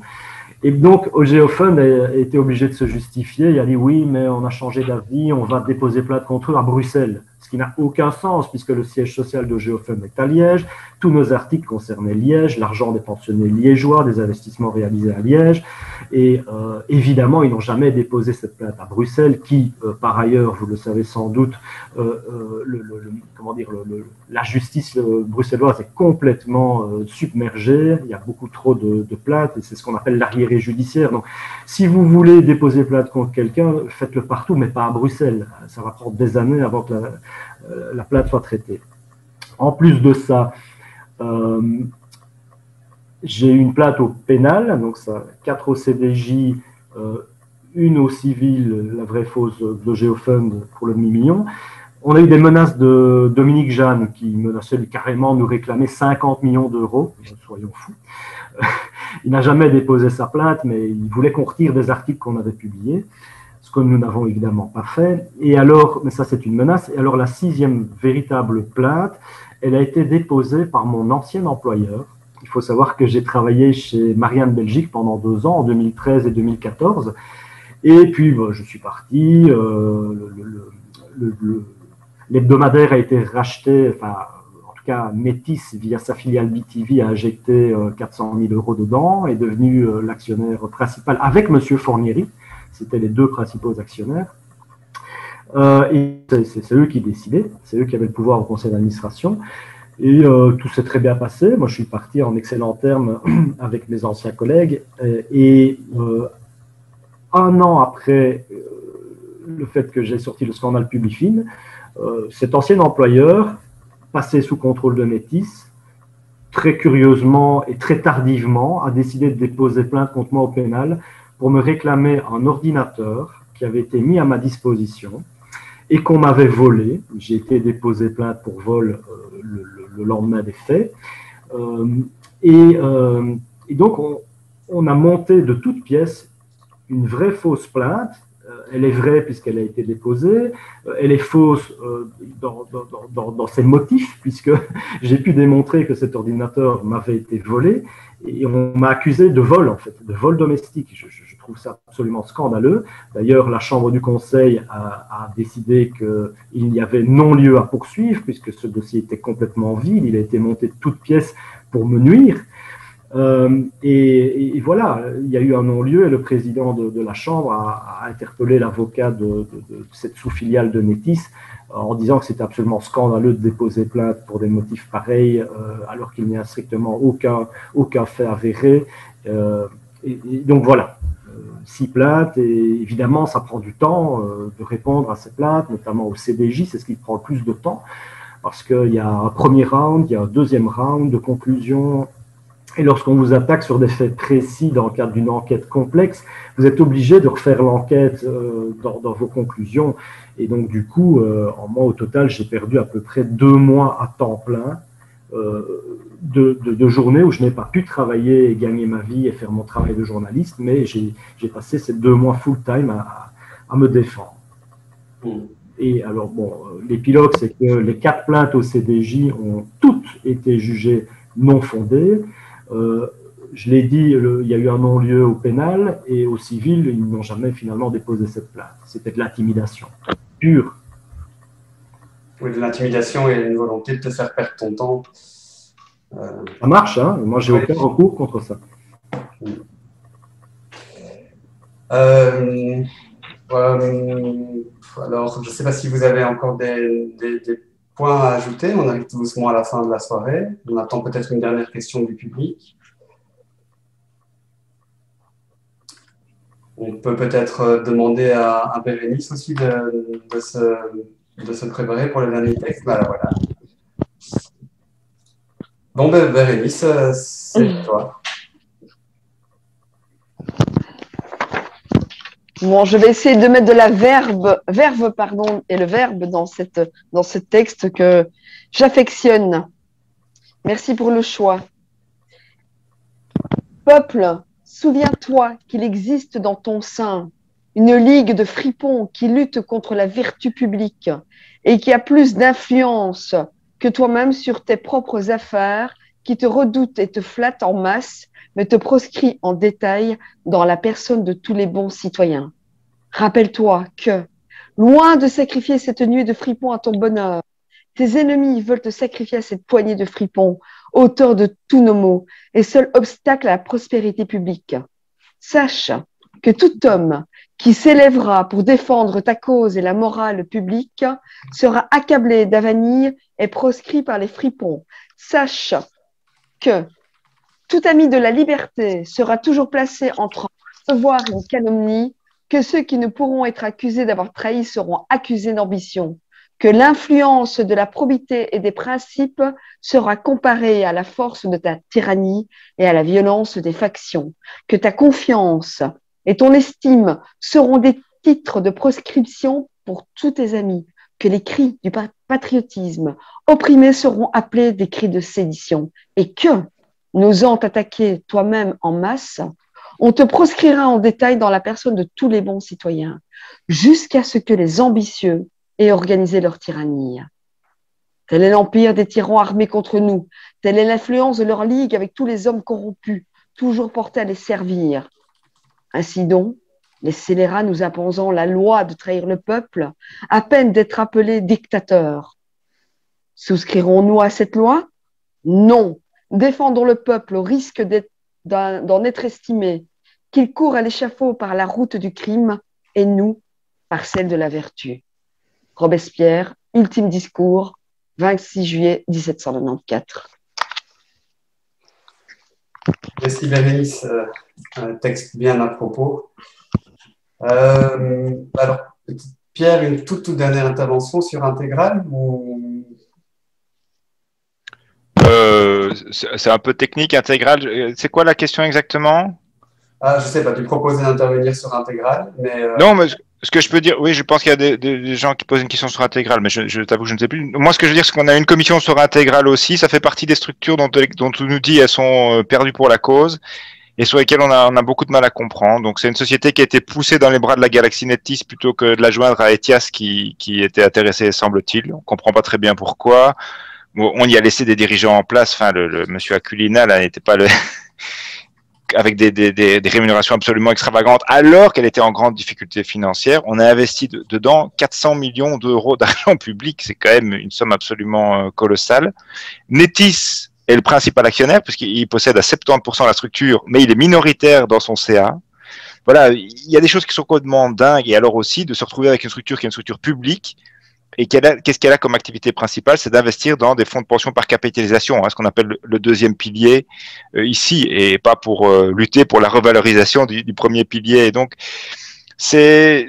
Et donc, OGeoFund a été obligé de se justifier. Il a dit, oui, mais on a changé d'avis, on va déposer plainte contre eux à Bruxelles. Ce qui n'a aucun sens puisque le siège social d'OGeoFund est à Liège. Tous nos articles concernaient Liège, l'argent des pensionnés liégeois, des investissements réalisés à Liège. Et évidemment, ils n'ont jamais déposé cette plainte à Bruxelles qui, par ailleurs, vous le savez sans doute, la justice bruxelloise est complètement submergée. Il y a beaucoup trop de plaintes et c'est ce qu'on appelle l'arriéré judiciaire. Donc, si vous voulez déposer plainte contre quelqu'un, faites-le partout, mais pas à Bruxelles. Ça va prendre des années avant que la plainte soit traitée. En plus de ça, j'ai une plainte au pénal, donc ça, 4 au CDJ, une au civil, la vraie fausse d'OGeoFund pour le demi-million. On a eu des menaces de Dominique Jeanne qui menaçait carrément de nous réclamer 50 millions d'euros, soyons fous. Il n'a jamais déposé sa plainte, mais il voulait qu'on retire des articles qu'on avait publiés, ce que nous n'avons évidemment pas fait. Et alors, mais ça c'est une menace, et alors la 6e véritable plainte, elle a été déposée par mon ancien employeur. Il faut savoir que j'ai travaillé chez Marianne Belgique pendant 2 ans, en 2013 et 2014. Et puis, je suis parti. L'hebdomadaire a été racheté, enfin, en tout cas, Métis, via sa filiale BTV, a injecté 400 000 euros dedans, est devenu l'actionnaire principal avec M. Fornieri. C'était les 2 principaux actionnaires. Et c'est eux qui décidaient, c'est eux qui avaient le pouvoir au conseil d'administration. Et tout s'est très bien passé. Moi, je suis parti en excellents termes avec mes anciens collègues. Et 1 an après le fait que j'ai sorti le scandale Publifin, cet ancien employeur, passé sous contrôle de Métis, très curieusement et très tardivement, a décidé de déposer plainte contre moi au pénal pour me réclamer un ordinateur qui avait été mis à ma disposition et qu'on m'avait volé. J'ai été déposé plainte pour vol le lendemain des faits. Et donc, on a monté de toutes pièces une vraie fausse plainte. Elle est vraie puisqu'elle a été déposée. Elle est fausse dans ses motifs, puisque j'ai pu démontrer que cet ordinateur m'avait été volé. Et on m'a accusé de vol, en fait, de vol domestique. Je trouve ça absolument scandaleux. D'ailleurs, la Chambre du Conseil a décidé qu'il y avait non-lieu à poursuivre, puisque ce dossier était complètement vide. Il a été monté de toutes pièces pour me nuire. Et voilà, il y a eu un non-lieu et le président de la Chambre a interpellé l'avocat de cette sous-filiale de Métis en disant que c'était absolument scandaleux de déposer plainte pour des motifs pareils alors qu'il n'y a strictement aucun fait avéré. Et donc voilà, 6 plaintes et évidemment ça prend du temps de répondre à ces plaintes, notamment au CDJ, c'est ce qui prend le plus de temps parce qu'il y a un premier round, il y a un deuxième round de conclusion. Et lorsqu'on vous attaque sur des faits précis dans le cadre d'une enquête complexe, vous êtes obligé de refaire l'enquête dans vos conclusions. Et donc, du coup, moi, au total, j'ai perdu à peu près 2 mois à temps plein de journées où je n'ai pas pu travailler et gagner ma vie et faire mon travail de journaliste, mais j'ai passé ces 2 mois full-time à me défendre. Et alors, bon, l'épilogue, c'est que les 4 plaintes au CDJ ont toutes été jugées non fondées. Je l'ai dit, il y a eu un non-lieu au pénal et au civil, ils n'ont jamais finalement déposé cette plainte. C'était de l'intimidation pure. Oui, de l'intimidation et une volonté de te faire perdre ton temps. Ça marche, hein? Moi, j'ai aucun recours contre ça. Alors, je ne sais pas si vous avez encore des points à ajouter. On arrive tout doucement à la fin de la soirée. On attend peut-être une dernière question du public. On peut peut-être demander à Bérénice aussi de se préparer pour le dernier texte. Voilà, voilà. Bon, ben, Bérénice, c'est toi. Bon, je vais essayer de mettre de la verve, pardon, et le verbe dans ce texte que j'affectionne. Merci pour le choix. Peuple, souviens-toi qu'il existe dans ton sein une ligue de fripons qui lutte contre la vertu publique et qui a plus d'influence que toi-même sur tes propres affaires, qui te redoute et te flatte en masse, mais te proscrit en détail dans la personne de tous les bons citoyens. Rappelle-toi que, loin de sacrifier cette nuée de fripons à ton bonheur, tes ennemis veulent te sacrifier à cette poignée de fripons, auteur de tous nos maux et seul obstacle à la prospérité publique. Sache que tout homme qui s'élèvera pour défendre ta cause et la morale publique sera accablé d'avanir et proscrit par les fripons. Sache que tout ami de la liberté sera toujours placé entre un devoir et une calomnie, que ceux qui ne pourront être accusés d'avoir trahi seront accusés d'ambition, que l'influence de la probité et des principes sera comparée à la force de ta tyrannie et à la violence des factions, que ta confiance et ton estime seront des titres de proscription pour tous tes amis, que les cris du patriotisme opprimés seront appelés des cris de sédition, et que, n'osant t'attaquer toi-même en masse, on te proscrira en détail dans la personne de tous les bons citoyens, jusqu'à ce que les ambitieux aient organisé leur tyrannie. Tel est l'empire des tyrans armés contre nous, telle est l'influence de leur ligue avec tous les hommes corrompus, toujours portés à les servir. Ainsi donc, les scélérats nous imposant la loi de trahir le peuple, à peine d'être appelés dictateurs. Souscrirons-nous à cette loi? Non. Défendons le peuple au risque d'en être estimé, qu'il court à l'échafaud par la route du crime et nous par celle de la vertu. Robespierre, ultime discours, 26 juillet 1794. Merci Bérénice, un texte bien à propos. Alors, Pierre, une toute dernière intervention sur Intégrale ou... C'est un peu technique, Intégrale. C'est quoi la question exactement? Ah, je sais pas, tu proposais d'intervenir sur Intégrale, mais... Non, mais ce que je peux dire, oui, je pense qu'il y a des gens qui posent une question sur Intégrale, mais je t'avoue que je ne sais plus. Moi, ce que je veux dire, c'est qu'on a une commission sur Intégrale aussi. Ça fait partie des structures dont on nous dit elles sont perdues pour la cause et sur lesquelles on a beaucoup de mal à comprendre. Donc, c'est une société qui a été poussée dans les bras de la Galaxy Netis plutôt que de la joindre à Etias qui était intéressé, semble-t-il. On comprend pas très bien pourquoi. On y a laissé des dirigeants en place. Enfin, le monsieur Akulina, là, n'était pas le... avec des rémunérations absolument extravagantes, alors qu'elle était en grande difficulté financière. On a investi dedans 400 millions d'euros d'argent public. C'est quand même une somme absolument colossale. Netis est le principal actionnaire, puisqu'il possède à 70% la structure, mais il est minoritaire dans son CA. Voilà, il y a des choses qui sont complètement dingues. Et alors aussi, de se retrouver avec une structure qui est une structure publique, et qu'est-ce qu'elle a comme activité principale? C'est d'investir dans des fonds de pension par capitalisation, hein, ce qu'on appelle le deuxième pilier ici, et pas pour lutter pour la revalorisation du premier pilier. Et donc, c'est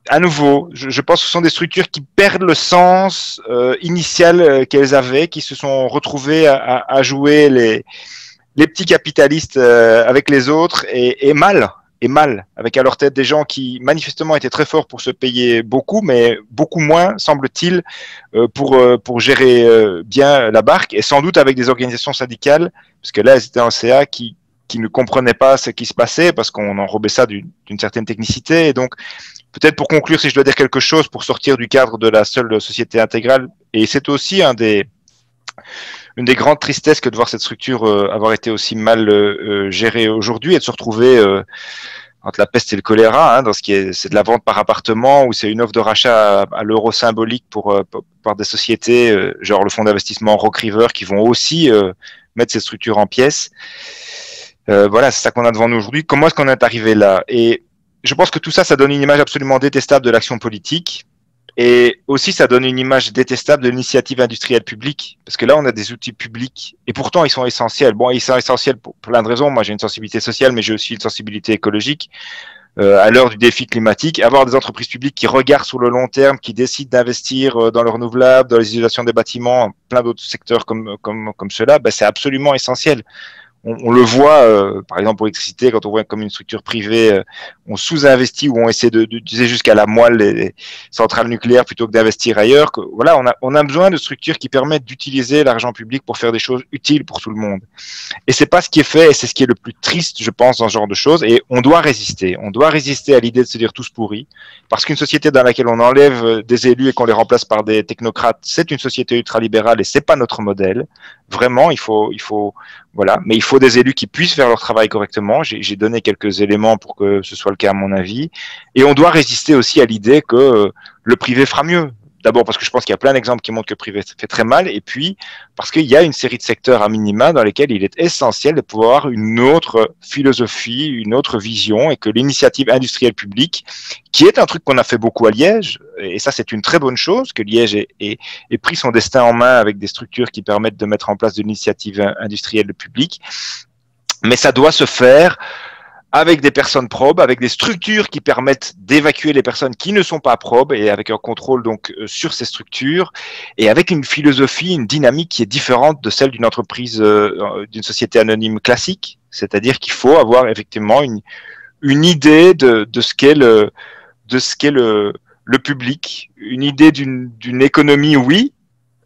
à nouveau, je pense que ce sont des structures qui perdent le sens initial qu'elles avaient, qui se sont retrouvées à jouer les petits capitalistes avec les autres, et mal, avec à leur tête des gens qui manifestement étaient très forts pour se payer beaucoup, mais beaucoup moins, semble-t-il, pour gérer bien la barque, et sans doute avec des organisations syndicales, parce que là, elles étaient en CA qui ne comprenaient pas ce qui se passait, parce qu'on enrobait ça d'une certaine technicité. Et donc, peut-être pour conclure, si je dois dire quelque chose, pour sortir du cadre de la seule société intégrale, et c'est aussi une des grandes tristesses que de voir cette structure avoir été aussi mal gérée aujourd'hui, et de se retrouver entre la peste et le choléra, hein, dans c'est de la vente par appartement, ou c'est une offre de rachat à l'euro symbolique par des sociétés genre le fonds d'investissement Rock River, qui vont aussi mettre ces structures en pièces. Voilà, c'est ça qu'on a devant nous aujourd'hui. Comment est-ce qu'on est arrivé là? Et je pense que tout ça, ça donne une image absolument détestable de l'action politique. Et aussi, ça donne une image détestable de l'initiative industrielle publique, parce que là, on a des outils publics, et pourtant, ils sont essentiels. Bon, ils sont essentiels pour plein de raisons. Moi, j'ai une sensibilité sociale, mais j'ai aussi une sensibilité écologique. à l'heure du défi climatique, avoir des entreprises publiques qui regardent sur le long terme, qui décident d'investir dans le renouvelable, dans les isolations des bâtiments, plein d'autres secteurs comme cela, c'est absolument essentiel. On le voit, par exemple pour l'électricité, quand on voit comme une structure privée, on sous-investit ou on essaie d'utiliser jusqu'à la moelle les centrales nucléaires plutôt que d'investir ailleurs. Voilà, on a besoin de structures qui permettent d'utiliser l'argent public pour faire des choses utiles pour tout le monde. Et c'est pas ce qui est fait, et c'est ce qui est le plus triste, je pense, dans ce genre de choses. Et on doit résister. On doit résister à l'idée de se dire tous pourris, parce qu'une société dans laquelle on enlève des élus et qu'on les remplace par des technocrates, c'est une société ultralibérale et c'est pas notre modèle. Vraiment, il faut, voilà. Mais il faut des élus qui puissent faire leur travail correctement. J'ai donné quelques éléments pour que ce soit le cas à mon avis. Et on doit résister aussi à l'idée que le privé fera mieux. D'abord parce que je pense qu'il y a plein d'exemples qui montrent que le privé fait très mal, et puis parce qu'il y a une série de secteurs à minima dans lesquels il est essentiel de pouvoir avoir une autre philosophie, une autre vision, et que l'initiative industrielle publique, qui est un truc qu'on a fait beaucoup à Liège, et ça c'est une très bonne chose, que Liège ait pris son destin en main avec des structures qui permettent de mettre en place de l'initiative industrielle publique, mais ça doit se faire avec des personnes probes, avec des structures qui permettent d'évacuer les personnes qui ne sont pas probes, et avec un contrôle donc sur ces structures, et avec une philosophie, une dynamique qui est différente de celle d'une entreprise, d'une société anonyme classique. C'est-à-dire qu'il faut avoir effectivement une idée de ce qu'est le public, une idée d'une économie, oui,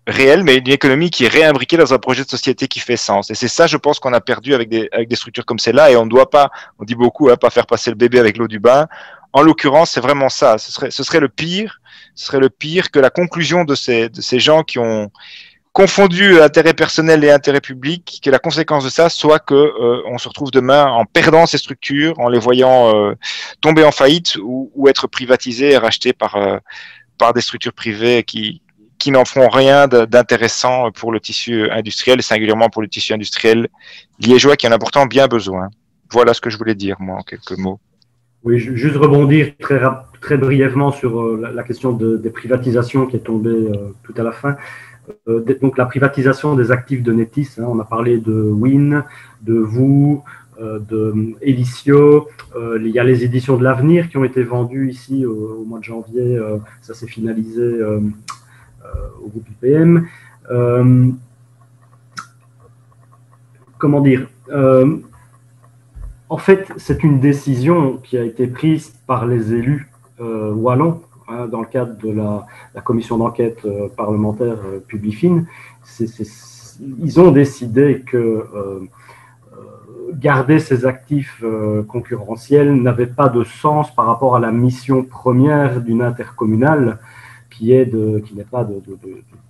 réelle, mais une économie qui est réimbriquée dans un projet de société qui fait sens. Et c'est ça, je pense, qu'on a perdu avec des structures comme celle-là. Et on ne doit pas, on dit beaucoup, pas faire passer le bébé avec l'eau du bain. En l'occurrence, c'est vraiment ça. Ce serait le pire que la conclusion de ces gens qui ont confondu intérêt personnel et intérêt public, que la conséquence de ça soit que on se retrouve demain en perdant ces structures, en les voyant tomber en faillite ou être privatisées et rachetées par des structures privées qui n'en feront rien d'intéressant pour le tissu industriel, et singulièrement pour le tissu industriel liégeois qui en a pourtant bien besoin. Voilà ce que je voulais dire, moi, en quelques mots. Oui, juste rebondir très brièvement sur la question des privatisations qui est tombée tout à la fin. Donc, la privatisation des actifs de Netis, on a parlé de Win, de vous, de Elicio, il y a les éditions de l'Avenir qui ont été vendues ici au mois de janvier, ça s'est finalisé au groupe IPM. Comment dire, en fait, c'est une décision qui a été prise par les élus wallons dans le cadre de la commission d'enquête parlementaire Publifin. Ils ont décidé que garder ces actifs concurrentiels n'avait pas de sens par rapport à la mission première d'une intercommunale, qui n'est pas de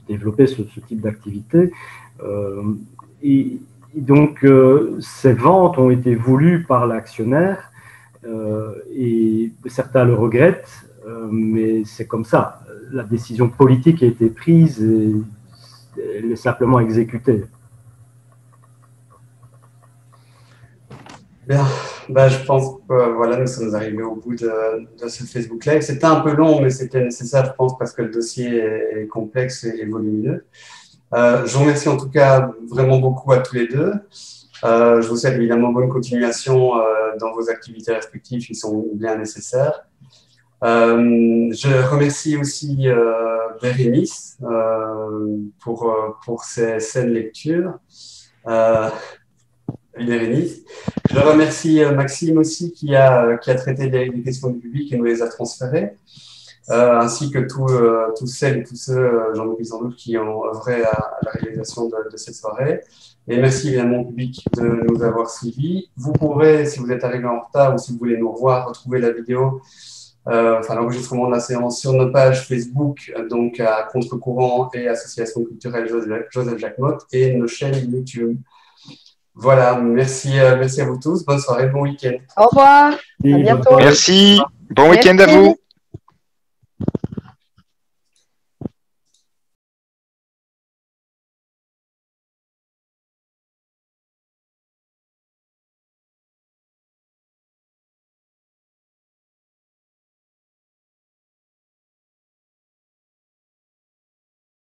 développer ce type d'activité. Et donc, ces ventes ont été voulues par l'actionnaire, et certains le regrettent, mais c'est comme ça. La décision politique a été prise et elle est simplement exécutée. Bien, je pense que voilà, nous sommes arrivés au bout de ce Facebook Live. C'était un peu long, mais c'était nécessaire, je pense, parce que le dossier est complexe et volumineux. Je vous remercie en tout cas vraiment beaucoup à tous les deux. Je vous souhaite évidemment bonne continuation dans vos activités respectives qui sont bien nécessaires. Je remercie aussi Bérénice pour ses saines lectures. Bérénice. Je remercie Maxime aussi qui a traité des questions du public et nous les a transférées, ainsi que tous celles et tous ceux, j'en oublie sans doute, qui ont œuvré à la réalisation de cette soirée. Et merci évidemment au public de nous avoir suivis. Vous pourrez, si vous êtes arrivé en retard ou si vous voulez nous revoir, retrouver la vidéo, l'enregistrement de la séance sur nos pages Facebook, donc à Contre-Courant et Association culturelle Joseph Jacquemotte, et nos chaînes YouTube. Voilà, merci à vous tous. Bonne soirée, bon week-end. Au revoir, à bientôt. Merci, bon week-end à vous.